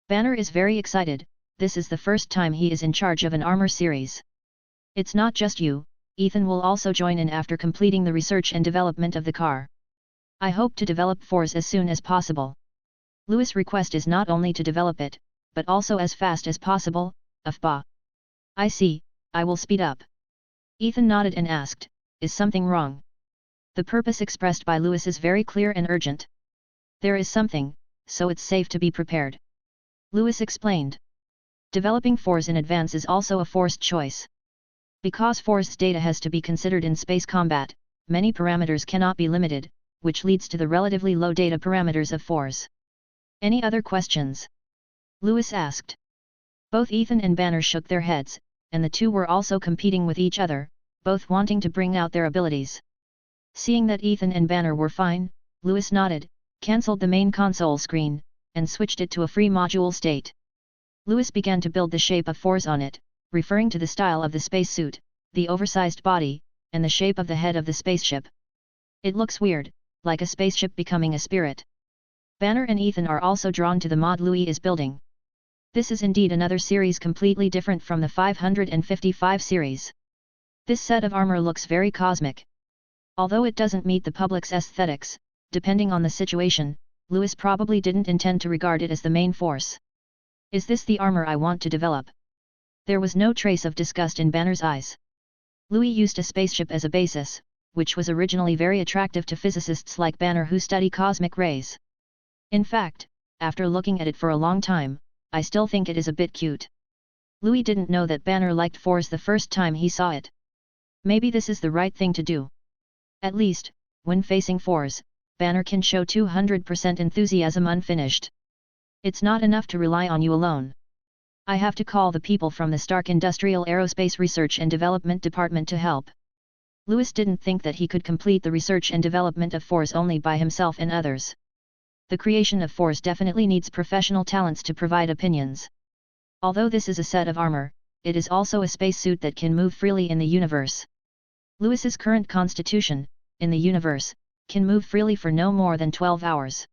Banner is very excited, this is the first time he is in charge of an armor series. It's not just you, Ethan will also join in after completing the research and development of the car. I hope to develop Force as soon as possible. Louis' request is not only to develop it, but also as fast as possible, Afba. I see, I will speed up. Ethan nodded and asked, is something wrong? The purpose expressed by Louis is very clear and urgent. There is something, so it's safe to be prepared. Louis explained. Developing Force in advance is also a forced choice. Because Force data has to be considered in space combat, many parameters cannot be limited, which leads to the relatively low data parameters of Force. Any other questions? Louis asked. Both Ethan and Banner shook their heads, and the two were also competing with each other, both wanting to bring out their abilities. Seeing that Ethan and Banner were fine, Louis nodded, cancelled the main console screen, and switched it to a free module state. Louis began to build the shape of Force on it, referring to the style of the spacesuit, the oversized body, and the shape of the head of the spaceship. It looks weird, like a spaceship becoming a spirit. Banner and Ethan are also drawn to the mod Louis is building. This is indeed another series completely different from the 555 series. This set of armor looks very cosmic. Although it doesn't meet the public's aesthetics, depending on the situation, Louis probably didn't intend to regard it as the main force. Is this the armor I want to develop? There was no trace of disgust in Banner's eyes. Louis used a spaceship as a basis, which was originally very attractive to physicists like Banner who study cosmic rays. In fact, after looking at it for a long time, I still think it is a bit cute. Louis didn't know that Banner liked Force the first time he saw it. Maybe this is the right thing to do. At least, when facing Force, Banner can show 200% enthusiasm unfinished. It's not enough to rely on you alone. I have to call the people from the Stark Industrial Aerospace Research and Development Department to help. Louis didn't think that he could complete the research and development of Force only by himself and others. The creation of Force definitely needs professional talents to provide opinions. Although this is a set of armor, it is also a spacesuit that can move freely in the universe. Louis's current constitution, in the universe, can move freely for no more than 12 hours.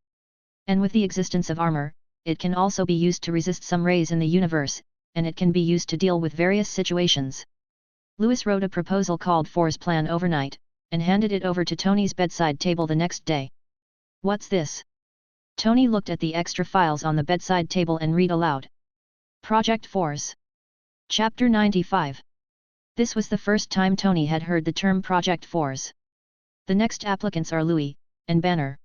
And with the existence of armor, it can also be used to resist some rays in the universe, and it can be used to deal with various situations. Louis wrote a proposal called Force Plan overnight, and handed it over to Tony's bedside table the next day. What's this? Tony looked at the extra files on the bedside table and read aloud. Project Force. Chapter 95. This was the first time Tony had heard the term Project Force. The next applicants are Louis and Banner.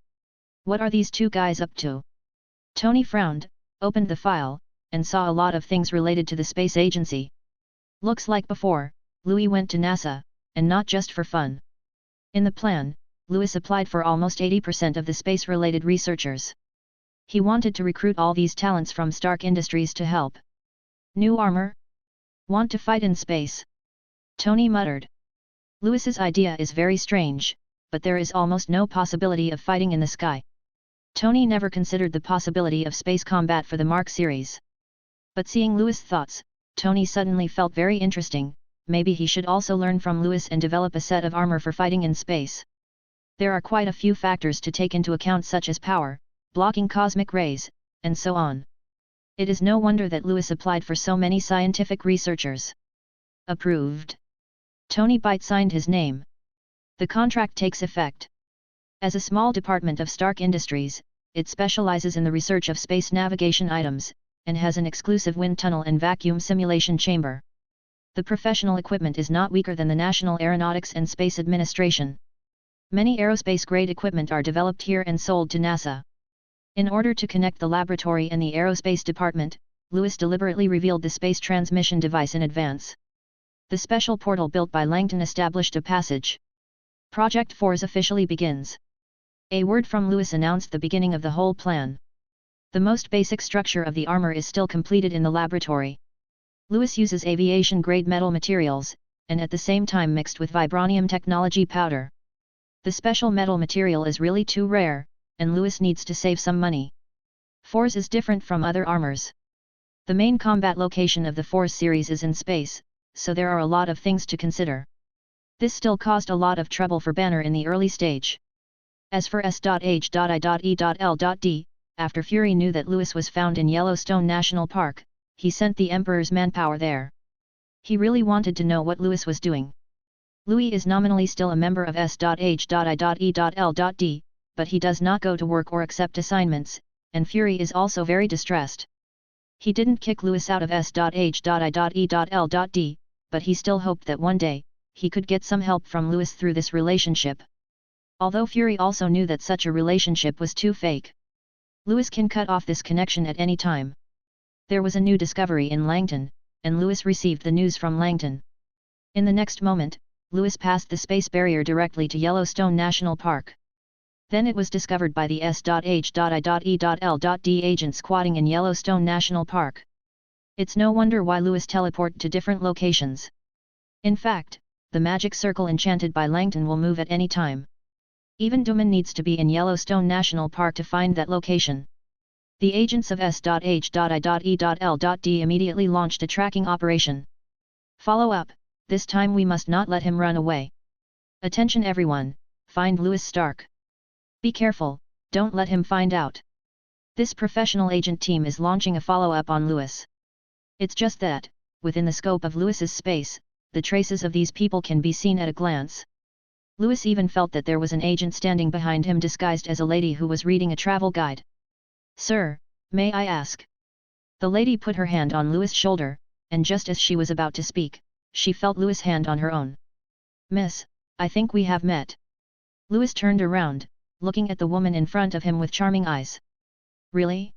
What are these two guys up to? Tony frowned, opened the file, and saw a lot of things related to the space agency. Looks like before, Louis went to NASA, and not just for fun. In the plan, Louis applied for almost 80% of the space-related researchers. He wanted to recruit all these talents from Stark Industries to help. New armor? Want to fight in space? Tony muttered. Louis's idea is very strange, but there is almost no possibility of fighting in the sky. Tony never considered the possibility of space combat for the Mark series. But seeing Louis' thoughts, Tony suddenly felt very interesting. Maybe he should also learn from Louis and develop a set of armor for fighting in space. There are quite a few factors to take into account such as power, blocking cosmic rays, and so on. It is no wonder that Louis applied for so many scientific researchers. Approved. Tony Byte signed his name. The contract takes effect. As a small department of Stark Industries, it specializes in the research of space navigation items, and has an exclusive wind tunnel and vacuum simulation chamber. The professional equipment is not weaker than the National Aeronautics and Space Administration. Many aerospace-grade equipment are developed here and sold to NASA. In order to connect the laboratory and the aerospace department, Lewis deliberately revealed the space transmission device in advance. The special portal built by Langton established a passage. Project Force officially begins. A word from Lewis announced the beginning of the whole plan. The most basic structure of the armor is still completed in the laboratory. Lewis uses aviation-grade metal materials, and at the same time mixed with vibranium technology powder. The special metal material is really too rare, and Lewis needs to save some money. Force is different from other armors. The main combat location of the Force series is in space, so there are a lot of things to consider. This still caused a lot of trouble for Banner in the early stage. As for S.H.I.E.L.D, after Fury knew that Lewis was found in Yellowstone National Park, he sent the Emperor's manpower there. He really wanted to know what Lewis was doing. Louis is nominally still a member of S.H.I.E.L.D, but he does not go to work or accept assignments, and Fury is also very distressed. He didn't kick Lewis out of S.H.I.E.L.D, but he still hoped that one day, he could get some help from Lewis through this relationship. Although Fury also knew that such a relationship was too fake. Lewis can cut off this connection at any time. There was a new discovery in Langton, and Lewis received the news from Langton. In the next moment, Lewis passed the space barrier directly to Yellowstone National Park. Then it was discovered by the S.H.I.E.L.D agent squatting in Yellowstone National Park. It's no wonder why Lewis teleported to different locations. In fact, the magic circle enchanted by Langton will move at any time. Even Duman needs to be in Yellowstone National Park to find that location. The agents of S.H.I.E.L.D immediately launched a tracking operation. Follow up, this time we must not let him run away. Attention everyone, find Lewis Stark. Be careful, don't let him find out. This professional agent team is launching a follow-up on Lewis. It's just that, within the scope of Lewis's space, the traces of these people can be seen at a glance. Lewis even felt that there was an agent standing behind him disguised as a lady who was reading a travel guide. Sir, may I ask? The lady put her hand on Lewis' shoulder, and just as she was about to speak, she felt Lewis' hand on her own. Miss, I think we have met. Lewis turned around, looking at the woman in front of him with charming eyes. Really?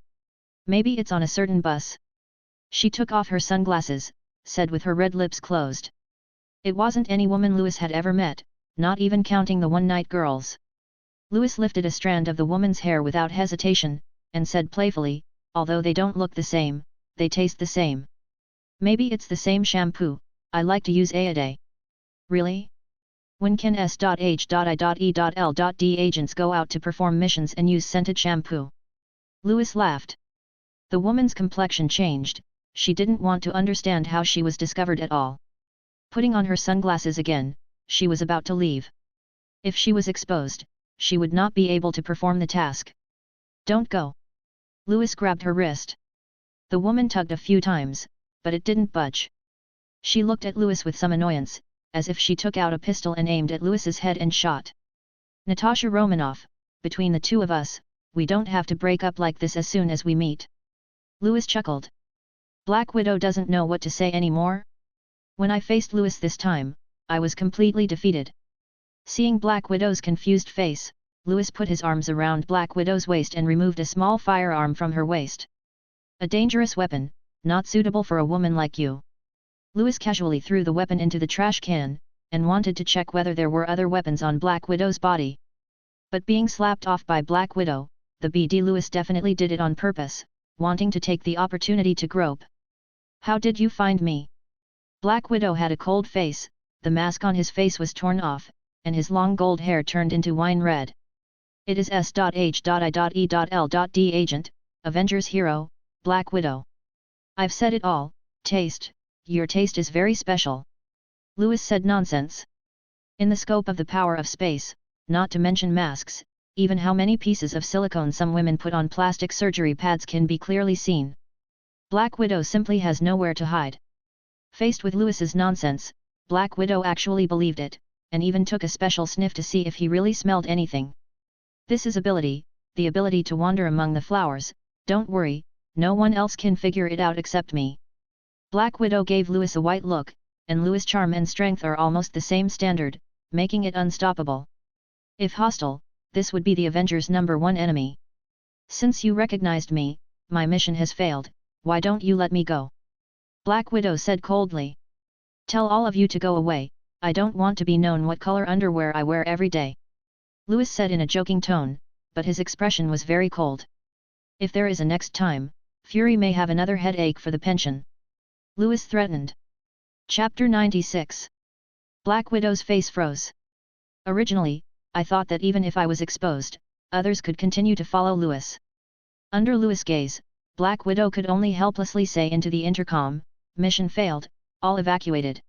Maybe it's on a certain bus. She took off her sunglasses, said with her red lips closed. It wasn't any woman Lewis had ever met, not even counting the one-night girls. Lewis lifted a strand of the woman's hair without hesitation, and said playfully, although they don't look the same, they taste the same. Maybe it's the same shampoo, I like to use a day. Really? When can S.H.I.E.L.D agents go out to perform missions and use scented shampoo? Lewis laughed. The woman's complexion changed, she didn't want to understand how she was discovered at all. Putting on her sunglasses again, she was about to leave. If she was exposed, she would not be able to perform the task. Don't go. Lewis grabbed her wrist. The woman tugged a few times, but it didn't budge. She looked at Lewis with some annoyance, as if she took out a pistol and aimed at Lewis's head and shot. Natasha Romanoff, between the two of us, we don't have to break up like this as soon as we meet. Lewis chuckled. Black Widow doesn't know what to say anymore? When I faced Lewis this time, I was completely defeated. Seeing Black Widow's confused face, Lewis put his arms around Black Widow's waist and removed a small firearm from her waist. A dangerous weapon, not suitable for a woman like you. Lewis casually threw the weapon into the trash can, and wanted to check whether there were other weapons on Black Widow's body. But being slapped off by Black Widow, the BD Lewis definitely did it on purpose, wanting to take the opportunity to grope. How did you find me? Black Widow had a cold face, the mask on his face was torn off, and his long gold hair turned into wine red. It is S.H.I.E.L.D agent, Avengers hero, Black Widow. I've said it all, taste, your taste is very special. Lewis said nonsense. In the scope of the power of space, not to mention masks, even how many pieces of silicone some women put on plastic surgery pads can be clearly seen. Black Widow simply has nowhere to hide. Faced with Lewis's nonsense, Black Widow actually believed it, and even took a special sniff to see if he really smelled anything. This is ability, the ability to wander among the flowers, don't worry, no one else can figure it out except me. Black Widow gave Lewis a white look, and Lewis' charm and strength are almost the same standard, making it unstoppable. If hostile, this would be the Avengers' #1 enemy. Since you recognized me, my mission has failed, why don't you let me go? Black Widow said coldly. Tell all of you to go away, I don't want to be known what color underwear I wear every day. Louis said in a joking tone, but his expression was very cold. If there is a next time, Fury may have another headache for the pension. Louis threatened. Chapter 96. Black Widow's face froze. Originally, I thought that even if I was exposed, others could continue to follow Louis. Under Louis' gaze, Black Widow could only helplessly say into the intercom, mission failed, all evacuated.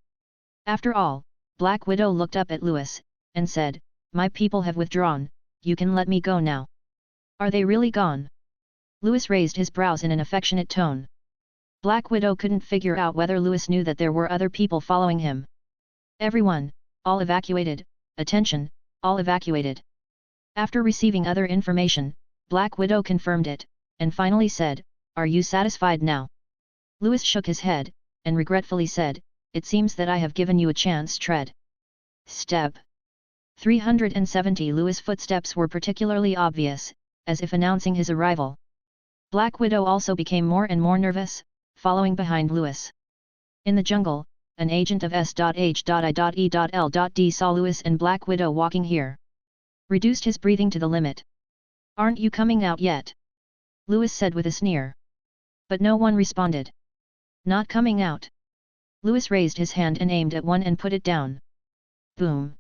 After all, Black Widow looked up at Louis, and said, my people have withdrawn, you can let me go now. Are they really gone? Louis raised his brows in an affectionate tone. Black Widow couldn't figure out whether Louis knew that there were other people following him. Everyone, all evacuated, attention, all evacuated. After receiving other information, Black Widow confirmed it, and finally said, are you satisfied now? Louis shook his head, and regretfully said, it seems that I have given you a chance. Tread. Step. 370. Louis' footsteps were particularly obvious, as if announcing his arrival. Black Widow also became more and more nervous, following behind Louis. In the jungle, an agent of S.H.I.E.L.D. saw Louis and Black Widow walking here. Reduced his breathing to the limit. Aren't you coming out yet? Louis said with a sneer. But no one responded. Not coming out. Louis raised his hand and aimed at one and put it down. Boom.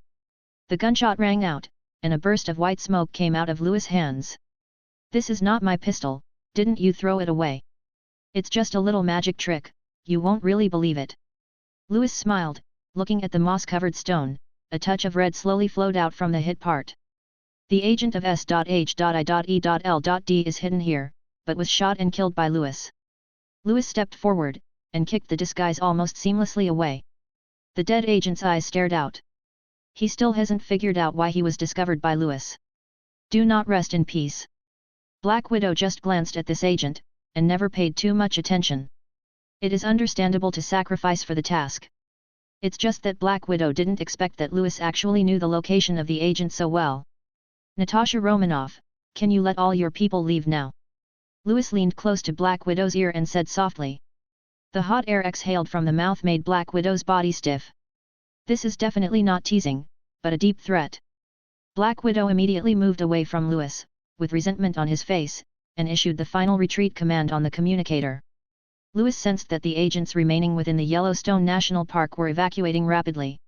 The gunshot rang out, and a burst of white smoke came out of Louis' hands. This is not my pistol, didn't you throw it away? It's just a little magic trick, you won't really believe it. Louis smiled, looking at the moss-covered stone, a touch of red slowly flowed out from the hit part. The agent of S.H.I.E.L.D. is hidden here, but was shot and killed by Louis. Louis stepped forward, and kicked the disguise almost seamlessly away. The dead agent's eyes stared out. He still hasn't figured out why he was discovered by Louis. Do not rest in peace. Black Widow just glanced at this agent, and never paid too much attention. It is understandable to sacrifice for the task. It's just that Black Widow didn't expect that Louis actually knew the location of the agent so well. Natasha Romanoff, can you let all your people leave now? Louis leaned close to Black Widow's ear and said softly. The hot air exhaled from the mouth made Black Widow's body stiff. This is definitely not teasing, but a deep threat. Black Widow immediately moved away from Louis, with resentment on his face, and issued the final retreat command on the communicator. Louis sensed that the agents remaining within the Yellowstone National Park were evacuating rapidly.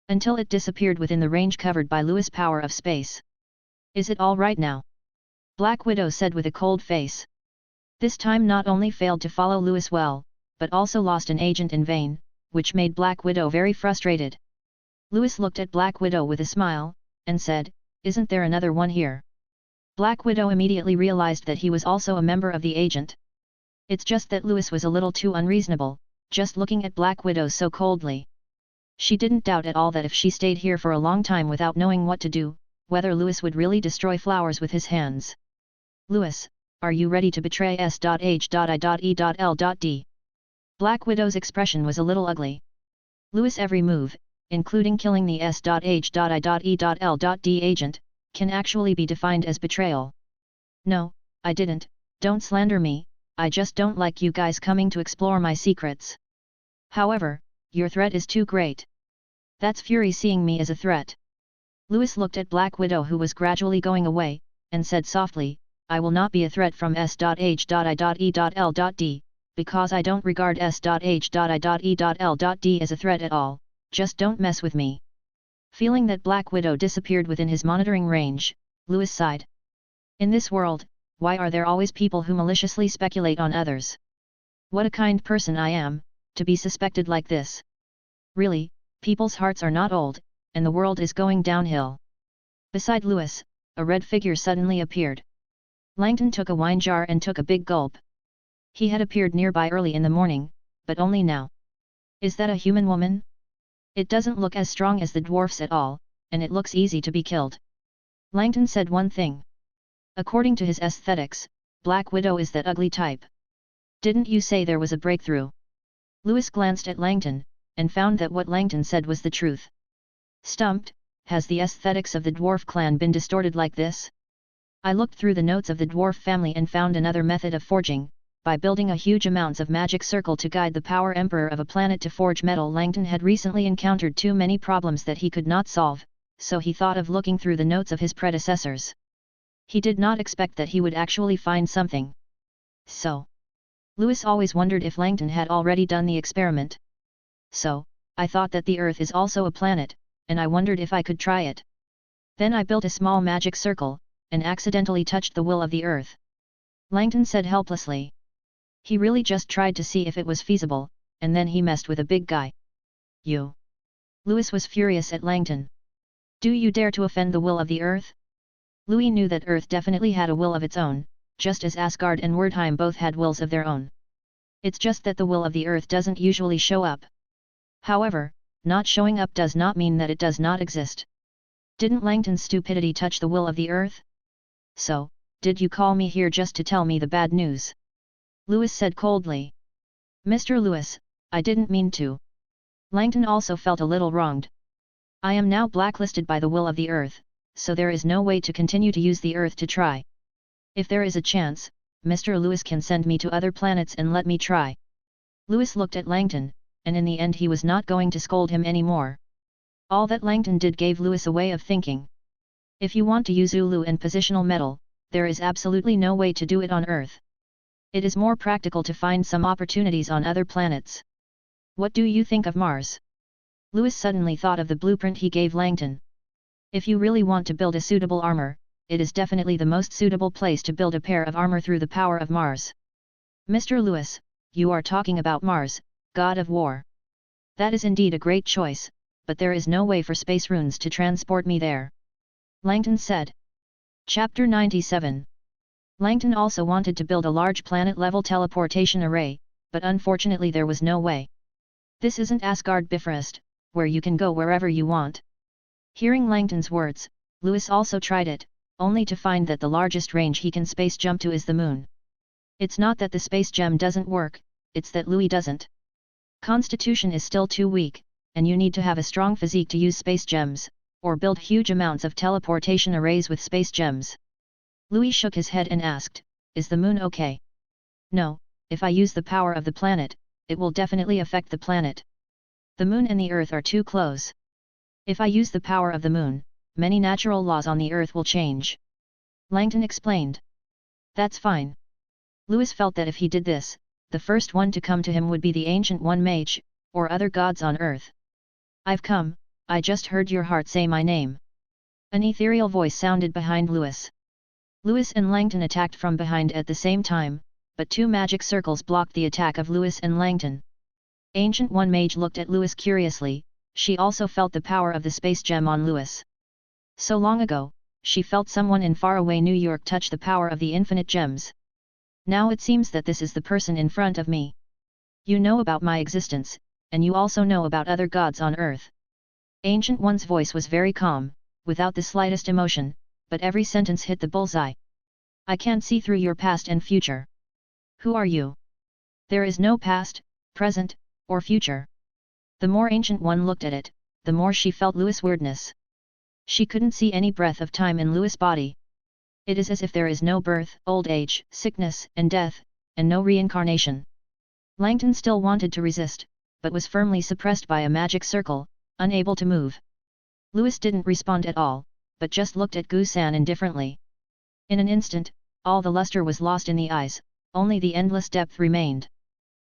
Until it disappeared within the range covered by Louis' power of space. Is it all right now? Black Widow said with a cold face. This time not only failed to follow Louis well, but also lost an agent in vain, which made Black Widow very frustrated. Louis looked at Black Widow with a smile, and said, isn't there another one here? Black Widow immediately realized that he was also a member of the agent. It's just that Louis was a little too unreasonable, just looking at Black Widow so coldly. She didn't doubt at all that if she stayed here for a long time without knowing what to do, whether Louis would really destroy flowers with his hands. Louis, are you ready to betray S.H.I.E.L.D? Black Widow's expression was a little ugly. Louis' every move, including killing the S.H.I.E.L.D agent, can actually be defined as betrayal. No, I didn't, don't slander me, I just don't like you guys coming to explore my secrets. However, your threat is too great. That's Fury seeing me as a threat. Louis looked at Black Widow who was gradually going away, and said softly, I will not be a threat from S.H.I.E.L.D, because I don't regard S.H.I.E.L.D as a threat at all, just don't mess with me. Feeling that Black Widow disappeared within his monitoring range, Louis sighed. In this world, why are there always people who maliciously speculate on others? What a kind person I am, to be suspected like this. Really, people's hearts are not old, and the world is going downhill. Beside Louis, a red figure suddenly appeared. Langton took a wine jar and took a big gulp. He had appeared nearby early in the morning, but only now. Is that a human woman? It doesn't look as strong as the dwarfs at all, and it looks easy to be killed. Langton said one thing. According to his aesthetics, Black Widow is that ugly type. Didn't you say there was a breakthrough? Louis glanced at Langton, and found that what Langton said was the truth. Stumped, has the aesthetics of the dwarf clan been distorted like this? I looked through the notes of the dwarf family and found another method of forging, by building a huge amounts of magic circle to guide the power emperor of a planet to forge metal. Langton had recently encountered too many problems that he could not solve, so he thought of looking through the notes of his predecessors. He did not expect that he would actually find something. So, Louis always wondered if Langton had already done the experiment. So, I thought that the Earth is also a planet, and I wondered if I could try it. Then I built a small magic circle, and accidentally touched the will of the Earth. Langton said helplessly. He really just tried to see if it was feasible, and then he messed with a big guy. You! Louis was furious at Langton. Do you dare to offend the will of the Earth? Louis knew that Earth definitely had a will of its own, just as Asgard and Wordheim both had wills of their own. It's just that the will of the Earth doesn't usually show up. However, not showing up does not mean that it does not exist. Didn't Langton's stupidity touch the will of the Earth? So, did you call me here just to tell me the bad news? Louis said coldly. Mr. Louis, I didn't mean to. Langton also felt a little wronged. I am now blacklisted by the will of the Earth, so there is no way to continue to use the Earth to try. If there is a chance, Mr. Louis can send me to other planets and let me try. Louis looked at Langton, and in the end he was not going to scold him anymore. All that Langton did gave Louis a way of thinking. If you want to use Ulu and positional metal, there is absolutely no way to do it on Earth. It is more practical to find some opportunities on other planets. What do you think of Mars? Louis suddenly thought of the blueprint he gave Langton. If you really want to build a suitable armor, it is definitely the most suitable place to build a pair of armor through the power of Mars. Mr. Louis, you are talking about Mars, god of war. That is indeed a great choice, but there is no way for space runes to transport me there. Langton said. Chapter 97. Langton also wanted to build a large planet-level teleportation array, but unfortunately there was no way. This isn't Asgard Bifrost, where you can go wherever you want. Hearing Langton's words, Louis also tried it, only to find that the largest range he can space jump to is the moon. It's not that the space gem doesn't work, it's that Louis doesn't. Constitution is still too weak, and you need to have a strong physique to use space gems, or build huge amounts of teleportation arrays with space gems. Louis shook his head and asked, is the moon okay? No, if I use the power of the planet, it will definitely affect the planet. The moon and the Earth are too close. If I use the power of the moon, many natural laws on the Earth will change. Langton explained. That's fine. Louis felt that if he did this, the first one to come to him would be the Ancient One Mage, or other gods on Earth. I've come, I just heard your heart say my name. An ethereal voice sounded behind Louis. Louis and Langton attacked from behind at the same time, but two magic circles blocked the attack of Louis and Langton. Ancient One Mage looked at Louis curiously, she also felt the power of the space gem on Louis. So long ago, she felt someone in faraway New York touch the power of the infinite gems. Now it seems that this is the person in front of me. You know about my existence, and you also know about other gods on Earth. Ancient One's voice was very calm, without the slightest emotion, but every sentence hit the bullseye. I can't see through your past and future. Who are you? There is no past, present, or future. The more Ancient One looked at it, the more she felt Louis' weirdness. She couldn't see any breath of time in Louis' body. It is as if there is no birth, old age, sickness, and death, and no reincarnation. Langton still wanted to resist, but was firmly suppressed by a magic circle, unable to move. Louis didn't respond at all, but just looked at Gu-san indifferently. In an instant, all the luster was lost in the eyes, only the endless depth remained.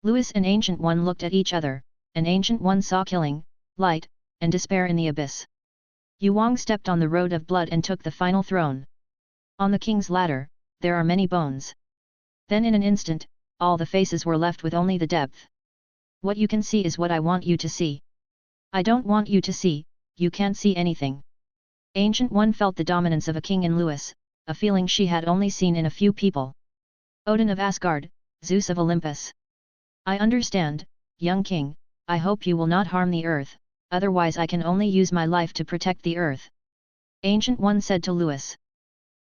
Louis and Ancient One looked at each other, and Ancient One saw killing, light, and despair in the abyss. Yu Wang stepped on the road of blood and took the final throne. On the king's ladder, there are many bones. Then in an instant, all the faces were left with only the depth. What you can see is what I want you to see. I don't want you to see, you can't see anything. Ancient One felt the dominance of a king in Louis, a feeling she had only seen in a few people. Odin of Asgard, Zeus of Olympus. I understand, young king, I hope you will not harm the Earth, otherwise I can only use my life to protect the Earth. Ancient One said to Louis.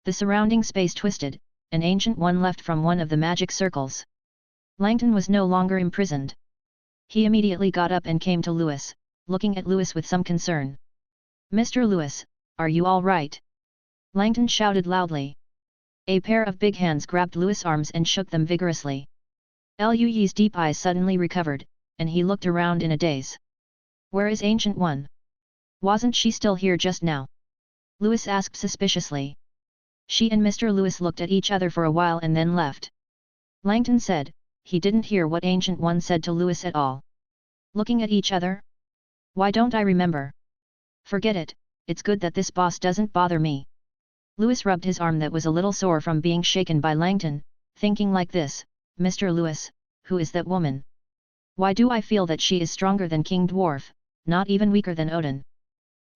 The surrounding space twisted, and Ancient One left from one of the magic circles. Langton was no longer imprisoned. He immediately got up and came to Louis, looking at Louis with some concern. Mr. Louis, are you all right? Langton shouted loudly. A pair of big hands grabbed Louis' arms and shook them vigorously. Liu Yi's deep eyes suddenly recovered, and he looked around in a daze. Where is Ancient One? Wasn't she still here just now? Louis asked suspiciously. She and Mr. Louis looked at each other for a while and then left. Langton said, he didn't hear what Ancient One said to Louis at all. Looking at each other? Why don't I remember? Forget it, it's good that this boss doesn't bother me. Louis rubbed his arm that was a little sore from being shaken by Langton, thinking like this, Mr. Louis, who is that woman? Why do I feel that she is stronger than King Dwarf, not even weaker than Odin?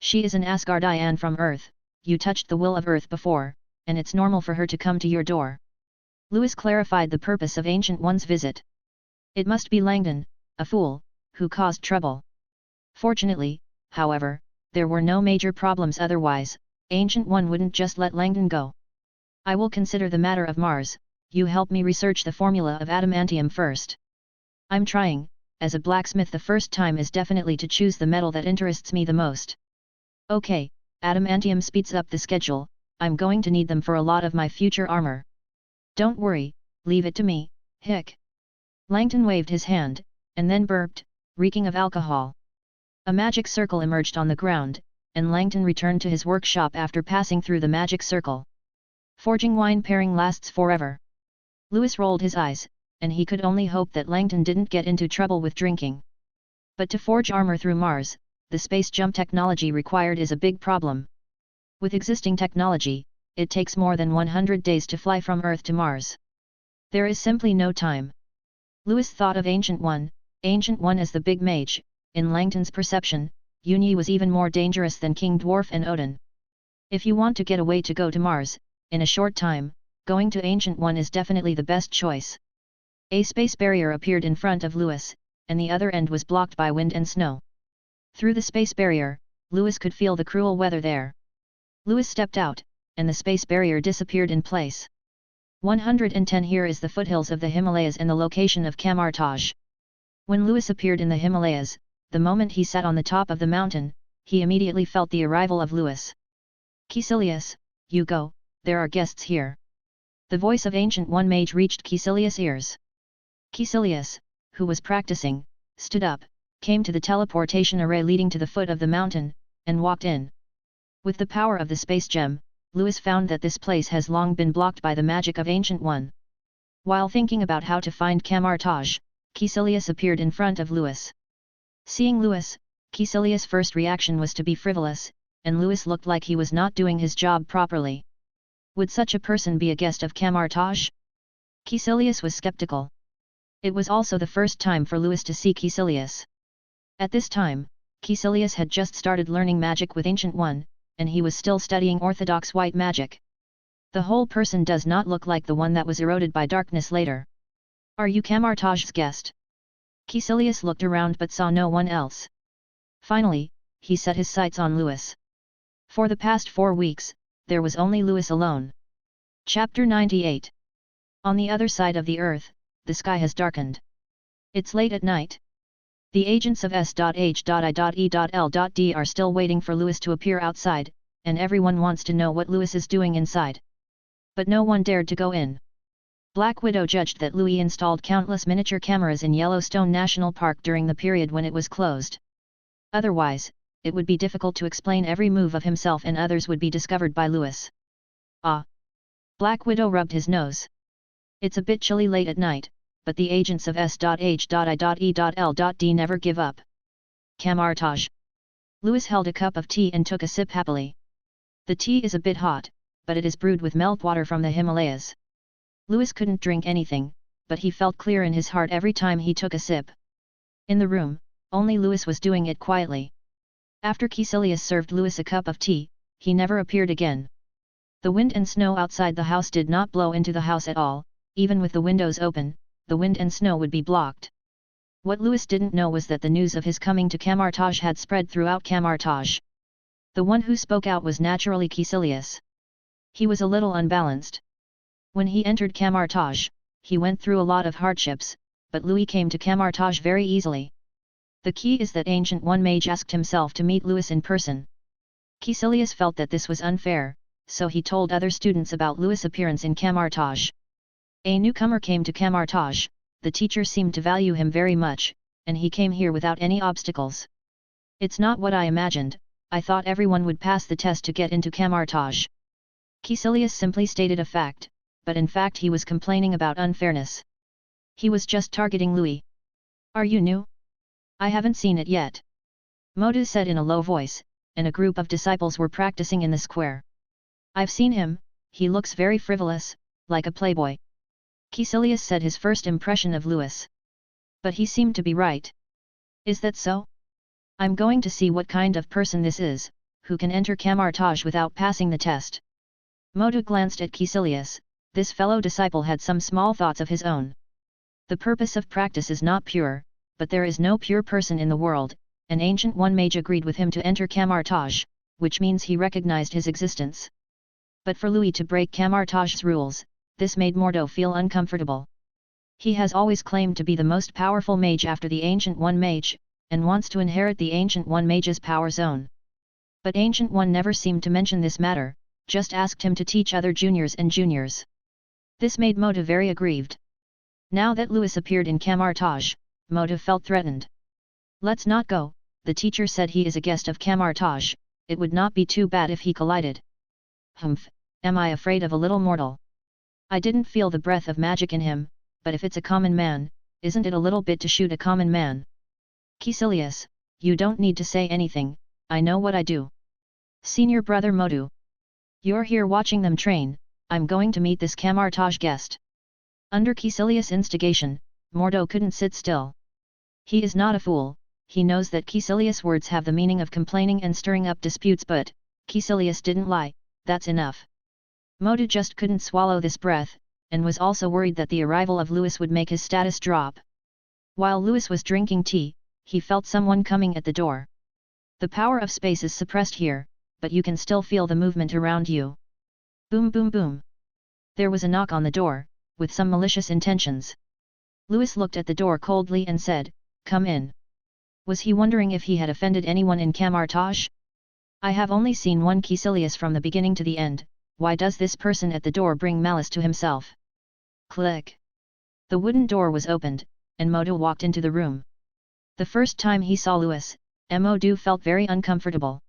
She is an Asgardian from Earth, you touched the will of Earth before, and it's normal for her to come to your door. Louis clarified the purpose of Ancient One's visit. It must be Langton, a fool, who caused trouble. Fortunately, however, there were no major problems otherwise, Ancient One wouldn't just let Langton go. I will consider the matter of Mars, you help me research the formula of adamantium first. I'm trying, as a blacksmith the first time is definitely to choose the metal that interests me the most. Okay, adamantium speeds up the schedule, I'm going to need them for a lot of my future armor. Don't worry, leave it to me, hic. Langton waved his hand, and then burped, reeking of alcohol. A magic circle emerged on the ground, and Langton returned to his workshop after passing through the magic circle. Forging wine pairing lasts forever. Louis rolled his eyes, and he could only hope that Langton didn't get into trouble with drinking. But to forge armor through Mars, the space jump technology required is a big problem. With existing technology, it takes more than 100 days to fly from Earth to Mars. There is simply no time. Louis thought of Ancient One as the big mage. In Langton's perception, Yunyi was even more dangerous than King Dwarf and Odin. If you want to get away to go to Mars, in a short time, going to Ancient One is definitely the best choice. A space barrier appeared in front of Louis, and the other end was blocked by wind and snow. Through the space barrier, Louis could feel the cruel weather there. Louis stepped out, and the space barrier disappeared in place. 110 Here is the foothills of the Himalayas and the location of Kamartaj. When Louis appeared in the Himalayas, the moment he sat on the top of the mountain, he immediately felt the arrival of Louis. Caecilius, you go, there are guests here. The voice of Ancient One Mage reached Caecilius' ears. Caecilius, who was practicing, stood up, came to the teleportation array leading to the foot of the mountain, and walked in. With the power of the space gem, Louis found that this place has long been blocked by the magic of Ancient One. While thinking about how to find Kamartaj, Caecilius appeared in front of Louis. Seeing Louis, Caecilius' first reaction was to be frivolous, and Louis looked like he was not doing his job properly. Would such a person be a guest of Kamartaj? Caecilius was skeptical. It was also the first time for Louis to see Caecilius. At this time, Caecilius had just started learning magic with Ancient One, and he was still studying orthodox white magic. The whole person does not look like the one that was eroded by darkness later. Are you Kamartaj's guest? Caecilius looked around but saw no one else. Finally, he set his sights on Louis. For the past 4 weeks, there was only Louis alone. Chapter 98. On the other side of the earth, the sky has darkened. It's late at night. The agents of S.H.I.E.L.D. are still waiting for Louis to appear outside, and everyone wants to know what Louis is doing inside. But no one dared to go in. Black Widow judged that Louis installed countless miniature cameras in Yellowstone National Park during the period when it was closed. Otherwise, it would be difficult to explain every move of himself and others would be discovered by Louis. Ah! Black Widow rubbed his nose. It's a bit chilly late at night, but the agents of S.H.I.E.L.D. never give up. Kamartaj. Louis held a cup of tea and took a sip happily. The tea is a bit hot, but it is brewed with meltwater from the Himalayas. Louis couldn't drink anything, but he felt clear in his heart every time he took a sip. In the room, only Louis was doing it quietly. After Caecilius served Louis a cup of tea, he never appeared again. The wind and snow outside the house did not blow into the house at all, even with the windows open, the wind and snow would be blocked. What Louis didn't know was that the news of his coming to Kamartaj had spread throughout Kamartaj. The one who spoke out was naturally Caecilius. He was a little unbalanced. When he entered Kamartaj, he went through a lot of hardships, but Louis came to Kamartaj very easily. The key is that Ancient One Mage asked himself to meet Louis in person. Caecilius felt that this was unfair, so he told other students about Louis' appearance in Kamartage. A newcomer came to Kamartage, the teacher seemed to value him very much, and he came here without any obstacles. It's not what I imagined, I thought everyone would pass the test to get into Kamartage. Caecilius simply stated a fact, but in fact he was complaining about unfairness. He was just targeting Louis. Are you new? I haven't seen it yet. Modu said in a low voice, and a group of disciples were practicing in the square. I've seen him, he looks very frivolous, like a playboy. Caecilius said his first impression of Louis. But he seemed to be right. Is that so? I'm going to see what kind of person this is, who can enter Kamartage without passing the test. Modu glanced at Caecilius, this fellow disciple had some small thoughts of his own. The purpose of practice is not pure, but there is no pure person in the world, an ancient one mage agreed with him to enter Kamartage, which means he recognized his existence. But for Louis to break Kamartage's rules, this made Mordo feel uncomfortable. He has always claimed to be the most powerful mage after the Ancient One Mage, and wants to inherit the Ancient One Mage's power zone. But Ancient One never seemed to mention this matter, just asked him to teach other juniors and juniors. This made Modu very aggrieved. Now that Louis appeared in Kamartage, Modu felt threatened. Let's not go, the teacher said he is a guest of Kamartage, it would not be too bad if he collided. Humph, am I afraid of a little mortal? I didn't feel the breath of magic in him, but if it's a common man, isn't it a little bit to shoot a common man? Caecilius, you don't need to say anything, I know what I do. Senior brother Modu. You're here watching them train, I'm going to meet this Kamartage guest. Under Caecilius' instigation, Mordo couldn't sit still. He is not a fool, he knows that Caecilius' words have the meaning of complaining and stirring up disputes, but Caecilius didn't lie, that's enough. Modu just couldn't swallow this breath, and was also worried that the arrival of Louis would make his status drop. While Louis was drinking tea, he felt someone coming at the door. The power of space is suppressed here, but you can still feel the movement around you. Boom boom boom. There was a knock on the door, with some malicious intentions. Louis looked at the door coldly and said, "Come in." Was he wondering if he had offended anyone in Kamartage? I have only seen one Caecilius from the beginning to the end, why does this person at the door bring malice to himself? Click. The wooden door was opened, and Modu walked into the room. The first time he saw Louis, Modu felt very uncomfortable.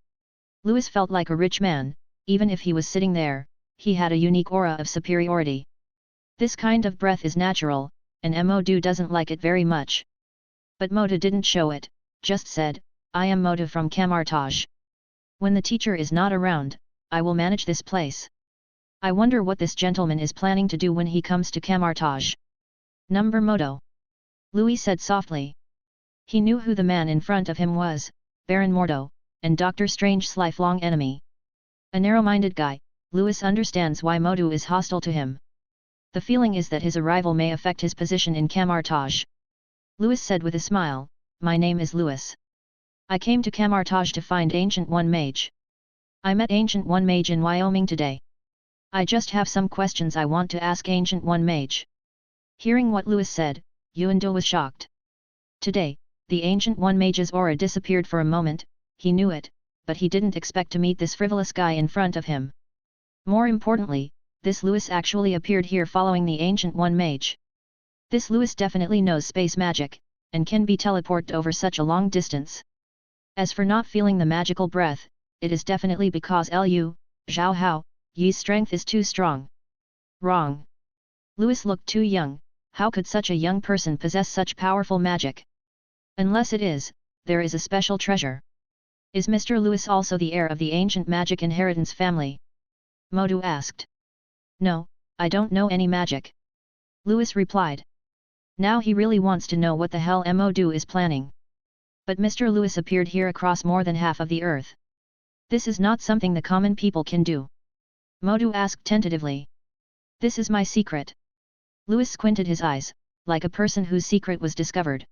Louis felt like a rich man, even if he was sitting there, he had a unique aura of superiority. This kind of breath is natural, and Modu doesn't like it very much. But Modu didn't show it, just said, "I am Modu from Kamartage. When the teacher is not around, I will manage this place. I wonder what this gentleman is planning to do when he comes to Kamartage." "Number Modo," Louis said softly. He knew who the man in front of him was, Baron Mordo, and Doctor Strange's lifelong enemy. A narrow-minded guy, Louis understands why Modu is hostile to him. The feeling is that his arrival may affect his position in Kamartage. Louis said with a smile, "My name is Louis. I came to Kamartage to find Ancient One Mage. I met Ancient One Mage in Wyoming today. I just have some questions I want to ask Ancient One Mage." Hearing what Louis said, Yuando was shocked. Today, the Ancient One Mage's aura disappeared for a moment, he knew it, but he didn't expect to meet this frivolous guy in front of him. More importantly, this Louis actually appeared here following the Ancient One Mage. This Louis definitely knows space magic, and can be teleported over such a long distance. As for not feeling the magical breath, it is definitely because Lu, Zhao Hao, Yi's strength is too strong. Wrong. Louis looked too young, how could such a young person possess such powerful magic? Unless it is, there is a special treasure. Is Mr. Louis also the heir of the ancient magic inheritance family? Modu asked. No, I don't know any magic. Louis replied. Now he really wants to know what the hell Modu is planning. But Mr. Louis appeared here across more than half of the earth. This is not something the common people can do. Modu asked tentatively. This is my secret. Louis squinted his eyes, like a person whose secret was discovered.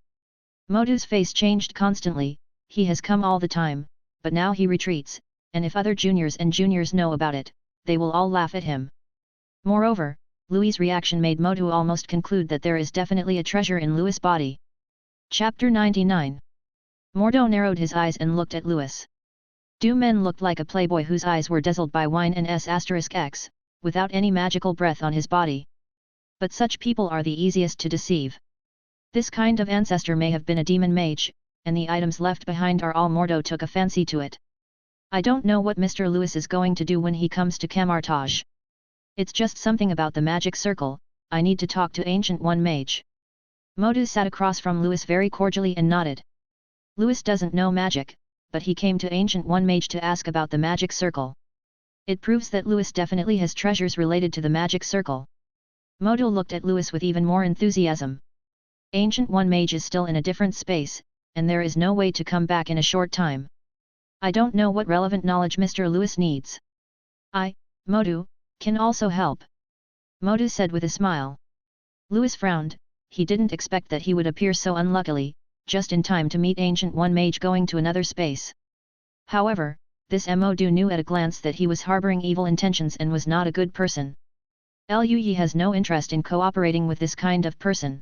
Modu's face changed constantly, he has come all the time, but now he retreats, and if other juniors and juniors know about it, they will all laugh at him. Moreover, Louis' reaction made Modu almost conclude that there is definitely a treasure in Louis' body. Chapter 99. Mordo narrowed his eyes and looked at Louis. Du Men looked like a playboy whose eyes were dazzled by wine and S**x, without any magical breath on his body. But such people are the easiest to deceive. This kind of ancestor may have been a demon mage, and the items left behind are all Mordo took a fancy to it. I don't know what Mr. Lewis is going to do when he comes to Camartage. It's just something about the magic circle, I need to talk to Ancient One Mage. Modu sat across from Lewis very cordially and nodded. Lewis doesn't know magic, but he came to Ancient One Mage to ask about the magic circle. It proves that Lewis definitely has treasures related to the magic circle. Modu looked at Lewis with even more enthusiasm. Ancient One Mage is still in a different space, and there is no way to come back in a short time. I don't know what relevant knowledge Mr. Lewis needs. I, Modu, can also help. Modu said with a smile. Lewis frowned, he didn't expect that he would appear so unluckily, just in time to meet Ancient One Mage going to another space. However, this Modu knew at a glance that he was harboring evil intentions and was not a good person. Lui has no interest in cooperating with this kind of person.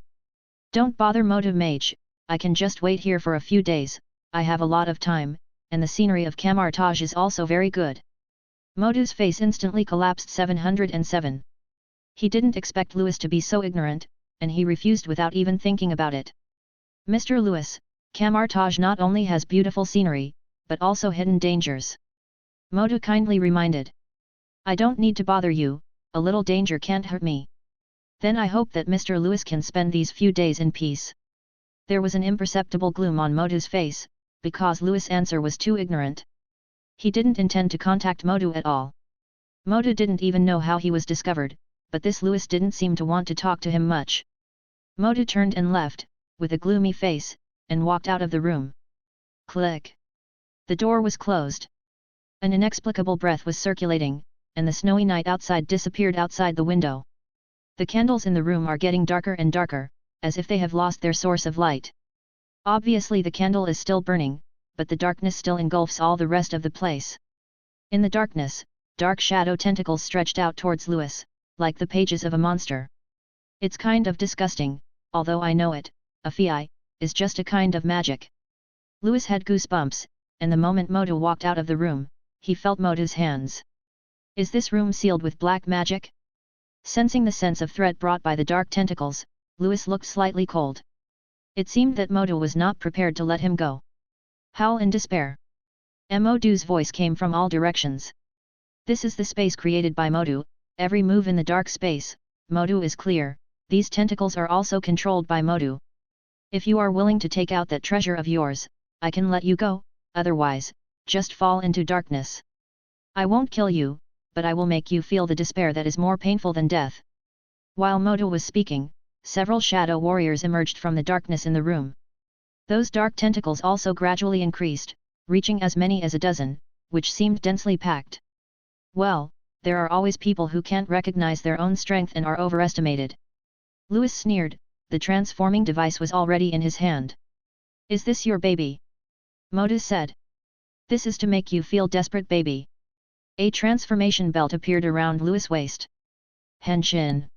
Don't bother Modu Mage, I can just wait here for a few days, I have a lot of time, and the scenery of Camartage is also very good. Modu's face instantly collapsed 707. He didn't expect Lewis to be so ignorant, and he refused without even thinking about it. Mr. Lewis, Camartage not only has beautiful scenery, but also hidden dangers. Modu kindly reminded. I don't need to bother you, a little danger can't hurt me. Then I hope that Mr. Lewis can spend these few days in peace. There was an imperceptible gloom on Modu's face, because Lewis' answer was too ignorant. He didn't intend to contact Modu at all. Modu didn't even know how he was discovered, but this Lewis didn't seem to want to talk to him much. Modu turned and left, with a gloomy face, and walked out of the room. Click. The door was closed. An inexplicable breath was circulating, and the snowy night outside disappeared outside the window. The candles in the room are getting darker and darker, as if they have lost their source of light. Obviously the candle is still burning, but the darkness still engulfs all the rest of the place. In the darkness, dark shadow tentacles stretched out towards Lewis, like the pages of a monster. It's kind of disgusting, although I know it, a fi, is just a kind of magic. Lewis had goosebumps, and the moment Modu walked out of the room, he felt Modu's hands. Is this room sealed with black magic? Sensing the sense of threat brought by the dark tentacles, Lewis looked slightly cold. It seemed that Modu was not prepared to let him go. Howl in despair. Modu's voice came from all directions. This is the space created by Modu, every move in the dark space, Modu is clear, these tentacles are also controlled by Modu. If you are willing to take out that treasure of yours, I can let you go, otherwise, just fall into darkness. I won't kill you, but I will make you feel the despair that is more painful than death. While Modu was speaking, several shadow warriors emerged from the darkness in the room. Those dark tentacles also gradually increased, reaching as many as a dozen, which seemed densely packed. Well, there are always people who can't recognize their own strength and are overestimated. Lewis sneered, the transforming device was already in his hand. Is this your baby? Modu said. This is to make you feel desperate, baby. A transformation belt appeared around Lewis' waist. Henshin.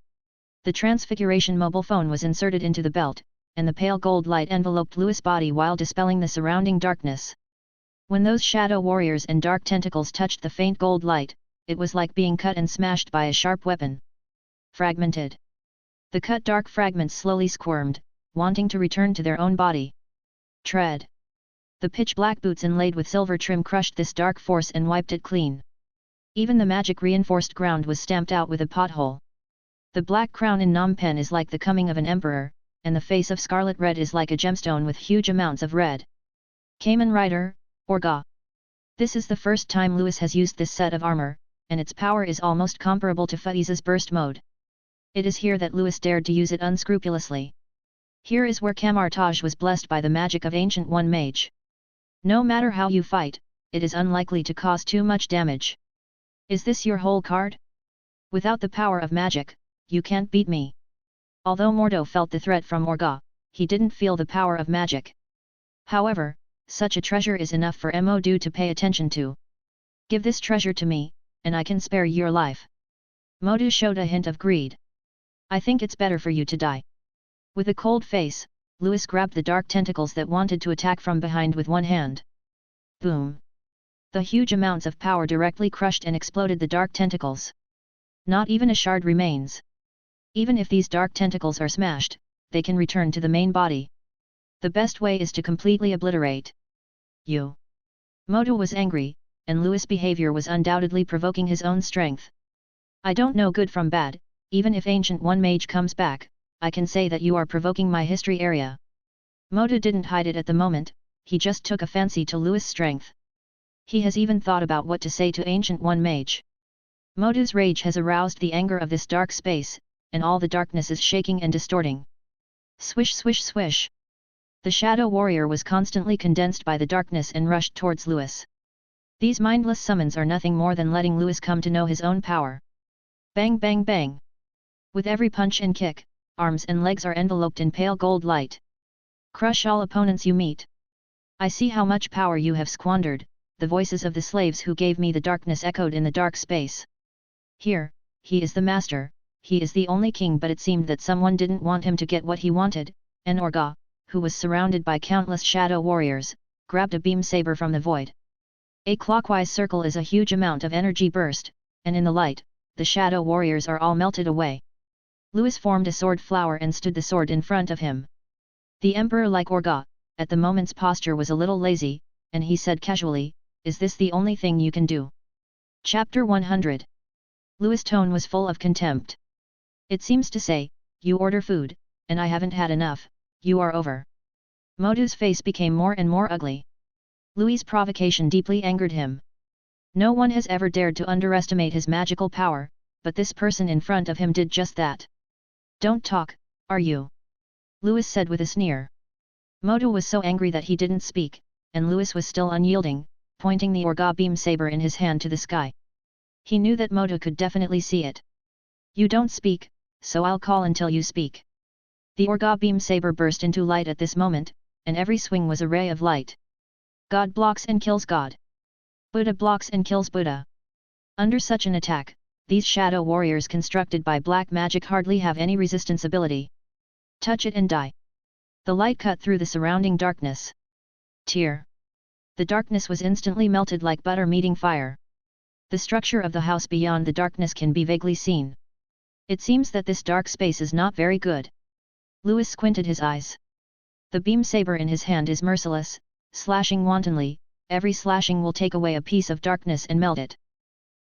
The transfiguration mobile phone was inserted into the belt, and the pale gold light enveloped Lewis' body while dispelling the surrounding darkness. When those shadow warriors and dark tentacles touched the faint gold light, it was like being cut and smashed by a sharp weapon. Fragmented. The cut dark fragments slowly squirmed, wanting to return to their own body. Tread. The pitch-black boots inlaid with silver trim crushed this dark force and wiped it clean. Even the magic-reinforced ground was stamped out with a pothole. The black crown in Phnom Penh is like the coming of an emperor, and the face of scarlet red is like a gemstone with huge amounts of red. Kamen Rider, Orga. This is the first time Lewis has used this set of armor, and its power is almost comparable to Faiza's burst mode. It is here that Lewis dared to use it unscrupulously. Here is where Camartage was blessed by the magic of Ancient One Mage. No matter how you fight, it is unlikely to cause too much damage. Is this your whole card? Without the power of magic, you can't beat me. Although Mordo felt the threat from Orga, he didn't feel the power of magic. However, such a treasure is enough for Modu to pay attention to. Give this treasure to me, and I can spare your life. Modu showed a hint of greed. I think it's better for you to die. With a cold face, Lewis grabbed the dark tentacles that wanted to attack from behind with one hand. Boom! The huge amounts of power directly crushed and exploded the dark tentacles. Not even a shard remains. Even if these dark tentacles are smashed, they can return to the main body. The best way is to completely obliterate you. Moto was angry, and Louis' behavior was undoubtedly provoking his own strength. I don't know good from bad, even if Ancient One Mage comes back, I can say that you are provoking my history area. Moto didn't hide it at the moment, he just took a fancy to Louis' strength. He has even thought about what to say to Ancient One Mage. Moto's rage has aroused the anger of this dark space, and all the darkness is shaking and distorting. Swish swish swish. The Shadow Warrior was constantly condensed by the darkness and rushed towards Louis. These mindless summons are nothing more than letting Louis come to know his own power. Bang bang bang. With every punch and kick, arms and legs are enveloped in pale gold light. Crush all opponents you meet. I see how much power you have squandered, the voices of the slaves who gave me the darkness echoed in the dark space. Here, he is the master, he is the only king, but it seemed that someone didn't want him to get what he wanted, and Orga, who was surrounded by countless shadow warriors, grabbed a beam saber from the void. A clockwise circle is a huge amount of energy burst, and in the light, the shadow warriors are all melted away. Louis formed a sword flower and stood the sword in front of him. The emperor, like Orga, at the moment's posture was a little lazy, and he said casually, "Is this the only thing you can do?" Chapter 100. Louis' tone was full of contempt. It seems to say, "You order food, and I haven't had enough, you are over." Moto's face became more and more ugly. Louis' provocation deeply angered him. No one has ever dared to underestimate his magical power, but this person in front of him did just that. "Don't talk, are you?" Louis said with a sneer. Moto was so angry that he didn't speak, and Louis was still unyielding, pointing the Orga beam saber in his hand to the sky. He knew that Moto could definitely see it. "You don't speak, so I'll call until you speak." The Orga beam saber burst into light at this moment, and every swing was a ray of light. God blocks and kills God. Buddha blocks and kills Buddha. Under such an attack, these shadow warriors constructed by black magic hardly have any resistance ability. Touch it and die. The light cut through the surrounding darkness. Tear. The darkness was instantly melted like butter meeting fire. The structure of the house beyond the darkness can be vaguely seen. It seems that this dark space is not very good. Louis squinted his eyes. The beam saber in his hand is merciless, slashing wantonly, every slashing will take away a piece of darkness and melt it.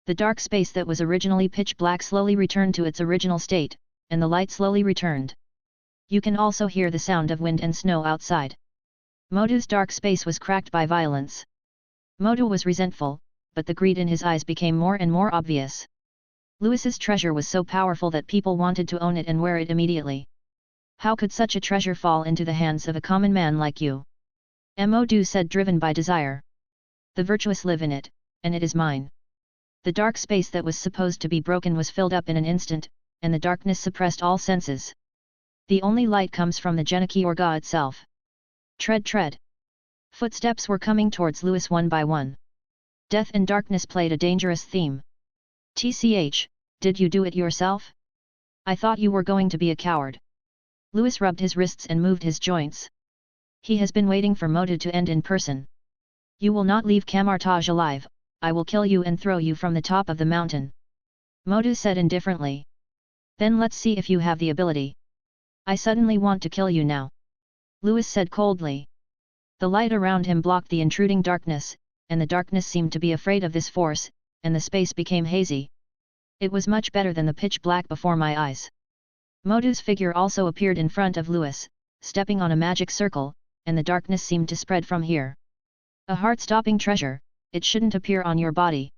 The dark space that was originally pitch black slowly returned to its original state, and the light slowly returned. You can also hear the sound of wind and snow outside. Moto's dark space was cracked by violence. Moto was resentful, but the greed in his eyes became more and more obvious. Louis's treasure was so powerful that people wanted to own it and wear it immediately. How could such a treasure fall into the hands of a common man like you? Modo said, driven by desire. The virtuous live in it, and it is mine. The dark space that was supposed to be broken was filled up in an instant, and the darkness suppressed all senses. The only light comes from the Geniki Orga itself. Tread, tread. Footsteps were coming towards Louis one by one. Death and darkness played a dangerous theme. TCH, did you do it yourself? I thought you were going to be a coward. Louis rubbed his wrists and moved his joints. He has been waiting for Moto to end in person. You will not leave Camartage alive, I will kill you and throw you from the top of the mountain. Moto said indifferently. Then let's see if you have the ability. I suddenly want to kill you now. Louis said coldly. The light around him blocked the intruding darkness, and the darkness seemed to be afraid of this force, and the space became hazy. It was much better than the pitch black before my eyes. Moto's figure also appeared in front of Louis, stepping on a magic circle, and the darkness seemed to spread from here. A heart-stopping treasure, it shouldn't appear on your body.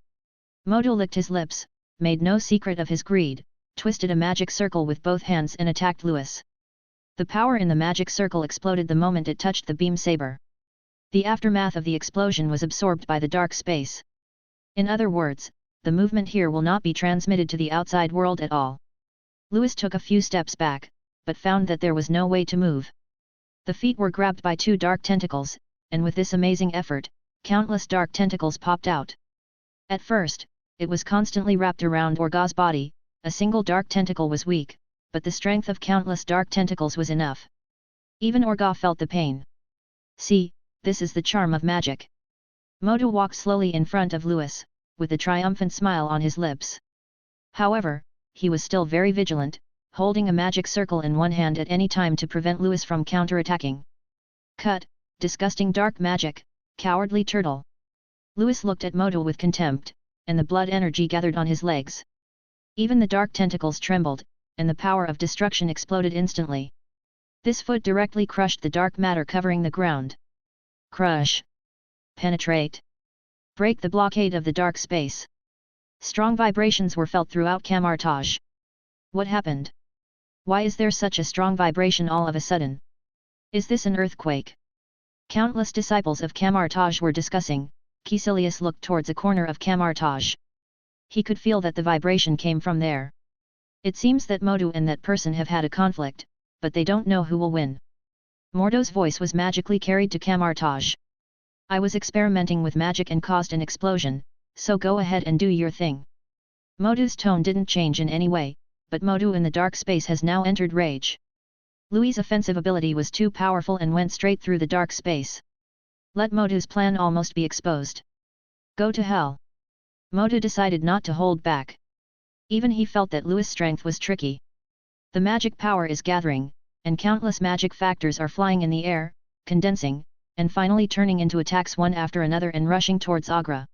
Moto licked his lips, made no secret of his greed, twisted a magic circle with both hands and attacked Louis. The power in the magic circle exploded the moment it touched the beam saber. The aftermath of the explosion was absorbed by the dark space. In other words, the movement here will not be transmitted to the outside world at all. Louis took a few steps back, but found that there was no way to move. The feet were grabbed by two dark tentacles, and with this amazing effort, countless dark tentacles popped out. At first, it was constantly wrapped around Orga's body, a single dark tentacle was weak, but the strength of countless dark tentacles was enough. Even Orga felt the pain. See, this is the charm of magic. Modu walked slowly in front of Louis, with a triumphant smile on his lips. However, he was still very vigilant, holding a magic circle in one hand at any time to prevent Louis from counterattacking. Cut, disgusting dark magic, cowardly turtle. Louis looked at Modu with contempt, and the blood energy gathered on his legs. Even the dark tentacles trembled, and the power of destruction exploded instantly. This foot directly crushed the dark matter covering the ground. Crush. Penetrate. Break the blockade of the dark space. Strong vibrations were felt throughout Kamartage. What happened? Why is there such a strong vibration all of a sudden? Is this an earthquake? Countless disciples of Kamartage were discussing. Caecilius looked towards a corner of Kamartage. He could feel that the vibration came from there. It seems that Modu and that person have had a conflict, but they don't know who will win. Mordo's voice was magically carried to Kamartage. I was experimenting with magic and caused an explosion, so go ahead and do your thing. Modu's tone didn't change in any way, but Modu in the dark space has now entered rage. Louis' offensive ability was too powerful and went straight through the dark space. Let Modu's plan almost be exposed. Go to hell. Modu decided not to hold back. Even he felt that Louis' strength was tricky. The magic power is gathering, and countless magic factors are flying in the air, condensing, and finally turning into attacks one after another and rushing towards Agra.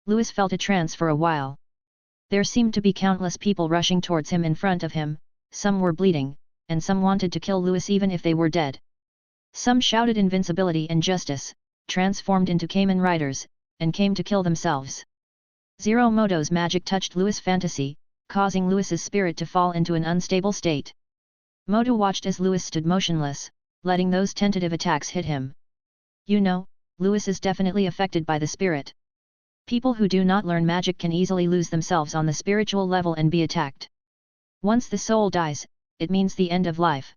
Louis felt a trance for a while. There seemed to be countless people rushing towards him in front of him, some were bleeding, and some wanted to kill Louis even if they were dead. Some shouted invincibility and justice, transformed into Kamen Riders, and came to kill themselves. Zero Modo's magic touched Louis' fantasy, causing Louis's spirit to fall into an unstable state. Modo watched as Louis stood motionless, letting those tentative attacks hit him. You know, Louis is definitely affected by the spirit. People who do not learn magic can easily lose themselves on the spiritual level and be attacked. Once the soul dies, it means the end of life.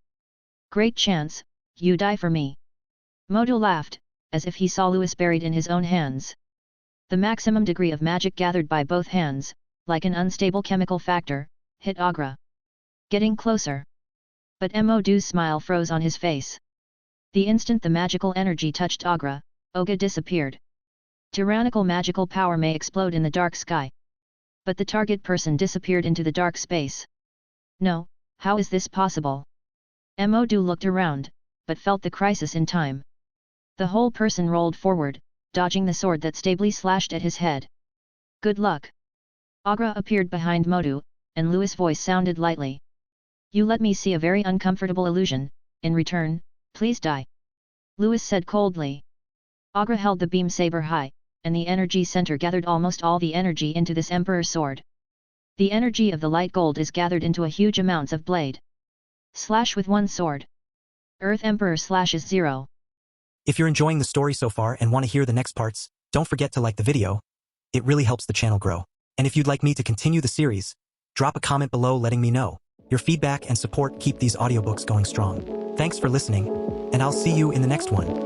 Great chance, you die for me. Modo laughed, as if he saw Louis buried in his own hands. The maximum degree of magic gathered by both hands, like an unstable chemical factor, hit Agra. Getting closer. But Modu's smile froze on his face. The instant the magical energy touched Agra, Oga disappeared. Tyrannical magical power may explode in the dark sky. But the target person disappeared into the dark space. No, how is this possible? Modu looked around, but felt the crisis in time. The whole person rolled forward, dodging the sword that stably slashed at his head. Good luck. Agra appeared behind Modu, and Louis' voice sounded lightly. You let me see a very uncomfortable illusion, in return, please die. Louis said coldly. Agra held the beam saber high, and the energy center gathered almost all the energy into this Emperor's sword. The energy of the light gold is gathered into a huge amounts of blade. Slash with one sword. Earth Emperor slashes 0. If you're enjoying the story so far and want to hear the next parts, don't forget to like the video. It really helps the channel grow. And if you'd like me to continue the series, drop a comment below letting me know. Your feedback and support keep these audiobooks going strong. Thanks for listening, and I'll see you in the next one.